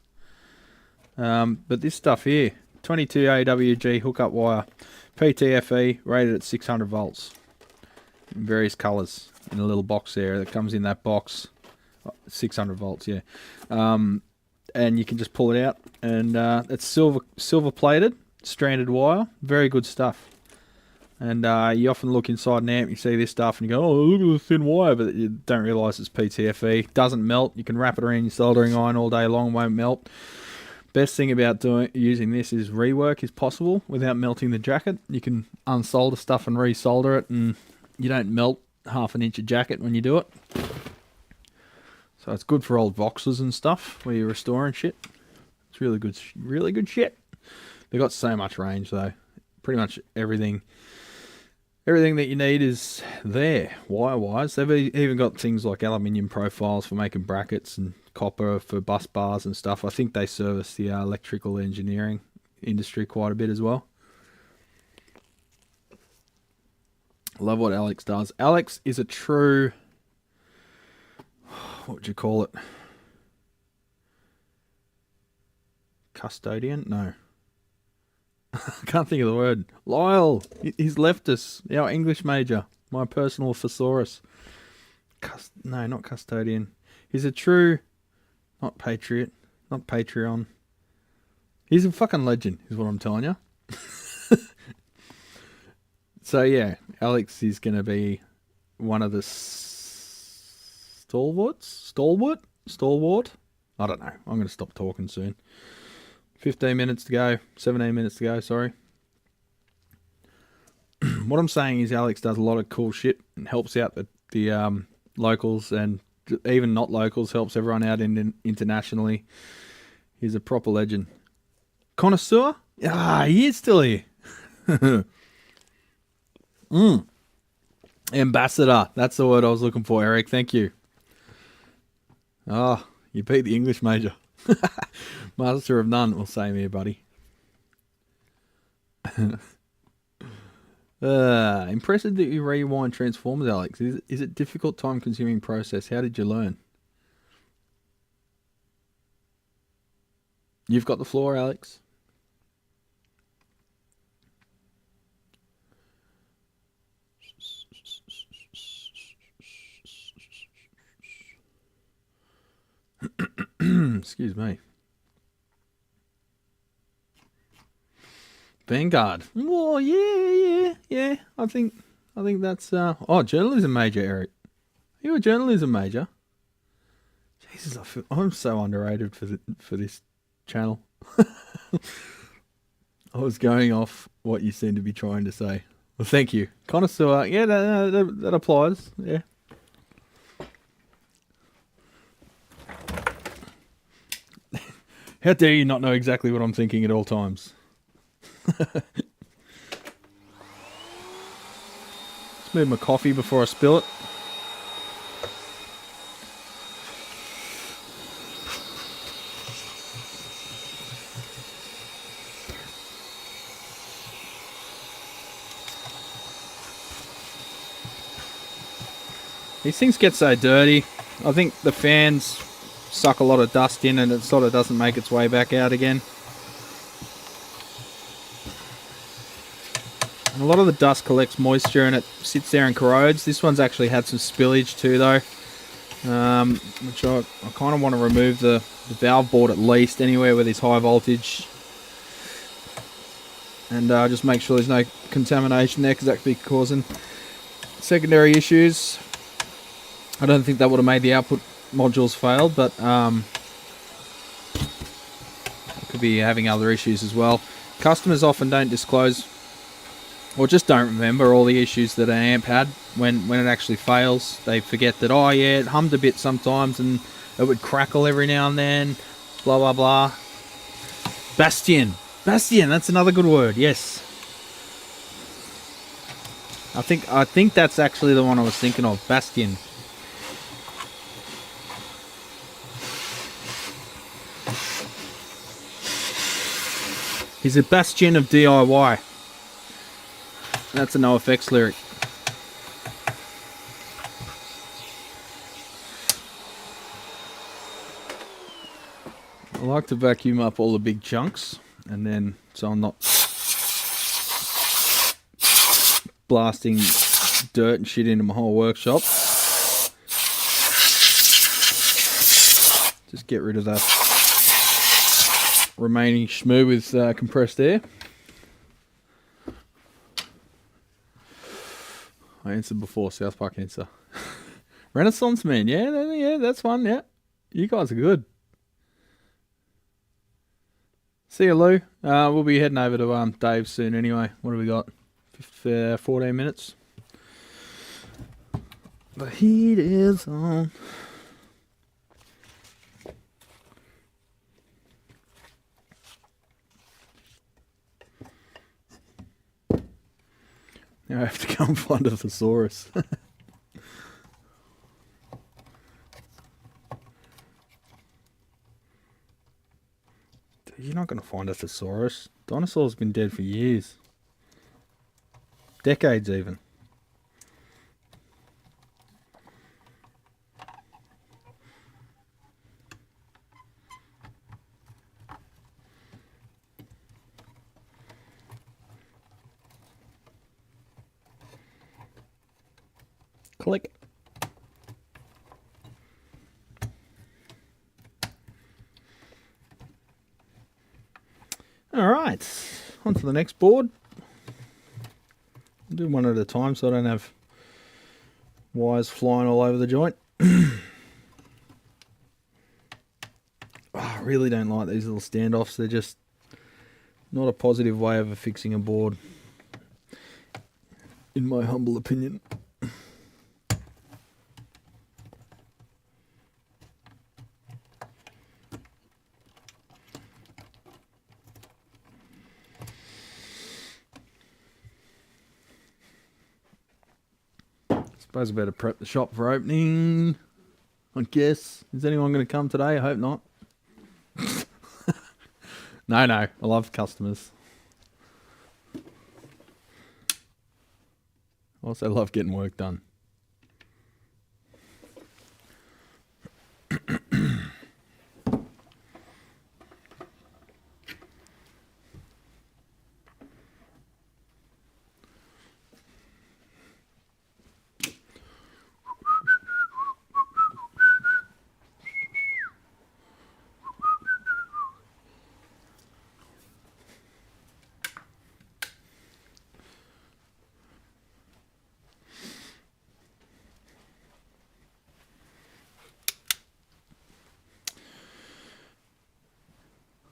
But this stuff here, 22 AWG hookup wire, PTFE, rated at 600 volts, in various colours, in a little box there that comes in that box. 600 volts, yeah. And you can just pull it out, and it's silver plated, stranded wire, very good stuff. And you often look inside an amp, you see this stuff, and you go, oh, look at the thin wire, but you don't realise it's PTFE. Doesn't melt. You can wrap it around your soldering iron all day long, won't melt. Best thing about using this is rework is possible without melting the jacket. You can unsolder stuff and resolder it, and you don't melt half an inch of jacket when you do it. So it's good for old Voxes and stuff where you're restoring shit. It's really good shit. They've got so much range though. Pretty much everything that you need is there, wire-wise. They've even got things like aluminium profiles for making brackets and copper for bus bars and stuff. I think they service the electrical engineering industry quite a bit as well. Love what Alex does. Alex is a true... What would you call it? Custodian? No. I can't think of the word. Lyle! He's left us. Our English major. My personal thesaurus. No, not custodian. He's a true... Not patriot. Not Patreon. He's a fucking legend, is what I'm telling you. So yeah, Alex is going to be one of the stalwart? I don't know. I'm going to stop talking soon. 15 minutes to go. 17 minutes to go, sorry. What I'm saying is Alex does a lot of cool shit and helps out the locals, and even not locals, helps everyone out internationally. He's a proper legend. Connoisseur? Ah, he is still here. Ambassador. That's the word I was looking for, Eric. Thank you. Ah, you beat the English major. Master of none. Well, same here, buddy. Impressive that you rewind transformers, Alex. Is it difficult, time-consuming process? How did you learn? You've got the floor, Alex. Excuse me. Vanguard. Oh yeah. I think that's journalism major, Eric. Are you a journalism major? Jesus, I'm so underrated for this channel. I was going off what you seem to be trying to say. Well, thank you, connoisseur. Yeah, that applies. Yeah. How dare you not know exactly what I'm thinking at all times? Let's move my coffee before I spill it. These things get so dirty. I think the fans suck a lot of dust in and it sort of doesn't make its way back out again. And a lot of the dust collects moisture and it sits there and corrodes. This one's actually had some spillage too though, which I kind of want to remove the valve board at least, anywhere where there's high voltage, and just make sure there's no contamination there, because that could be causing secondary issues. I don't think that would have made the output modules fail, but it
could be having other issues as well. Customers often don't disclose or just don't remember all the issues that an amp had when it actually fails. They forget that, oh yeah, it hummed a bit sometimes and it would crackle every now and then, blah blah blah. Bastion, that's another good word. Yes, I think that's actually the one I was thinking of. Bastion. He's a bastion of DIY. That's a NoFX lyric. I like to vacuum up all the big chunks, and then so I'm not blasting dirt and shit into my whole workshop. Just get rid of the remaining schmoo with compressed air. I answered before, South Park answer. Renaissance Man, yeah, that's one, yeah. You guys are good. See you, Lou. We'll be heading over to Dave soon anyway. What do we got? 14 minutes. The heat is on. Now I have to go and find a thesaurus. You're not going to find a thesaurus. Dinosaurs have been dead for years. Decades even. Click. Alright, on to the next board. I'll do one at a time so I don't have wires flying all over the joint. I really don't like these little standoffs. They're just not a positive way of fixing a board, in my humble opinion. Suppose I better prep the shop for opening. I guess. Is anyone going to come today? I hope not. No, I love customers. I also love getting work done.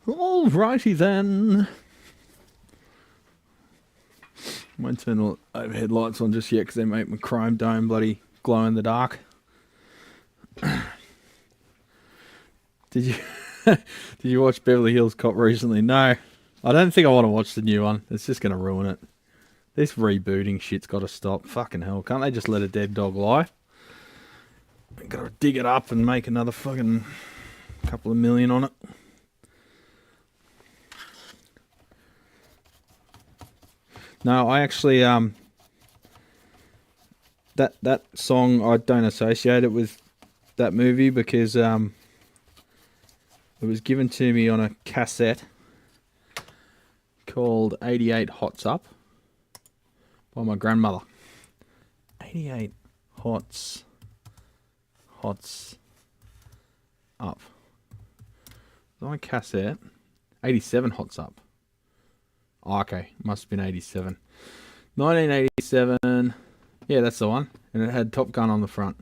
Alrighty then. Won't turn the overhead lights on just yet because they make my chrome dome bloody glow in the dark. Did you did you watch Beverly Hills Cop recently? No. I don't think I want to watch the new one. It's just going to ruin it. This rebooting shit's got to stop. Fucking hell. Can't they just let a dead dog lie? I've got to dig it up and make another fucking couple of million on it. No, I actually that song, I don't associate it with that movie because it was given to me on a cassette called 88 Hots Up by my grandmother. 88 Hots Up. On a cassette. 87 Hots Up. Oh, okay, must have been 87. 1987. Yeah, that's the one. And it had Top Gun on the front.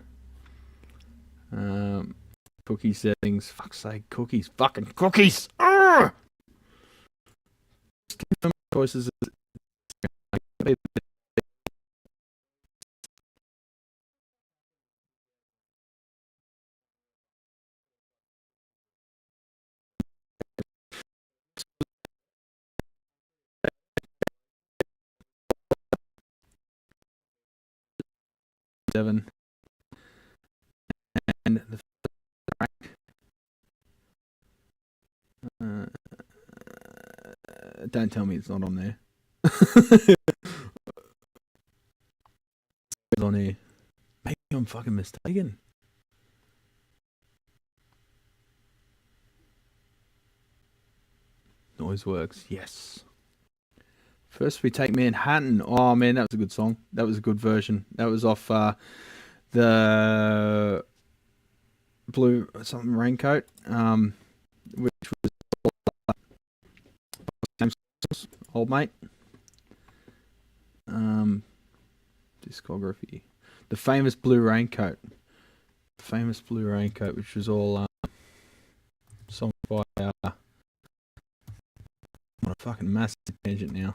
Cookie settings. Fuck's sake, cookies. Fucking cookies! Arrgh! choices. Seven and the don't tell me it's not on there. It's on here. Maybe I'm fucking mistaken. Noise works. Yes. First we take Manhattan. Oh man, that was a good song. That was a good version. That was off the Blue something Raincoat, which was old mate. Discography. The famous Blue Raincoat. Famous Blue Raincoat, which was all songs by what a fucking massive tangent now.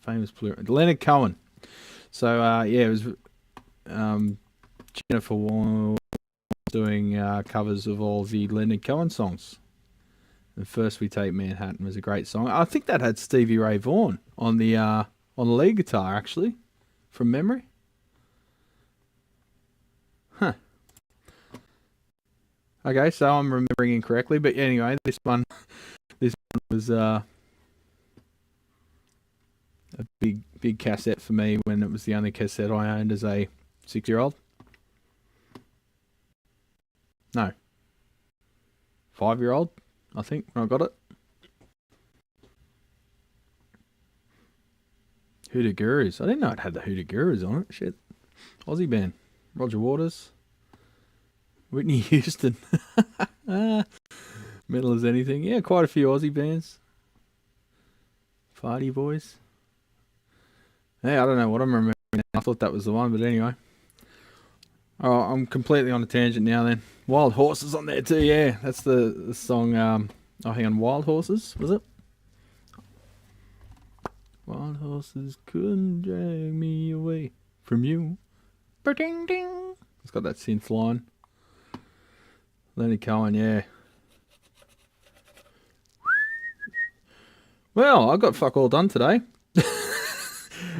Famous Blue Leonard Cohen. So yeah, it was Jennifer Warren doing covers of all the Leonard Cohen songs. And First We Take Manhattan was a great song. I think that had Stevie Ray Vaughan on the lead guitar, actually, from memory. Huh. Okay, so I'm remembering incorrectly, but anyway, this one was a big cassette for me when it was the only cassette I owned as a 6-year-old. No, 5-year-old, I think, when I got it. Hoodoo Gurus. I didn't know it had the Hoodoo Gurus on it. Shit. Aussie band. Roger Waters. Whitney Houston. Metal as anything. Yeah, quite a few Aussie bands. Farty Boys. Hey, I don't know what I'm remembering now. I thought that was the one, but anyway. Oh, I'm completely on a tangent now then. Wild Horses on there too, yeah. That's the song, oh hang on, Wild Horses, was it? Wild horses couldn't drag me away from you. Ding ding. It's got that synth line. Leonard Cohen, yeah. Well, I got fuck all done today.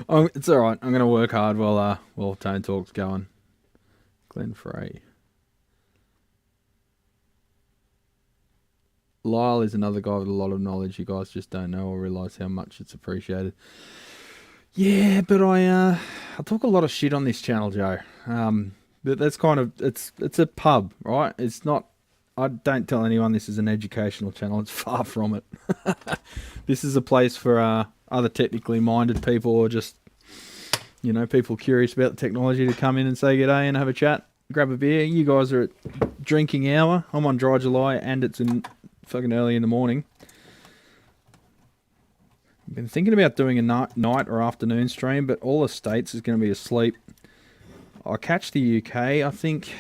It's alright. I'm going to work hard while Tone Talk's going. Glenn Frey. Lyle is another guy with a lot of knowledge. You guys just don't know or realise how much it's appreciated. Yeah, but I talk a lot of shit on this channel, Joe. But that's kind of it's a pub, right? It's not. I don't tell anyone this is an educational channel. It's far from it. This is a place for other technically minded people, or just people curious about the technology to come in and say good day and have a chat, grab a beer. You guys are at drinking hour. I'm on Dry July, and it's in fucking early in the morning. I've been thinking about doing a night or afternoon stream, but all the states is going to be asleep. I'll catch the UK, I think.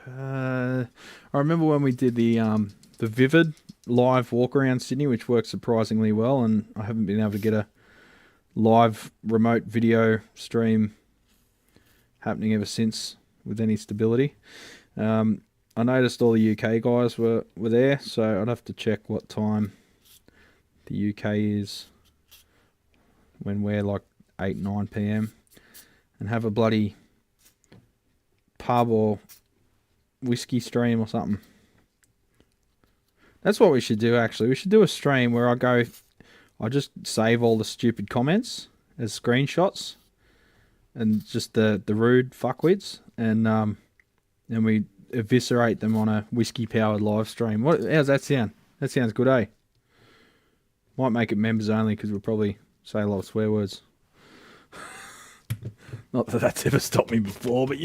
I remember when we did the Vivid live walk around Sydney, which worked surprisingly well, and I haven't been able to get a live remote video stream happening ever since with any stability. I noticed all the UK guys were there, so I'd have to check what time the UK is when we're like 8, 9 p.m. and have a bloody pub or whiskey stream or something. That's what we should do, actually. We should do a stream where I just save all the stupid comments as screenshots and just the rude fuckwits, and we eviscerate them on a whiskey powered live stream. How's that sound? That sounds good, eh? Might make it members only because we'll probably say a lot of swear words. Not that that's ever stopped me before, but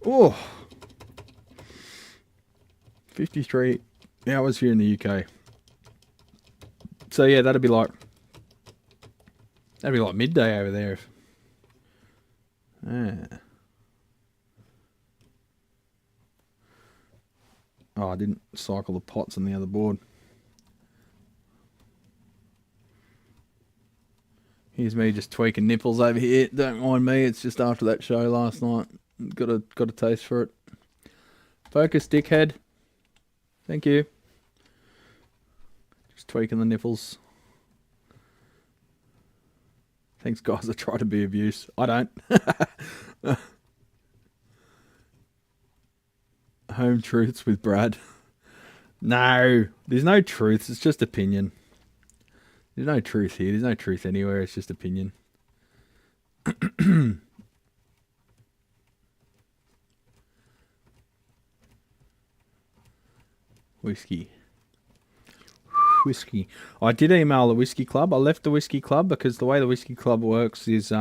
Oh, 53 hours here in the UK. So yeah, that'd be like midday over there. Yeah. Oh, I didn't cycle the pots on the other board. Here's me just tweaking nipples over here. Don't mind me. It's just after that show last night. Got a taste for it. Focus, dickhead. Thank you. Just tweaking the nipples. Thanks, guys. I try to be of use. I don't. Home truths with Brad. No, there's no truths. It's just opinion. There's no truth here. There's no truth anywhere. It's just opinion. Whiskey. I did email the Whiskey Club. I left the Whiskey Club because the way the Whiskey Club works is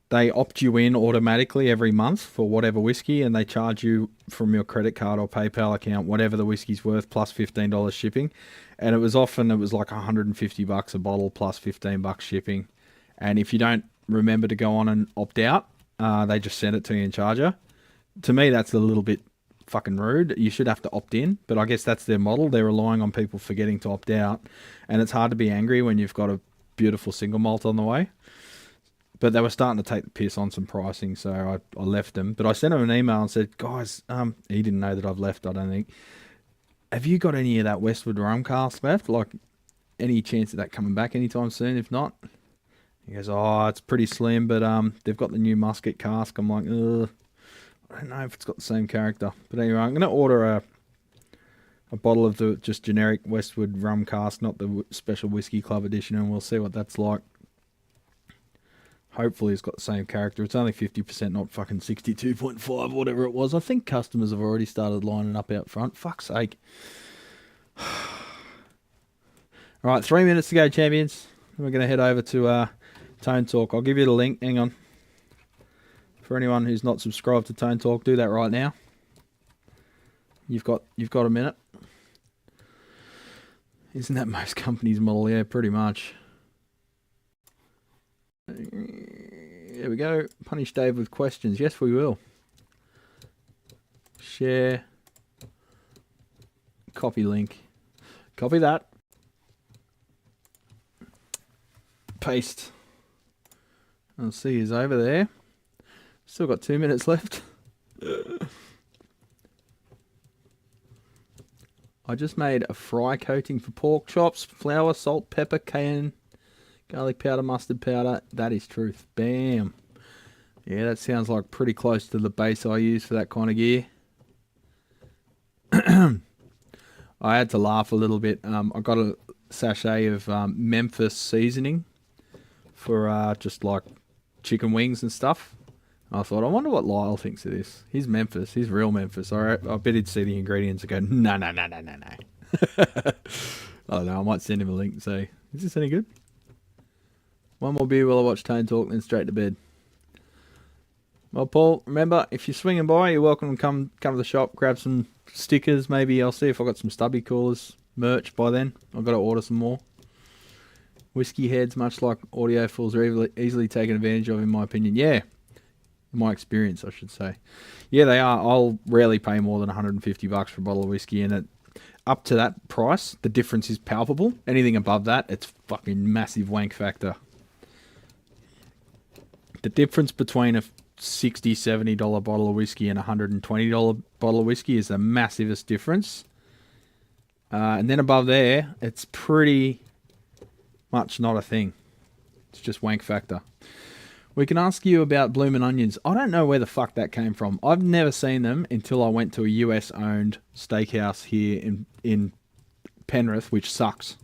they opt you in automatically every month for whatever whiskey, and they charge you from your credit card or PayPal account whatever the whiskey's worth plus $15 shipping. And it was like $150 a bottle plus $15 shipping. And if you don't remember to go on and opt out, they just send it to you and charge you. To me, that's a little bit fucking rude. You should have to opt in, but I guess that's their model. They're relying on people forgetting to opt out, and it's hard to be angry when you've got a beautiful single malt on the way. But they were starting to take the piss on some pricing, so I left them. But I sent him an email and said, guys, he didn't know that I've left, I don't think. Have you got any of that Westwood rum cask left? Like, any chance of that coming back anytime soon? If not, he goes, oh, it's pretty slim, but they've got the new musket cask. I'm like, ugh, I don't know if it's got the same character. But anyway, I'm going to order a bottle of the just generic Westwood rum cask, not the special Whiskey Club edition, and we'll see what that's like. Hopefully it's got the same character. It's only 50%, not fucking 62.5, whatever it was. I think customers have already started lining up out front. Fuck's sake. All right, 3 minutes to go, champions. We're going to head over to Tone Talk. I'll give you the link. Hang on. For anyone who's not subscribed to Tone Talk, do that right now. You've got a minute. Isn't that most companies' model? Yeah, pretty much. There we go. Punish Dave with questions. Yes, we will. Share. Copy link. Copy that. Paste. I'll see he's over there. Still got 2 minutes left. I just made a fry coating for pork chops, flour, salt, pepper, cayenne, garlic powder, mustard powder. That is truth. Bam. Yeah, that sounds like pretty close to the base I use for that kind of gear. I had to laugh a little bit. I got a sachet of Memphis seasoning for just like chicken wings and stuff. I thought, I wonder what Lyle thinks of this. He's Memphis. He's real Memphis. I bet he'd see the ingredients and go, no. I don't know. I might send him a link and say, is this any good? One more beer while I watch Tone Talk, then straight to bed. Well, Paul, remember, if you're swinging by, you're welcome to come to the shop, grab some stickers. Maybe I'll see if I've got some stubby coolers merch by then. I've got to order some more. Whiskey heads, much like audiophiles, are easily taken advantage of, in my opinion. Yeah. In my experience, I should say. Yeah, they are. I'll rarely pay more than $150 for a bottle of whiskey, and up to that price, the difference is palpable. Anything above that, it's fucking massive wank factor. The difference between a $60, $70 bottle of whiskey and a $120 bottle of whiskey is the massivest difference. And then above there, it's pretty much not a thing. It's just wank factor. We can ask you about bloomin' onions. I don't know where the fuck that came from. I've never seen them until I went to a US-owned steakhouse here in Penrith, which sucks.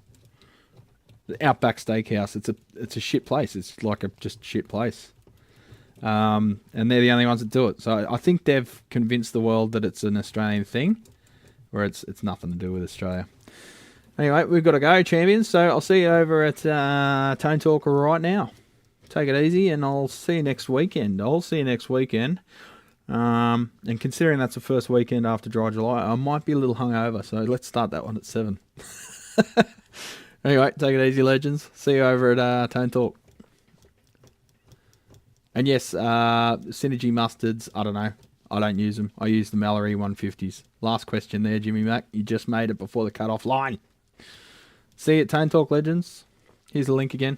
The Outback Steakhouse. It's a shit place. It's like a just shit place. And they're the only ones that do it. So I think they've convinced the world that it's an Australian thing, where it's nothing to do with Australia. Anyway, we've got to go, champions. So I'll see you over at Tone Talk right now. Take it easy, and I'll see you next weekend. And considering that's the first weekend after Dry July, I might be a little hungover, so let's start that one at 7. Anyway, take it easy, legends. See you over at Tone Talk. And yes, Synergy mustards, I don't know. I don't use them. I use the Mallory 150s. Last question there, Jimmy Mac. You just made it before the cut-off line. See you at Tone Talk Legends. Here's the link again.